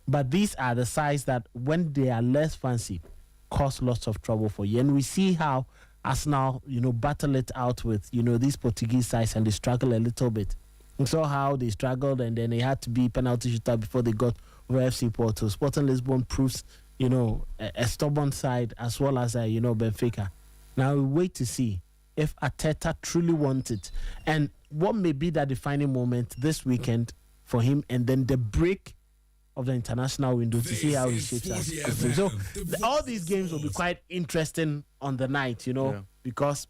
S9: but these are the sides that, when they are less fancied, cause lots of trouble for you. And we see how Arsenal, battle it out with, these Portuguese sides, and they struggle a little bit. We saw how they struggled, and then they had to be penalty shootout before they got over FC Porto. Sporting Lisbon proves, a stubborn side, as well as, Benfica. Now we wait to see if Arteta truly wants it, and what may be the defining moment this weekend for him, and then the break of the international window to see how he shapes up. So all these games will be quite interesting on the night, because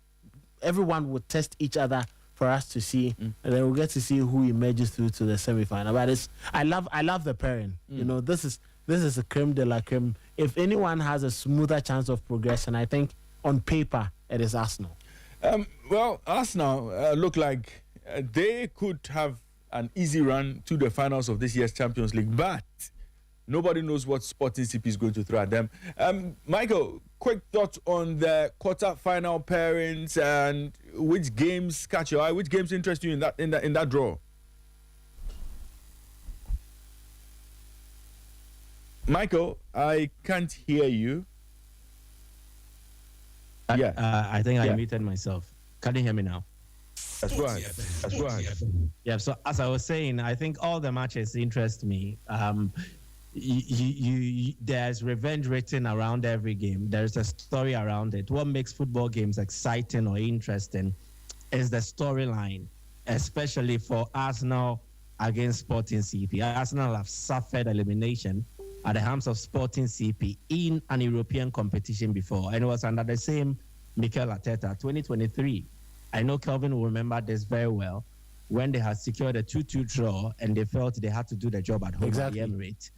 S9: everyone will test each other for us to see, and then we'll get to see who emerges through to the semi-final. But I love the pairing. This is a creme de la creme. If anyone has a smoother chance of progression, I think on paper it is Arsenal.
S2: Well, Arsenal look like they could have an easy run to the finals of this year's Champions League, but nobody knows what Sporting CP is going to throw at them. Michael, quick thoughts on the quarter-final pairings and which games catch your eye, which games interest you in that draw? Michael, I can't hear you.
S8: I think I muted myself. Can you hear me now?
S2: That's right.
S8: Yeah, so as I was saying, I think all the matches interest me. There's revenge written around every game. There's a story around it. What makes football games exciting or interesting is the storyline, especially for Arsenal against Sporting CP. Arsenal have suffered elimination at the hands of Sporting CP in an European competition before, and it was under the same Mikel Arteta, 2023. I know Kelvin will remember this very well, when they had secured a 2-2 draw and they felt they had to do the job at home at the Emirates.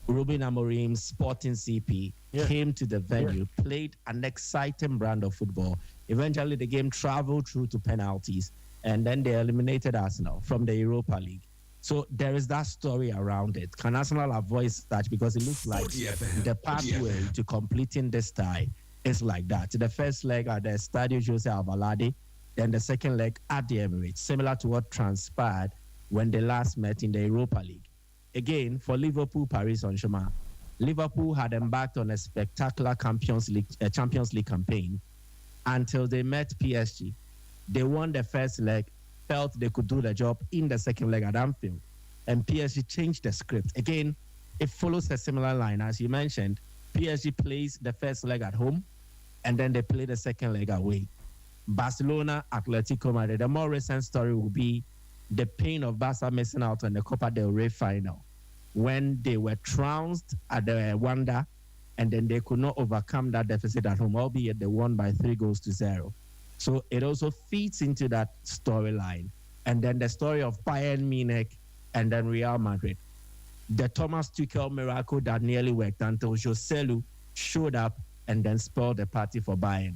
S8: Ruben Amorim, Sporting CP, came to the venue, played an exciting brand of football. Eventually, the game traveled through to penalties, and then they eliminated Arsenal from the Europa League. So there is that story around it. Can Arsenal avoid that? Because it looks like the pathway to completing this tie is like that. The first leg at the Stadio Jose Alvalade, then the second leg at the Emirates, similar to what transpired when they last met in the Europa League. Again, for Liverpool, Paris Saint-Germain, Liverpool had embarked on a spectacular Champions League campaign until they met PSG. They won the first leg, felt they could do the job in the second leg at Anfield, and PSG changed the script. Again, it follows a similar line. As you mentioned, PSG plays the first leg at home, and then they play the second leg away. Barcelona, Atletico Madrid. The more recent story will be the pain of Barca missing out on the Copa del Rey final when they were trounced at the Wanda, and then they could not overcome that deficit at home, albeit they won by 3-0. So it also feeds into that storyline. And then the story of Bayern Munich and then Real Madrid. The Thomas Tuchel miracle that nearly worked until Joselu showed up and then spoiled the party for Bayern.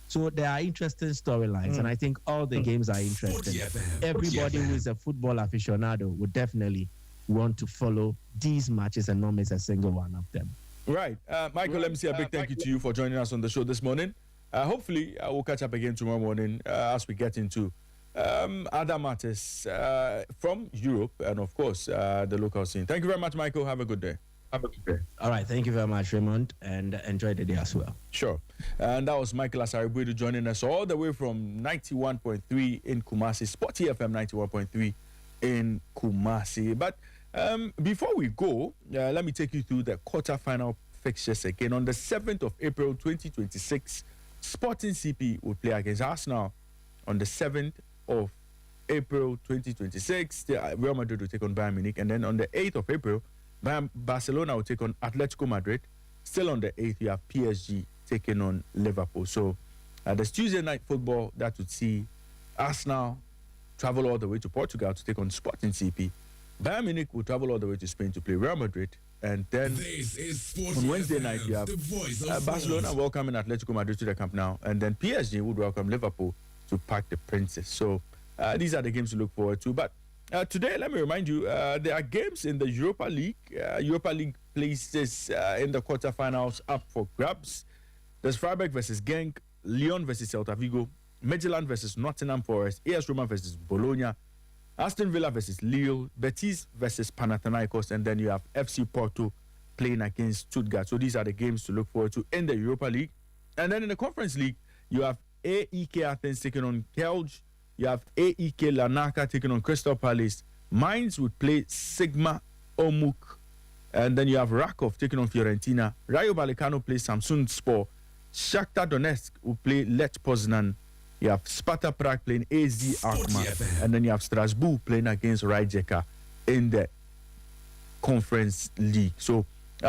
S8: So there are interesting storylines, and I think all the games are interesting. Everybody who is a football aficionado would definitely want to follow these matches and not miss a single one of them.
S2: Right. Michael, let me say a big thank you to you for joining us on the show this morning. Hopefully, we'll catch up again tomorrow morning as we get into other matters from Europe and, of course, the local scene. Thank you very much, Michael. Have a good day.
S8: All right. Thank you very much, Raymond, and enjoy the day as well.
S2: Sure. And that was Michael Asaribuedu joining us all the way from 91.3 in Kumasi, Sporty FM 91.3 in Kumasi. But before we go, let me take you through the quarterfinal fixtures again. On the 7th of April 2026, Sporting CP will play against Arsenal. On the 7th of April 2026, Real Madrid will take on Bayern Munich. And then on the 8th of April, Barcelona will take on Atletico Madrid. Still on the 8th, you have PSG taking on Liverpool. So there's Tuesday night football that would see Arsenal travel all the way to Portugal to take on Sporting CP. Bayern Munich will travel all the way to Spain to play Real Madrid. And then on Wednesday night, you have Barcelona welcoming Atletico Madrid to the Camp Nou. And then PSG would welcome Liverpool to Parc des Princes. So these are the games to look forward to. But today, let me remind you, there are games in the Europa League. Europa League places in the quarterfinals up for grabs. There's Freiburg versus Genk, Lyon versus Celta Vigo, Midtjylland versus Nottingham Forest, AS Roma versus Bologna, Aston Villa versus Lille, Betis versus Panathinaikos, and then you have FC Porto playing against Stuttgart. So these are the games to look forward to in the Europa League. And then in the Conference League, you have AEK Athens taking on Kelj. You have AEK Larnaca taking on Crystal Palace. Mainz would play Sigma Omuk. And then you have Rakov taking on Fiorentina. Rayo Vallecano plays Samsunspor. Shakhtar Donetsk will play Lech Poznan. You have Sparta Prague playing AZ Alkmaar. And then you have Strasbourg playing against Rijeka in the Conference League. So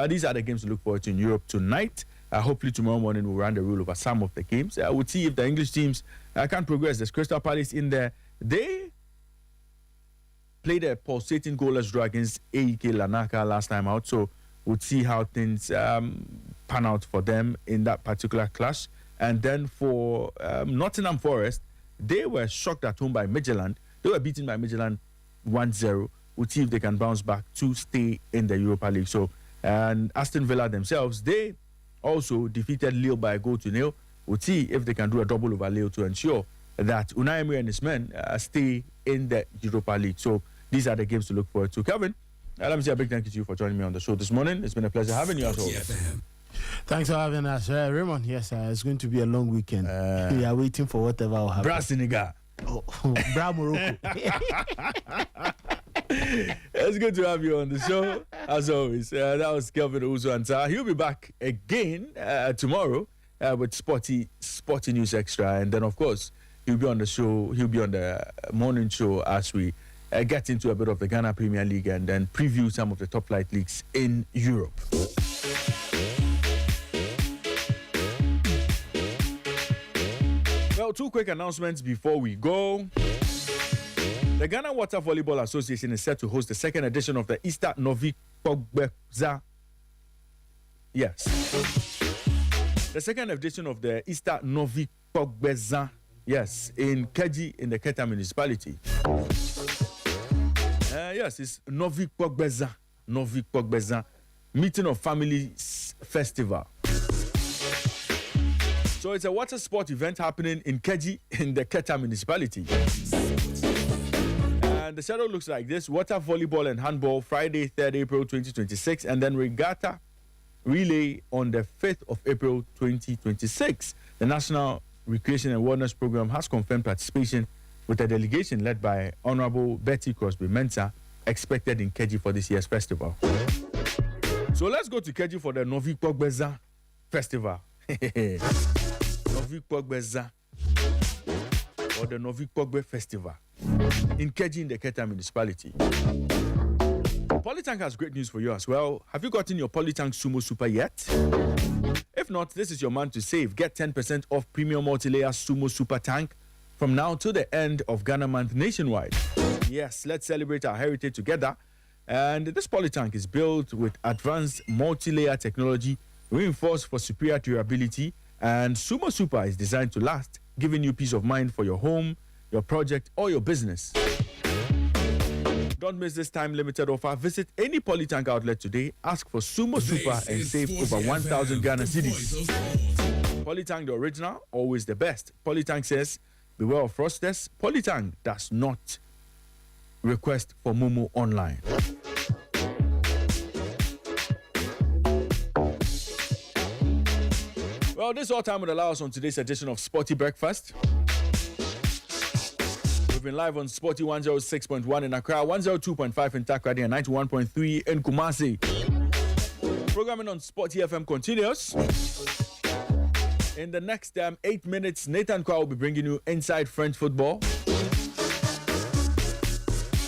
S2: these are the games to look forward to in Europe tonight. Hopefully tomorrow morning we'll run the rule over some of the games. We'll see if the English teams can progress. There's Crystal Palace in there. They played a pulsating goalless draw against AEK Larnaca last time out. So we'll see how things pan out for them in that particular clash. And then for Nottingham Forest, they were shocked at home by Midtjylland. They were beaten by Midtjylland 1-0. We'll see if they can bounce back to stay in the Europa League. So, and Aston Villa themselves, they also defeated Lille by a 0-0. We'll see if they can do a double over Lille to ensure that Unai Emery and his men stay in the Europa League. So these are the games to look forward to. Kevin, let me say a big thank you to you for joining me on the show this morning. It's been a pleasure having you as always.
S9: Thanks for having us. Raymond, yes, it's going to be a long weekend. We are waiting for whatever will happen.
S2: Bra Senegal.
S9: Bra Morocco.
S2: It's good to have you on the show, as always. That was Kelvin Uzo-Ansah. He'll be back again tomorrow with Sporty News Extra. And then, of course, he'll be on the show. He'll be on the morning show as we get into a bit of the Ghana Premier League and then preview some of the top flight leagues in Europe. Well, two quick announcements before we go. The Ghana Water Volleyball Association is set to host the second edition of the Easter Novi Pogbeza. Yes. The second edition of the Easter Novi Pogbeza. Yes, in Keji, in the Keta municipality. Yes, it's Novi Pogbeza. Novi Pogbeza. Meeting of Families Festival. So it's a water sport event happening in Keji in the Keta municipality. And the schedule looks like this: water volleyball and handball Friday, 3rd April 2026, and then regatta relay on the 5th of April 2026. The National Recreation and Wellness Program has confirmed participation with a delegation led by Honorable Betty Crosby Mensah expected in Keji for this year's festival. So let's go to Keji for the Novi Pogbeza Festival. Novi Pogbeza, or the Novi Pogbe Festival in Keji in the Keta municipality. Polytank has great news for you as well. Have you gotten your Polytank Sumo Super yet? If not, this is your month to save. Get 10% off premium multi-layer Sumo Super Tank from now to the end of Ghana month nationwide. Yes, let's celebrate our heritage together. And this Polytank is built with advanced multi-layer technology, reinforced for superior durability, and Sumo Super is designed to last, giving you peace of mind for your home, your project, or your business. Don't miss this time-limited offer. Visit any Polytank outlet today, ask for Sumo Super, and save over 1,000 Ghana cedis. Polytank, the original, always the best. Polytank says, beware of fraudsters. Polytank does not request for Momo online. Well, this is all time would allow us on today's edition of Sporty Breakfast. We've been live on Sporty 106.1 in Accra, 102.5 in Takrady, and 91.3 in Kumasi. Programming on Sporty FM continues. In the next 8 minutes, Nathan Kwa will be bringing you Inside French Football.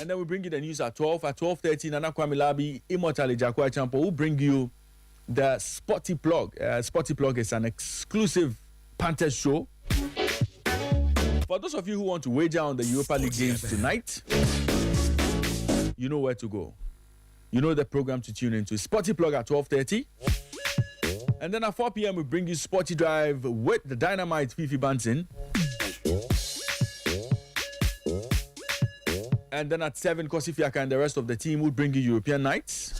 S2: And then we'll bring you the news at 12. At 12:30, Nana Kwame Labi, Immortali Jakwa Champo will bring you the Sporty Plug. Sporty Plug is an exclusive Panthers show. For those of you who want to wager on the Europa League games tonight, you know where to go. You know the program to tune into. Sporty Plug at 12:30. And then at 4 p.m. we bring you Sporty Drive with the Dynamite Fifi Banton. And then at 7, Kosi Fiaka and the rest of the team will bring you European Nights.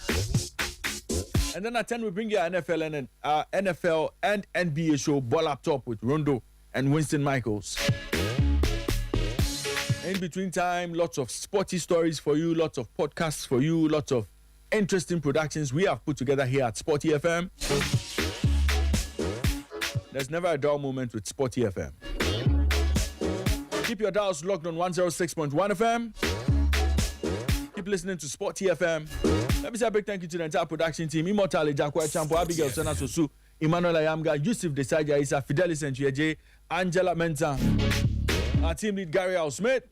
S2: And then at 10, we bring you our NFL and NBA show, Ball Up Top with Rondo and Winston Michaels. In between time, lots of sporty stories for you, lots of podcasts for you, lots of interesting productions we have put together here at Sporty FM. There's never a dull moment with Sporty FM. Keep your dials locked on 106.1 FM. Keep listening to Sporty FM. Let me say a big thank you to the entire production team. Immortali Jakwa Champo, Abigail Sena Sosu, Emmanuel Ayamga, Yusuf Desaja Isa, Fidelis Nchieje, Angela Mensah, our team lead Gary Al Smith.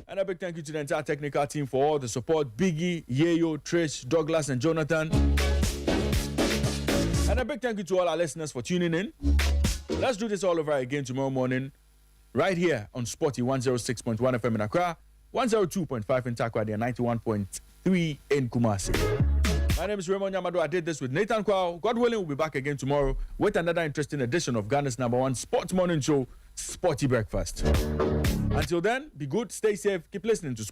S2: And a big thank you to the entire technical team for all the support. Biggie, Yeyo, Trish, Douglas, and Jonathan. And a big thank you to all our listeners for tuning in. Let's do this all over again tomorrow morning, right here on Sporty 106.1 FM in Accra, 102.5 in Takrady, and 91.3 in Kumasi. My name is Raymond Yamado. I did this with Nathan Kwao. God willing, we'll be back again tomorrow with another interesting edition of Ghana's #1 sports morning show, Sporty Breakfast. Until then, be good, stay safe, keep listening to Sporty.